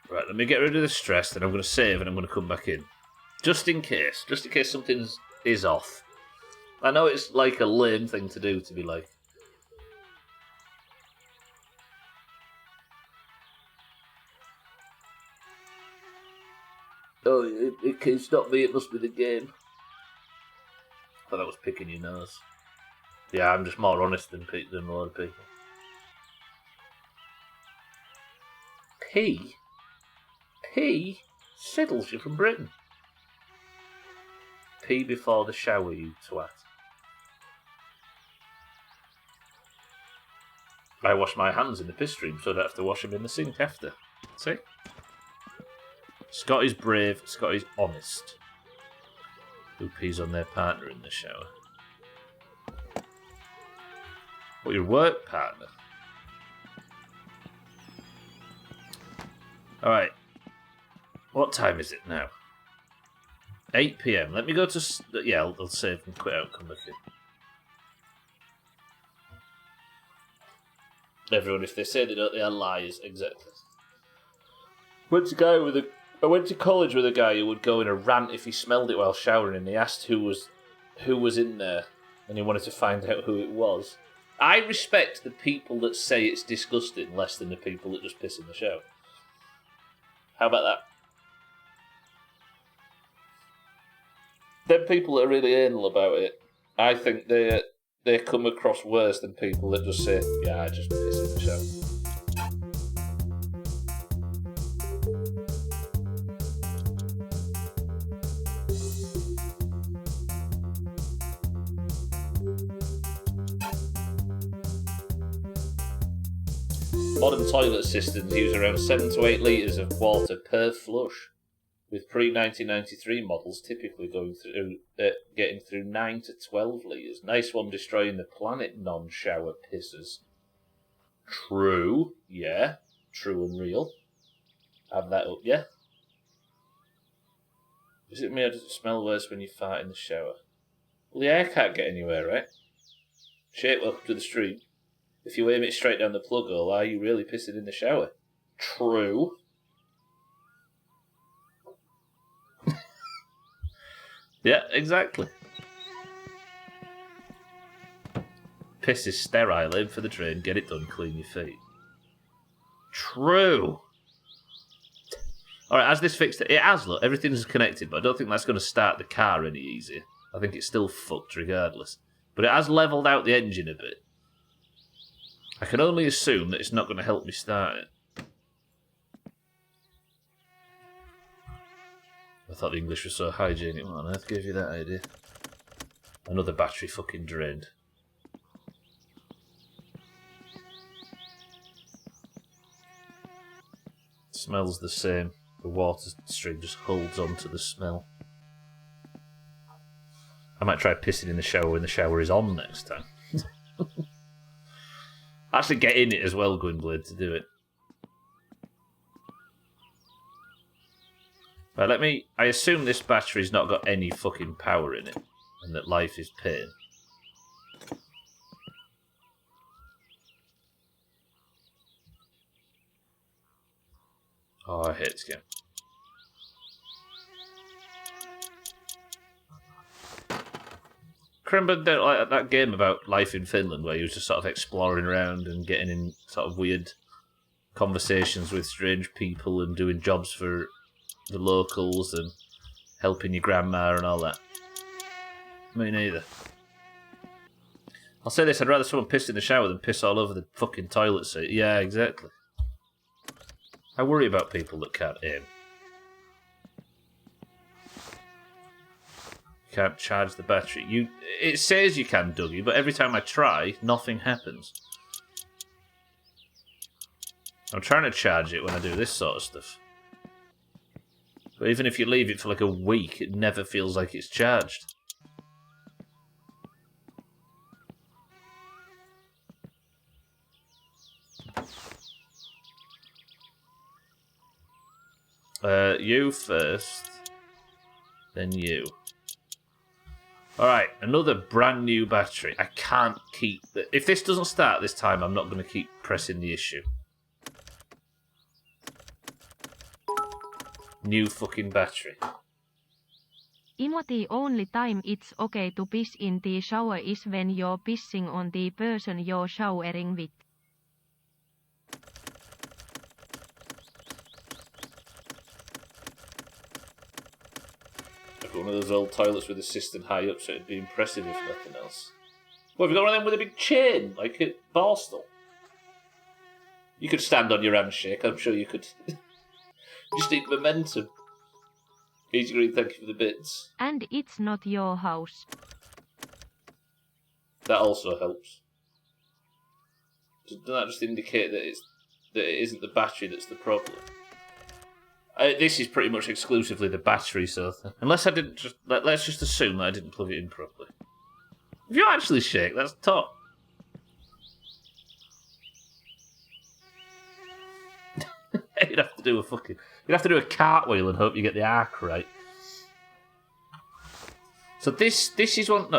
Right, let me get rid of the stress, then I'm going to save and I'm going to come back in. Just in case something is off. I know it's like a lame thing to do, to be like, Oh, it's not me, it must be the game. I thought that was picking your nose. Yeah, I'm just more honest than a lot of people. P settles you from Britain. Pee before the shower, you twat. I wash my hands in the piss stream so I don't have to wash them in the sink after. See? Scott is brave, Scott is honest. Who pees on their partner in the shower? What, your work partner? Alright. What time is it now? 8 PM. Let me go to... Yeah, I'll save and quit out and come back in. Everyone, if they say they don't, they are liars. Exactly. I went to college with a guy who would go in a rant if he smelled it while showering, and he asked who was in there, and he wanted to find out who it was. I respect the people that say it's disgusting less than the people that just piss in the shower. How about that? Them people that are really anal about it, I think they come across worse than people that just say, yeah, I just piss in the shower. Modern toilet systems use around 7 to 8 litres of water per flush, with pre-1993 models typically getting through 9 to 12 litres. Nice one destroying the planet, non-shower pissers. True, yeah. True and real. Have that up, yeah? Is it me or does it smell worse when you fart in the shower? Well, the air can't get anywhere, right? Shit, welcome to the stream. If you aim it straight down the plug hole, are you really pissing in the shower? True. Yeah, exactly. Piss is sterile, aim for the drain, get it done, clean your feet. True. Alright, has this fixed it? It has, look, everything's connected, but I don't think that's going to start the car any easier. I think it's still fucked regardless. But it has levelled out the engine a bit. I can only assume that it's not going to help me start it. I thought the English was so hygienic. What on earth gave you that idea? Another battery fucking drained. It smells the same. The water stream just holds on to the smell. I might try pissing in the shower when the shower is on next time. Actually get in it as well, Gwynblade, to do it. Right, I assume this battery's not got any fucking power in it, and that life is pain. Oh, I hate this game. Remember that game about life in Finland where you was just sort of exploring around and getting in sort of weird conversations with strange people and doing jobs for the locals and helping your grandma and all that? Me neither. I'll say this, I'd rather someone piss in the shower than piss all over the fucking toilet seat. Yeah, exactly. I worry about people that can't aim. Can't charge the battery. It says you can, Dougie, but every time I try, nothing happens. I'm trying to charge it when I do this sort of stuff. But even if you leave it for like a week, it never feels like it's charged. You first, then you. Alright, another brand new battery. I can't keep... If this doesn't start this time, I'm not going to keep pressing the issue. New fucking battery. Imo, the only time it's okay to piss in the shower is when you're pissing on the person you're showering with. One of those old toilets with a cistern high up, so it'd be impressive if nothing else. Well, have you got one of them with a big chain, like at Borstal? You could stand on your handshake, I'm sure you could. Just need momentum. Easy Green, thank you for the bits. And it's not your house. That also helps. Doesn't that just indicate that it isn't the battery that's the problem? This is pretty much exclusively the battery, so unless I didn't just let's just assume that I didn't plug it in properly. If you actually shake, that's top. You'd have to do a cartwheel and hope you get the arc right. So this is one.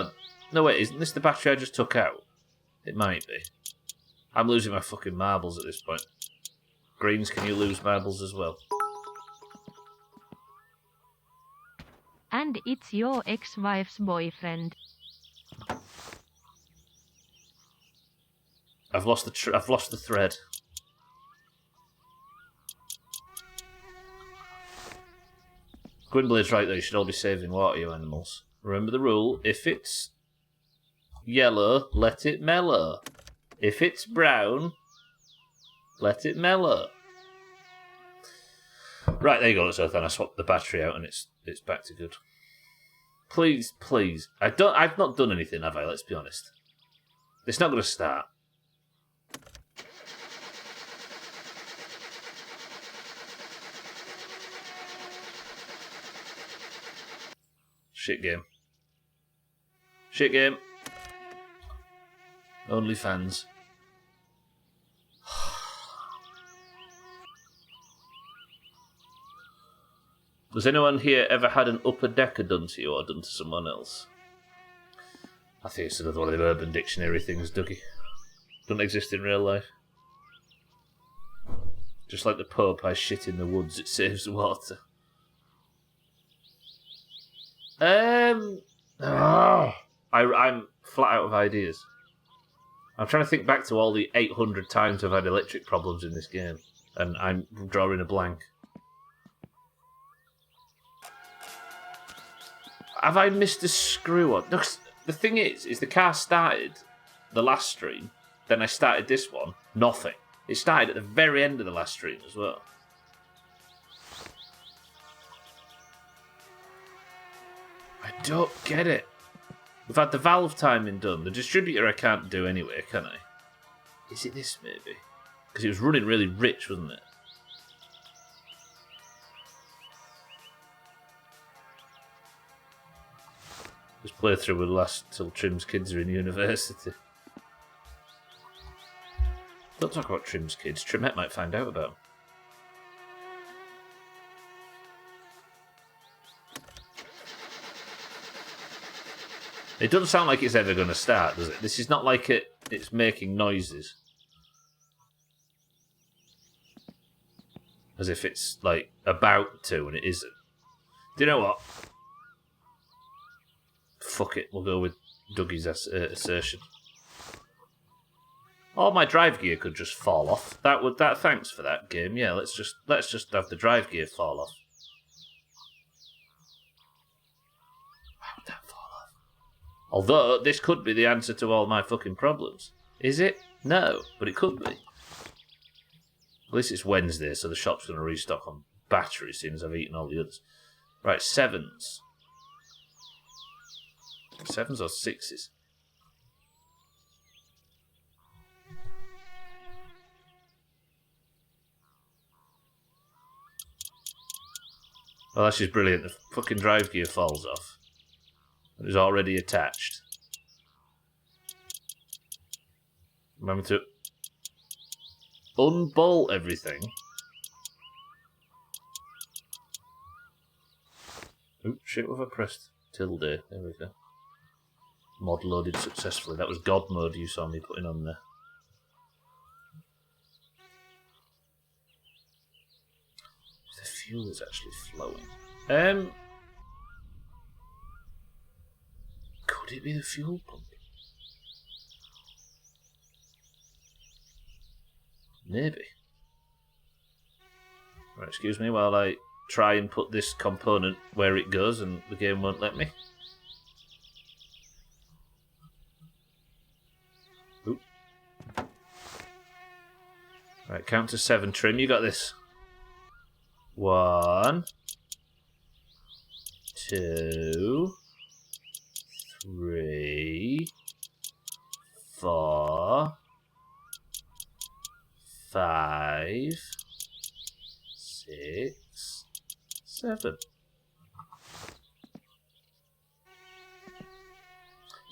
No wait, isn't this the battery I just took out? It might be. I'm losing my fucking marbles at this point. Greens, can you lose marbles as well? And it's your ex-wife's boyfriend. I've lost the thread. Gwynblade's right though, you should all be saving water, you animals. Remember the rule, if it's yellow, let it mellow. If it's brown, let it mellow. Right, there you go, so then I swapped the battery out and it's back to good. Please. I've not done anything, have I? Let's be honest. It's not going to start. Shit game. Only fans. Has anyone here ever had an upper decker done to you or done to someone else? I think it's another one of the Urban Dictionary things, Dougie. Doesn't exist in real life. Just like the Pope, I shit in the woods, it saves water. I'm flat out of ideas. I'm trying to think back to all the 800 times I've had electric problems in this game, and I'm drawing a blank. Have I missed a screw on? No, the thing is the car started the last stream, then I started this one, nothing. It started at the very end of the last stream as well. I don't get it. We've had the valve timing done. The distributor I can't do anyway, can I? Is it this, maybe? Because it was running really rich, wasn't it? This playthrough will last till Trim's kids are in university. Don't talk about Trim's kids. Trimette might find out about them. It doesn't sound like it's ever going to start, does it? This is not like it's making noises. As if it's, like, about to, and it isn't. Do you know what? Fuck it, we'll go with Dougie's assertion. All my drive gear could just fall off. Thanks for that, game. Yeah, let's just have the drive gear fall off. Why would that fall off? Although, this could be the answer to all my fucking problems. Is it? No, but it could be. At least it's Wednesday, so the shop's going to restock on batteries, seeing as I've eaten all the others. Right, 7s. 7s or 6s? Well, that's just brilliant. The fucking drive gear falls off. It was already attached. Remember to unbolt everything. Oh shit, what have I pressed? Tilde. There we go. Mod loaded successfully. That was God mode you saw me putting on there. The fuel is actually flowing. Could it be the fuel pump? Maybe. Right, excuse me while I try and put this component where it goes and the game won't let me. Oop. Right, count to 7, Trim. You got this. 1, 2, 3, 4, 5, 6, 7.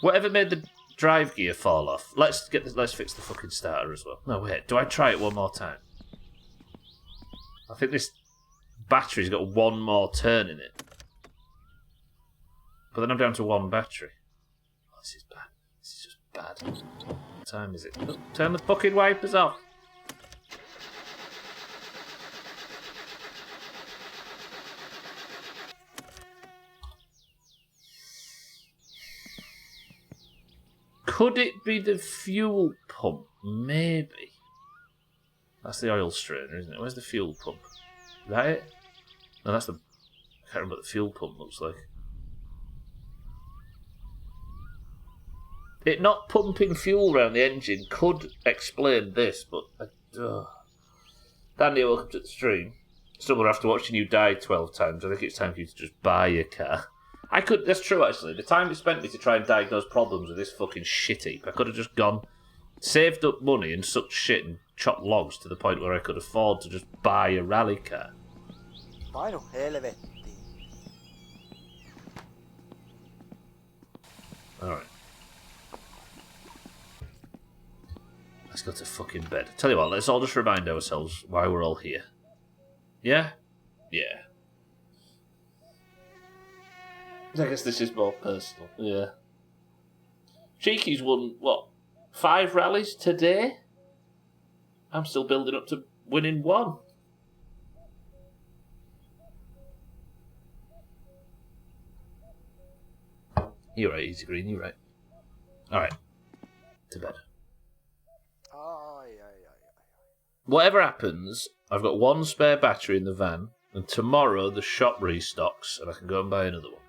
Whatever made the drive gear fall off? Let's fix the fucking starter as well. No, wait. Do I try it one more time? I think this battery's got one more turn in it. But then I'm down to 1 battery. Oh, this is bad. This is just bad. What time is it? Oh, turn the fucking wipers off. Could it be the fuel pump? Maybe. That's the oil strainer, isn't it? Where's the fuel pump? Is that it? No, that's the... I can't remember what the fuel pump looks like. It not pumping fuel around the engine could explain this, but... Dandy, welcome to the stream. Still after watching you die 12 times, I think it's time for you to just buy a car. I could... That's true, actually. The time it spent me to try and diagnose problems with this fucking shit heap, I could have just gone, saved up money and sucked shit and chopped logs to the point where I could afford to just buy a rally car. Painu helvetti. Alright. Let's go to fucking bed. Tell you what, let's all just remind ourselves why we're all here. Yeah? Yeah. I guess this is more personal. Yeah. Cheeky's won, what, 5 rallies today? I'm still building up to winning 1. You're right, Easy Green, you're right. Alright. To bed. Whatever happens, I've got 1 spare battery in the van, and tomorrow the shop restocks, and I can go and buy another one.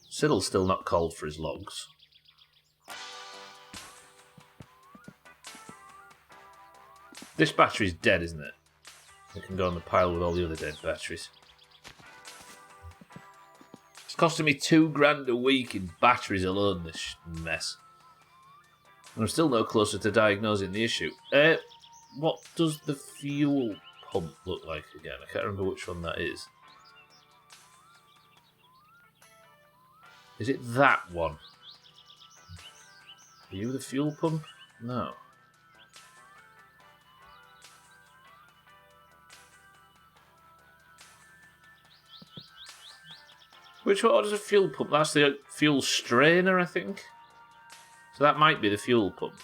Siddle's still not called for his logs. This battery's dead, isn't it? It can go on the pile with all the other dead batteries. It's costing me $2,000 a week in batteries alone, this mess. And I'm still no closer to diagnosing the issue. What does the fuel pump look like again? I can't remember which one that is. Is it that one? Are you the fuel pump? No. Which one is a fuel pump? That's the fuel strainer, I think. So that might be the fuel pump.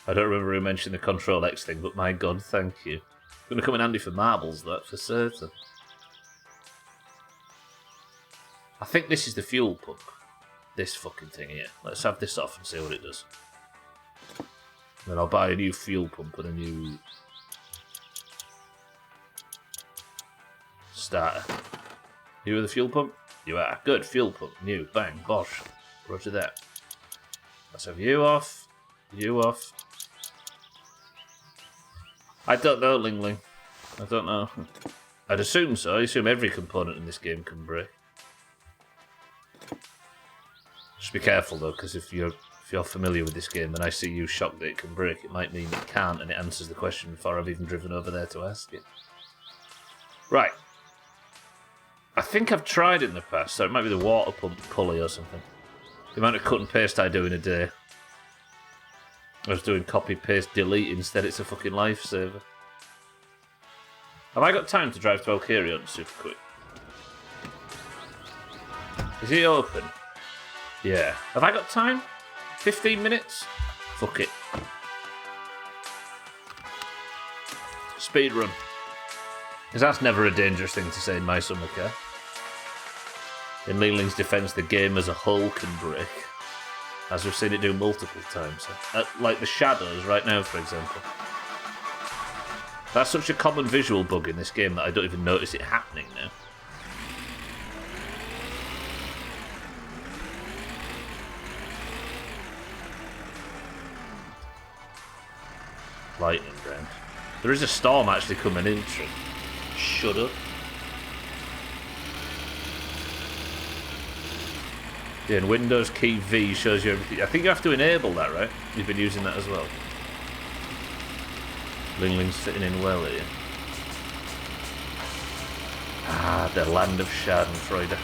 I don't remember who mentioned the Control X thing, but my god, thank you. It's going to come in handy for marbles, that's for certain. I think this is the fuel pump. This fucking thing here. Let's have this off and see what it does. Then I'll buy a new fuel pump and a new starter. You with the fuel pump? You are. Good, fuel pump. New. Bang. Bosh. Roger that. Let's have you off. You off. I don't know, Ling Ling. I don't know. I'd assume so. I assume every component in this game can break. Just be careful though, because if you're familiar with this game and I see you shocked that it can break, it might mean it can't, and it answers the question before I've even driven over there to ask it. Right. I think I've tried it in the past, so it might be the water pump pulley or something. The amount of cut and paste I do in a day. I was doing copy, paste, delete instead. It's a fucking lifesaver. Have I got time to drive to Alcarion super quick? Is he open? Yeah. Have I got time? 15 minutes? Fuck it. Speed run. Because that's never a dangerous thing to say in my summer car. In Ling Ling's defence, the game as a whole can break. as we've seen it do multiple times. Like the shadows right now, for example. That's such a common visual bug in this game that I don't even notice it happening now. Lightning round. There is a storm actually coming in. Shut up. Yeah, and Windows key V shows you everything. I think you have to enable that, right? You've been using that as well. Ling Ling's sitting in well here. Ah, the land of Schadenfreude.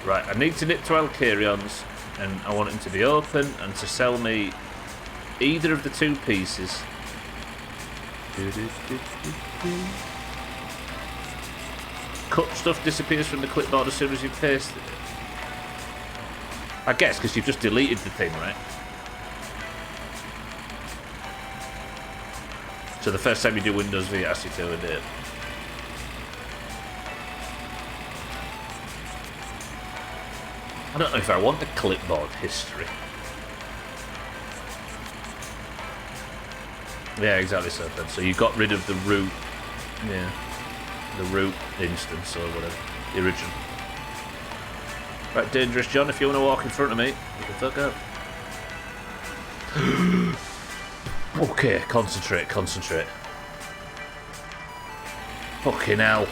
Right, I need to knit 12 Kyrions, and I want them to be open and to sell me either of the two pieces. Cut stuff disappears from the clipboard as soon as you paste it. I guess because you've just deleted the thing, right? So the first time you do Windows V, it asks you to edit. I don't know if I want the clipboard history. Yeah, exactly so then. So you got rid of the root, yeah, the root instance or whatever, the original. Right, Dangerous John, if you want to walk in front of me, you can fuck up. Okay, concentrate. Fucking hell.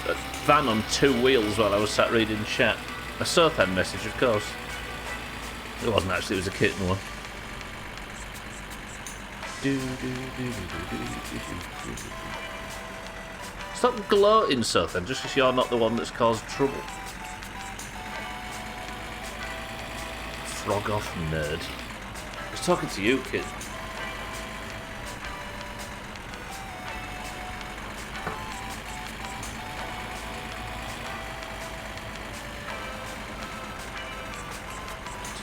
A van on 2 wheels while I was sat reading chat. A Southampton message, of course. It wasn't actually, it was a kitten one. Stop gloating, Southampton, just because you're not the one that's caused trouble. Frog off, nerd. I was talking to you, kid.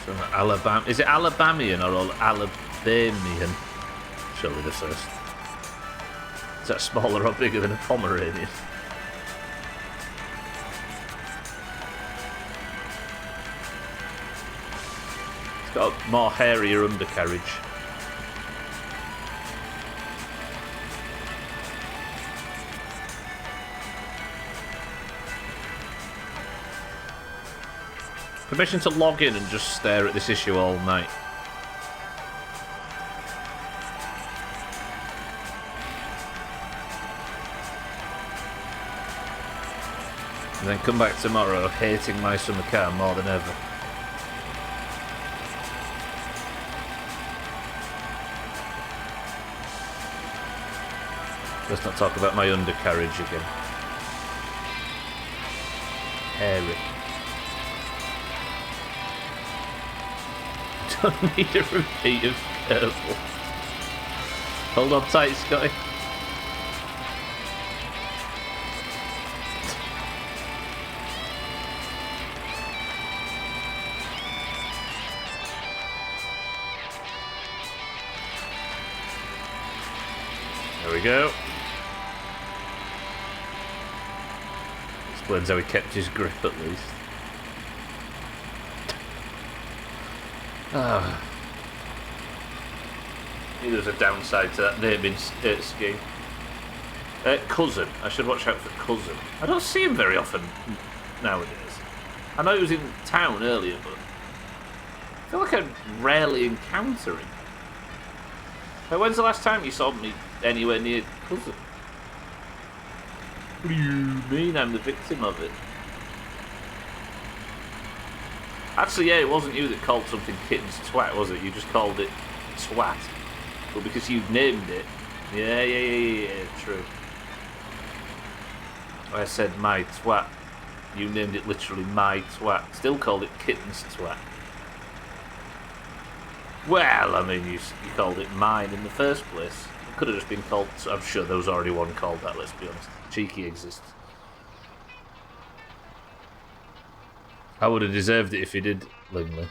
From Alabama. Is it Alabamian or Alabamian? Surely the first. Is that smaller or bigger than a Pomeranian? It's got a more hairier undercarriage. Permission to log in and just stare at this issue all night. And then come back tomorrow hating my summer car more than ever. Let's not talk about my undercarriage again. Hairy. Don't need a repeat of careful. Hold on tight, Scotty. There we go. Explains how he kept his grip at least. Ah. Knew there was a downside to that naming scheme. Cousin. I should watch out for Cousin. I don't see him very often nowadays. I know he was in town earlier, but I feel like I rarely encounter him. Like, when's the last time you saw me anywhere near Cousin? What do you mean I'm the victim of it? Actually, yeah, it wasn't you that called something kitten's twat, was it? You just called it twat. But because you named it. Yeah, true. I said my twat. You named it literally my twat. Still called it kitten's twat. Well, I mean, you called it mine in the first place. It could have just been called... I'm sure there was already one called that, let's be honest. Cheeky exists. I would have deserved it if you did, Lingley.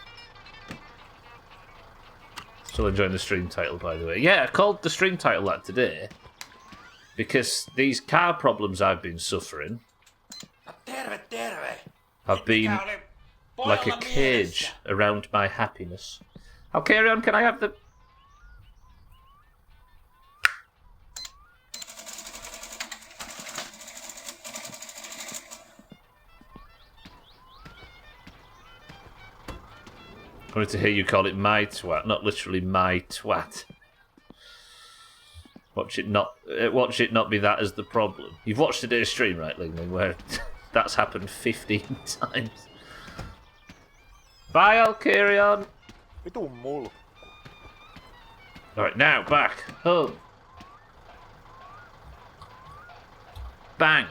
Still enjoying the stream title, by the way. Yeah, I called the stream title that today Because these car problems I've been suffering have been like a cage around my happiness. I'll carry on. Can I have the... I wanted to hear you call it my twat, not literally my twat. Watch it not be that as the problem. You've watched today's stream, right, Lingling, where that's happened 15 times. Bye, I'll carry on. Vitu mulkku. Alright, now, back. Home. Bang.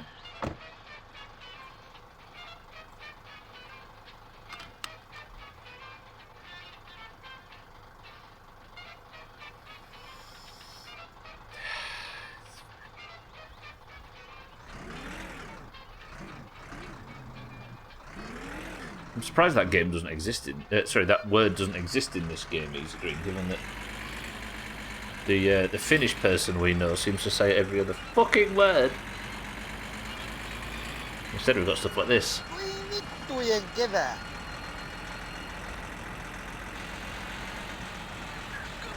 I'm surprised that game doesn't exist in... that word doesn't exist in this game, Easy Green, given that the Finnish person we know seems to say every other fucking word. Instead we've got stuff like this. Vittujen kevää.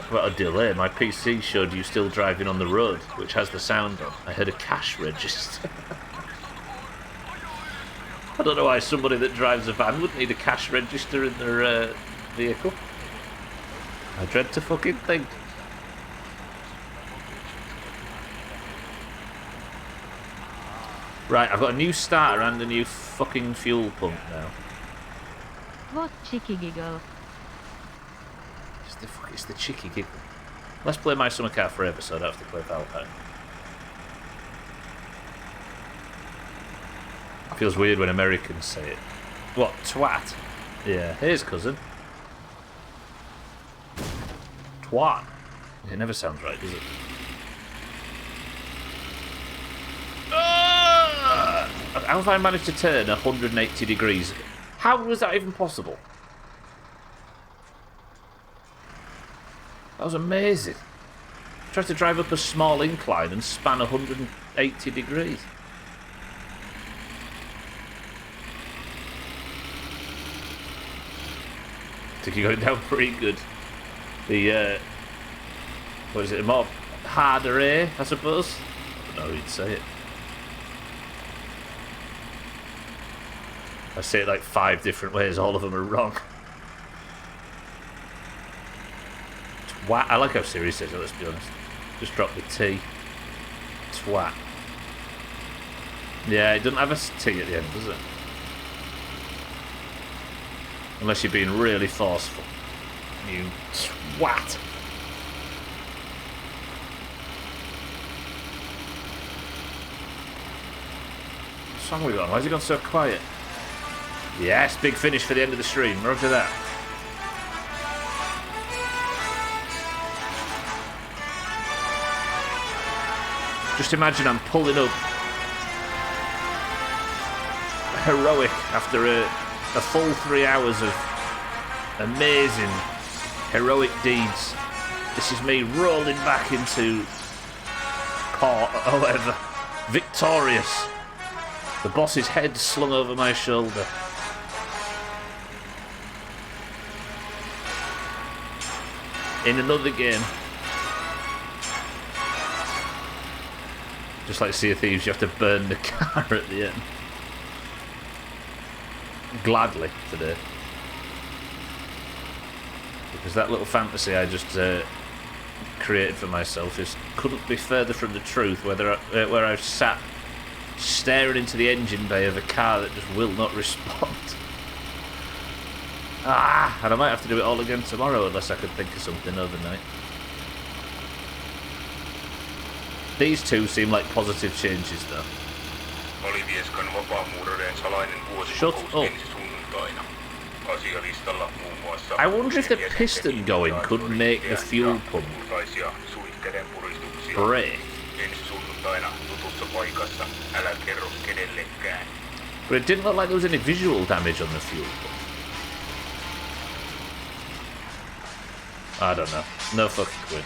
What a delay. My PC showed you still driving on the road, which has the sound on. I heard a cash register. I don't know why somebody that drives a van wouldn't need a cash register in their vehicle. I dread to fucking think. Right, I've got a new starter and a new fucking fuel pump now. What cheeky giggle. It's the cheeky giggle. Let's play My Summer Car Forever so I don't have to play Valheim. Feels weird when Americans say it. What, twat? Yeah, here's cousin. Twat. It never sounds right, does it? How have I managed to turn 180 degrees? How was that even possible? That was amazing. I tried to drive up a small incline and span 180 degrees. I think you got it down pretty good. The, what is it, a more harder A, I suppose? I don't know how you'd say it. I say it like 5 different ways, all of them are wrong. Twat. I like how Siri says it, let's be honest. Just drop the T. Twat. Yeah, it doesn't have a T at the end, does it? Unless you're being really forceful. You twat. What's wrong with you? Why has it gone so quiet? Yes, big finish for the end of the stream. Roger that. Just imagine I'm pulling up heroic after a full 3 hours of amazing heroic deeds. This is me rolling back into port or whatever, victorious. The boss's head slung over my shoulder. In another game. Just like Sea of Thieves, you have to burn the car at the end. Gladly today. Because that little fantasy I just created for myself couldn't be further from the truth, where I've sat staring into the engine bay of a car that just will not respond. And I might have to do it all again tomorrow unless I could think of something overnight. These two seem like positive changes though. Shut up. I wonder if the piston going could make the fuel pump break. But it didn't look like there was any visual damage on the fuel pump. I don't know. No fucking clue.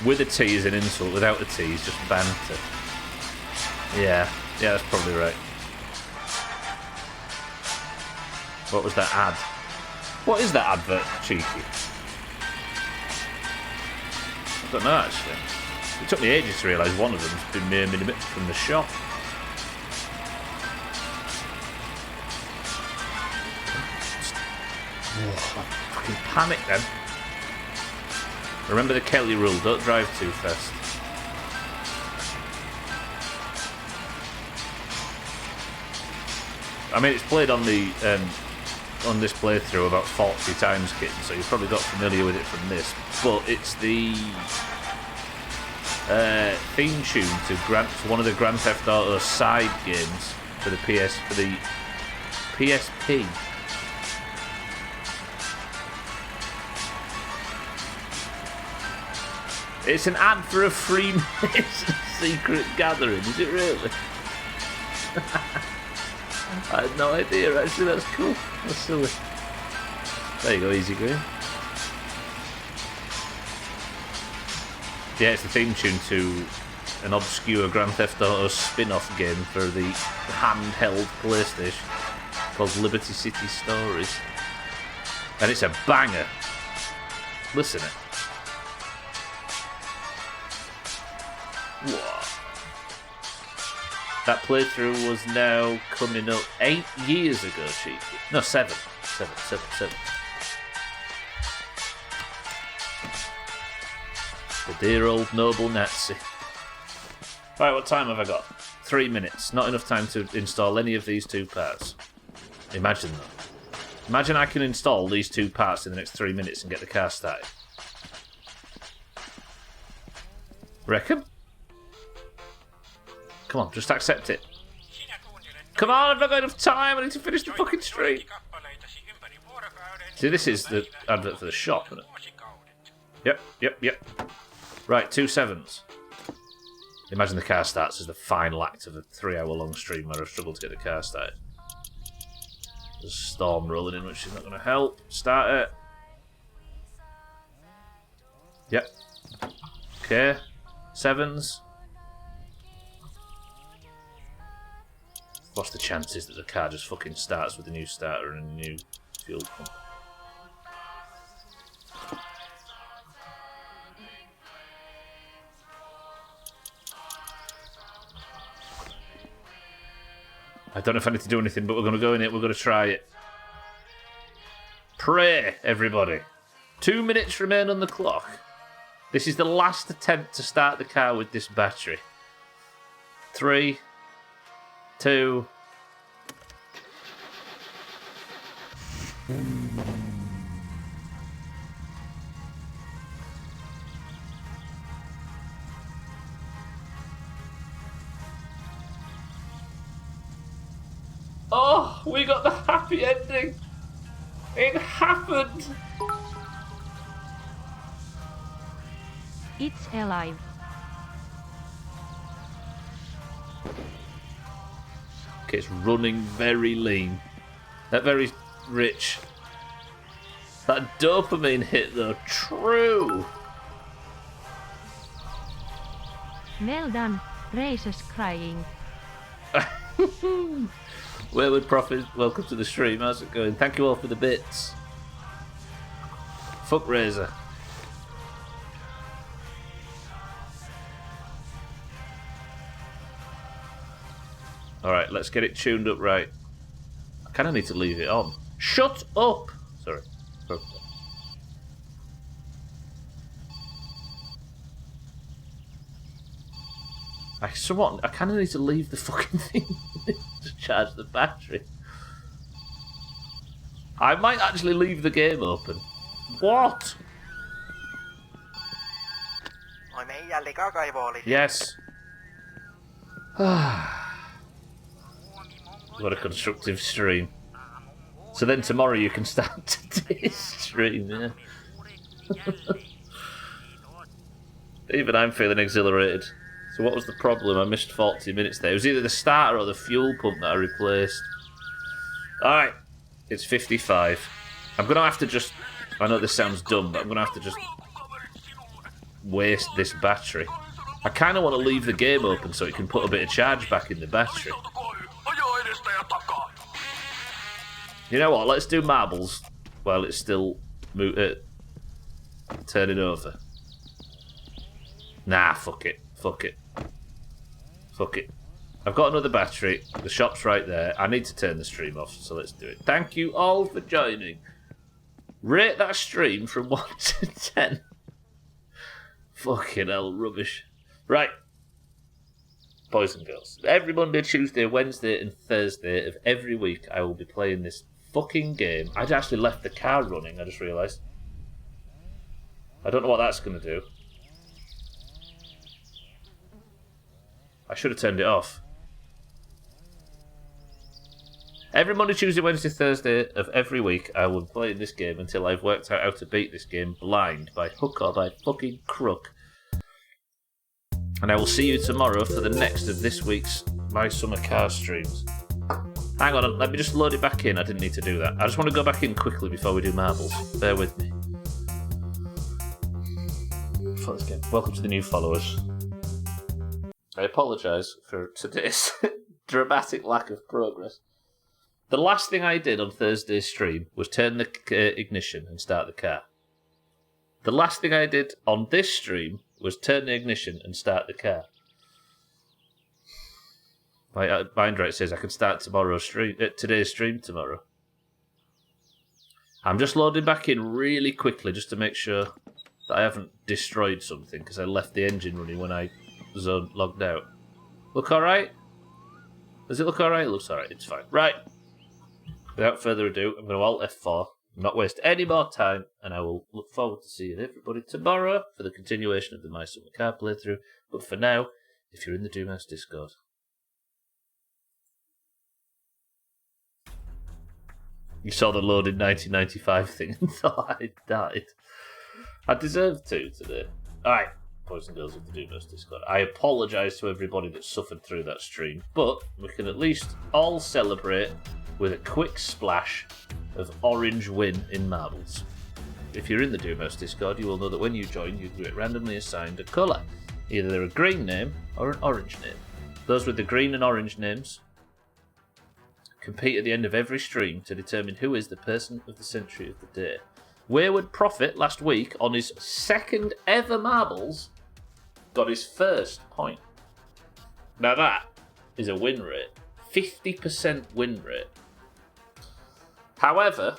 With a T is an insult, without a T is just banter. Yeah, that's probably right. What was that ad? What is that advert, cheeky? I don't know, actually. It took me ages to realise one of them's been mere minute from the shop. Oh, I fucking panic then. Remember the Kelly rule, don't drive too fast. I mean, it's played on the on this playthrough about 40 times, kitten, so you've probably got familiar with it from this. But it's the theme tune to one of the Grand Theft Auto side games for the PSP. It's an ad for a Freemason secret gathering, is it really? I had no idea, actually, that's cool. That's silly. There you go, easy going. Yeah, it's the theme tune to an obscure Grand Theft Auto spin-off game for the handheld PlayStation called Liberty City Stories. And it's a banger. Listen it. Whoa. That playthrough was now coming up 8 years ago, cheeky. No, 7. 7. The dear old noble Nazi. Right, what time have I got? 3 minutes. Not enough time to install any of these two parts. Imagine that. Imagine I can install these two parts in the next 3 minutes and get the car started. Reckon? Come on, just accept it. Come on, I've not got enough time. I need to finish the fucking stream. See, this is the advert for the shop, isn't it? Yep. Right, 2 sevens. Imagine the car starts as the final act of a 3-hour-long stream where I've struggled to get the car started. There's a storm rolling in, which is not going to help. Start it. Yep. Okay. Sevens. What's the chances that the car just fucking starts with a new starter and a new fuel pump? I don't know if I need to do anything, but we're going to go in it. We're going to try it. Pray, everybody. 2 minutes remain on the clock. This is the last attempt to start the car with this battery. 3, 2. Oh, we got the happy ending. It happened. It's alive. Okay, it's running very lean. That very rich. That dopamine hit though, true. Well done. Racers crying. Wayward Prophet, welcome to the stream. How's it going? Thank you all for the bits. Fuck Razor. Alright, let's get it tuned up right. I kind of need to leave it on. Shut up! Sorry. I kind of need to leave the fucking thing to charge the battery. I might actually leave the game open. What? Yes. What a constructive stream. So then tomorrow you can start today's stream, yeah. Even I'm feeling exhilarated. So what was the problem? I missed 40 minutes there. It was either the starter or the fuel pump that I replaced. Alright. It's 55. I'm going to have to just... I know this sounds dumb, but I'm going to have to just waste this battery. I kind of want to leave the game open so it can put a bit of charge back in the battery. You know what? Let's do marbles while it's still turning over. Nah, fuck it. Fuck it. Fuck it. I've got another battery. The shop's right there. I need to turn the stream off, so let's do it. Thank you all for joining. Rate that stream from 1 to 10. Fucking hell, rubbish. Right. Boys and girls. Every Monday, Tuesday, Wednesday, and Thursday of every week, I will be playing this fucking game. I'd actually left the car running, I just realised. I don't know what that's going to do. I should have turned it off. Every Monday, Tuesday, Wednesday, Thursday of every week, I will play this game until I've worked out how to beat this game blind, by hook or by fucking crook. And I will see you tomorrow for the next of this week's My Summer Car streams. Hang on, let me just load it back in. I didn't need to do that. I just want to go back in quickly before we do marbles. Bear with me. Welcome to the new followers. I apologise for today's dramatic lack of progress. The last thing I did on Thursday's stream was turn the ignition and start the car. The last thing I did on this stream was turn the ignition and start the car. My mind right says I can start today's stream tomorrow. I'm just loading back in really quickly just to make sure that I haven't destroyed something because I left the engine running when I logged out. Look alright? Does it look alright? It looks alright, it's fine. Right. Without further ado, I'm going to Alt F4, not waste any more time, and I will look forward to seeing everybody tomorrow for the continuation of the My Summer Car playthrough. But for now, if you're in the Doomhaus Discord, you saw the loaded 1995 thing and thought I died. I deserve to today. Alright, boys and girls of the Doomhaus Discord, I apologise to everybody that suffered through that stream, but we can at least all celebrate with a quick splash of orange win in marbles. If you're in the Doomhaus Discord, you will know that when you join, you get randomly assigned a colour. Either they're a green name or an orange name. Those with the green and orange names compete at the end of every stream to determine who is the person of the century of the day. Wayward Prophet last week, on his second ever marbles, got his first point. Now that is a win rate. 50% win rate. However,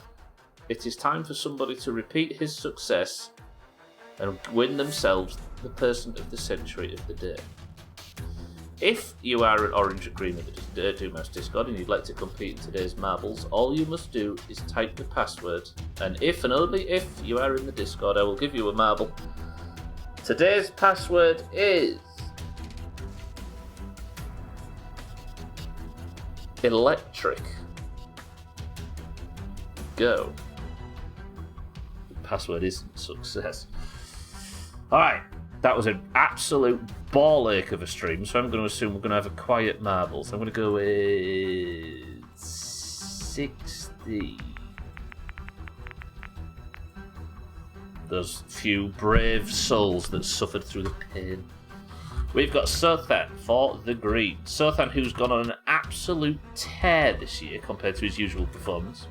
it is time for somebody to repeat his success and win themselves the person of the century of the day. If you are an orange or green at the Doomhaus Discord and you'd like to compete in today's marbles, all you must do is type the password, and if and only if you are in the Discord, I will give you a marble. Today's password is electric. Go. The password isn't success. Alright, that was an absolute ball ache of a stream, so I'm going to assume we're going to have a quiet marble. So I'm going to go with 60. Those few brave souls that suffered through the pain. We've got Sothan for the green. Sothan, who's gone on an absolute tear this year compared to his usual performance.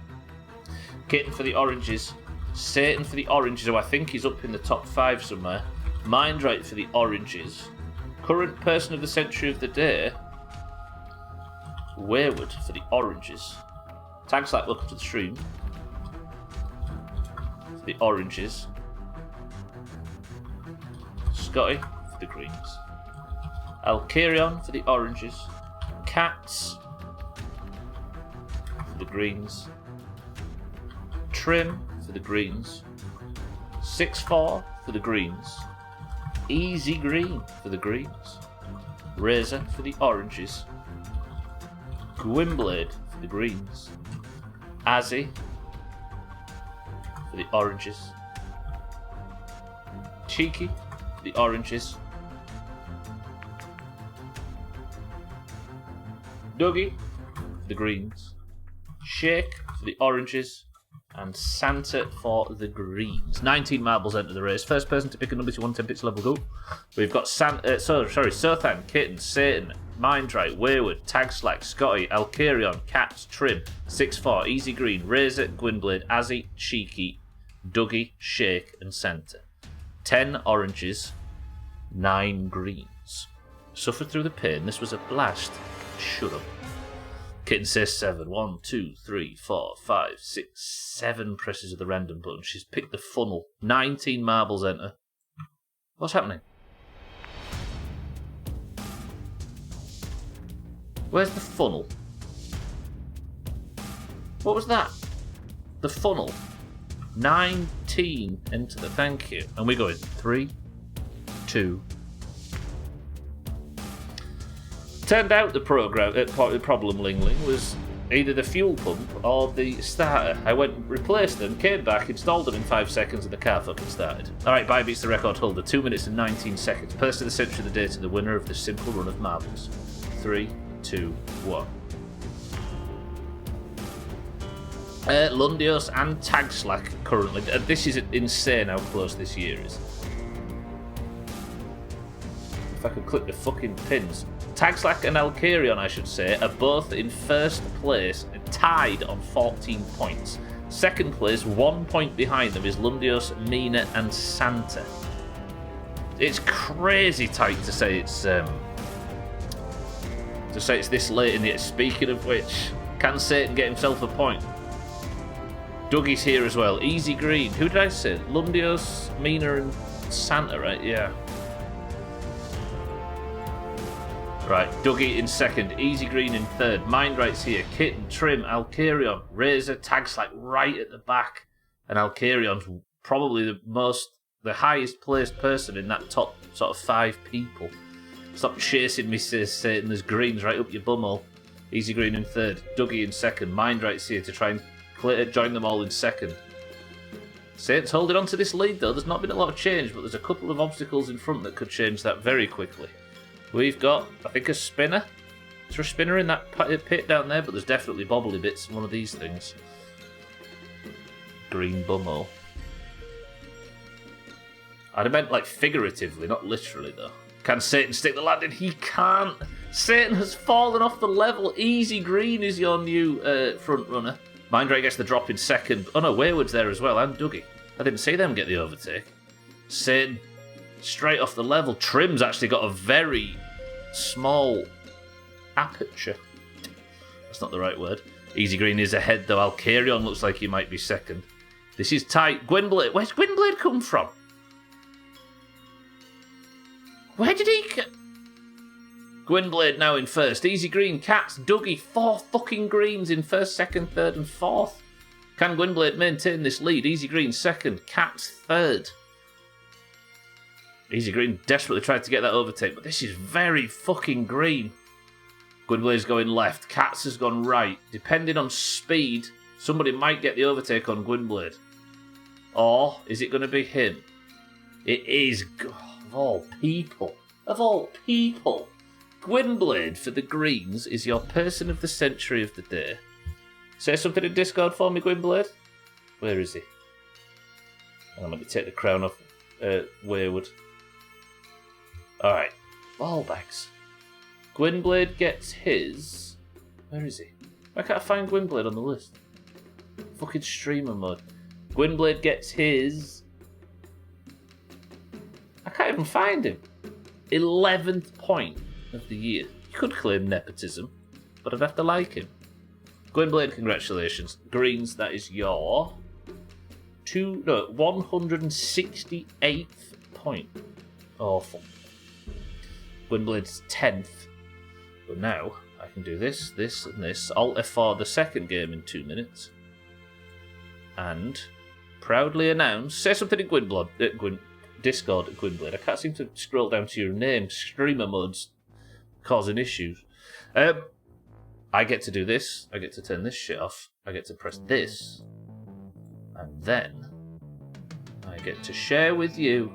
Kitten for the oranges. Satan for the oranges, who I think is up in the top 5 somewhere. Mindright for the oranges. Current person of the century of the day. Wayward for the oranges. Tags like welcome to the stream. For the oranges. Scotty for the greens. Alkarion for the oranges. Cats for the greens. Trim for the greens. 6-4 for the greens. Easy Green for the greens. Razor for the oranges. Gwynblade for the greens. Azzy for the oranges. Cheeky for the oranges. Dougie for the greens. Shake for the oranges. and Santa for the greens. 19 marbles enter the race. First person to pick a number to 110 pixel level go. We've got Sothan, Kitten, Satan, Mindrite, Wayward, Tag Slack, Scotty, Alkarion, Cats, Trim, 6-4, Easy Green, Razor, Gwynblade, Azzy, Cheeky, Dougie, Shake, and Santa. 10 oranges, 9 greens. Suffered through the pain. This was a blast. Shut up. Kitten says 7. 1, 2, 3, 4, 5, 6, 7 presses of the random button. She's picked the funnel. 19 marbles enter. What's happening? Where's the funnel? What was that? The funnel. 19 enter the thank you. And we're going 3, 2. Turned out the problem, Lingling, was either the fuel pump or the starter. I went and replaced them, came back, installed them in 5 seconds, and the car fucking started. Alright, Bye beats the record holder. 2 minutes and 19 seconds. Person of the century of the day to the winner of the simple run of marbles. 3, 2, 1. Lundios and Tag Slack currently. This is insane how close this year is. If I could click the fucking pins. Tag Slack and Alkarion, I should say, are both in first place, tied on 14 points. Second place, 1 point behind them, is Lundios, Mina, and Santa. It's crazy tight to say it's this late in the year. Speaking of which, can Satan get himself a point? Dougie's here as well. Easy Green. Who did I say? Lundios, Mina, and Santa, right? Yeah. Right, Dougie in second, Easy Green in third, Mindright's here, Kitten, Trim, Alkarion, Razor, Tag Slack right at the back, and Alkarion's probably the highest placed person in that top sort of 5 people. Stop chasing me, says Satan, there's greens right up your bumhole. Easy Green in third, Dougie in second, Mindright's here to try and join them all in second. Satan's holding on to this lead though, there's not been a lot of change, but there's a couple of obstacles in front that could change that very quickly. We've got, I think, a spinner. Is there a spinner in that pit down there? But there's definitely bobbly bits in one of these things. Green bumhole. I'd have meant like figuratively, not literally though. Can Satan stick the landing? He can't. Satan has fallen off the level. Easy Green is your new front runner. Mindray gets the drop in second. Oh no, Wayward's there as well, and Dougie. I didn't see them get the overtake. Satan straight off the level. Trim's actually got a very small aperture. That's not the right word. Easy Green is ahead though. Alkarion looks like he might be second. This is tight. Gwynblade. Where's Gwynblade come from? Where did he... Gwynblade now in first. Easy Green, Cats, Dougie. 4 fucking greens in first, second, third and fourth. Can Gwynblade maintain this lead? Easy Green second. Cats third. Easy Green desperately tried to get that overtake, but this is very fucking green. Gwynblade's going left. Cats has gone right. Depending on speed, somebody might get the overtake on Gwynblade. Or is it going to be him? It is. Of all people. Of all people. Gwynblade for the greens is your person of the century of the day. Say something in Discord for me, Gwynblade. Where is he? I'm going to take the crown off Wayward. Alright. Ball bags. Gwynblade gets his... Where is he? Why can't I find Gwynblade on the list? Fucking streamer mode. Gwynblade gets his... I can't even find him. 11th point of the year. You could claim nepotism, but I'd have to like him. Gwynblade, congratulations. Greens, that is your... 168th point. Awful. Gwynblade's 10th. But now, I can do this, this, and this. Alt F4 the second game in 2 minutes. And proudly announce... Say something in Discord at Gwynblade. I can't seem to scroll down to your name. Streamer mode's causing issues. I get to do this. I get to turn this shit off. I get to press this. And then I get to share with you,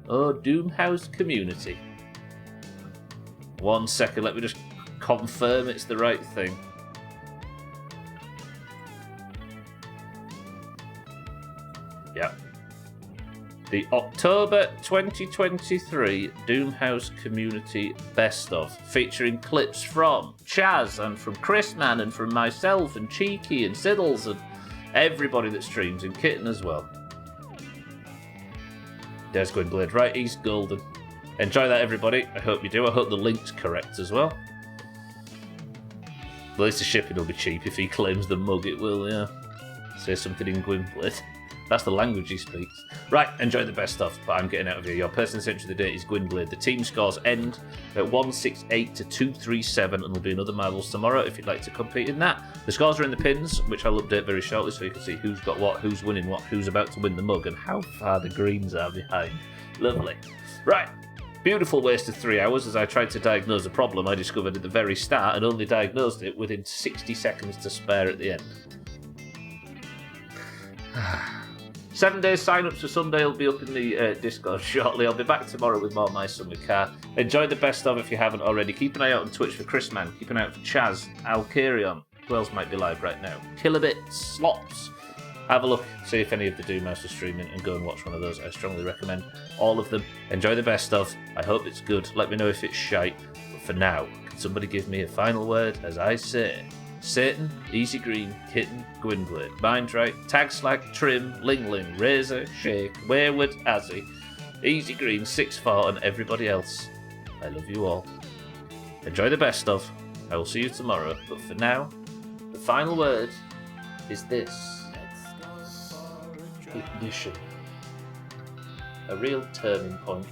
oh Doomhaus community. 1 second, let me just confirm it's the right thing. the October 2023 Doomhaus Community Best Of, featuring clips from Chaz and from Chris Man and from myself and Cheeky and Siddles and everybody that streams, and Kitten as well. There's Gwynblade. Right, he's golden. Enjoy that, everybody. I hope you do. I hope the link's correct as well. At least the shipping will be cheap. If he claims the mug, it will, yeah. Say something in Gwynblade. That's the language he speaks. Right, enjoy the best stuff, but I'm getting out of here. Your person century of the day is Gwynblade. The team scores end at 168 to 237, and there'll be another Marvels tomorrow if you'd like to compete in that. The scores are in the pins, which I'll update very shortly so you can see who's got what, who's winning what, who's about to win the mug, and how far the greens are behind. Lovely. Right, beautiful waste of 3 hours as I tried to diagnose a problem I discovered at the very start and only diagnosed it within 60 seconds to spare at the end. 7 days sign-ups for Sunday will be up in the Discord shortly. I'll be back tomorrow with more My Summer Car. Enjoy the best of if you haven't already. Keep an eye out on Twitch for Chris Man. Keep an eye out for Chaz, Alkarion. Who else might be live right now? Kilobit, Slops. Have a look, see if any of the Doomhaus are streaming, and go and watch one of those. I strongly recommend all of them. Enjoy the best of. I hope it's good. Let me know if it's shite. But for now, can somebody give me a final word as I say... Satan, Easy Green, Kitten, Gwynblade, Mindright, Tagslag, Trim, Ling Ling, Razor, Shake, Wayward, Azzy, Easy Green, 6-4, and everybody else. I love you all. Enjoy the best of. I will see you tomorrow, but for now, the final word is this. Ignition. A real turning point.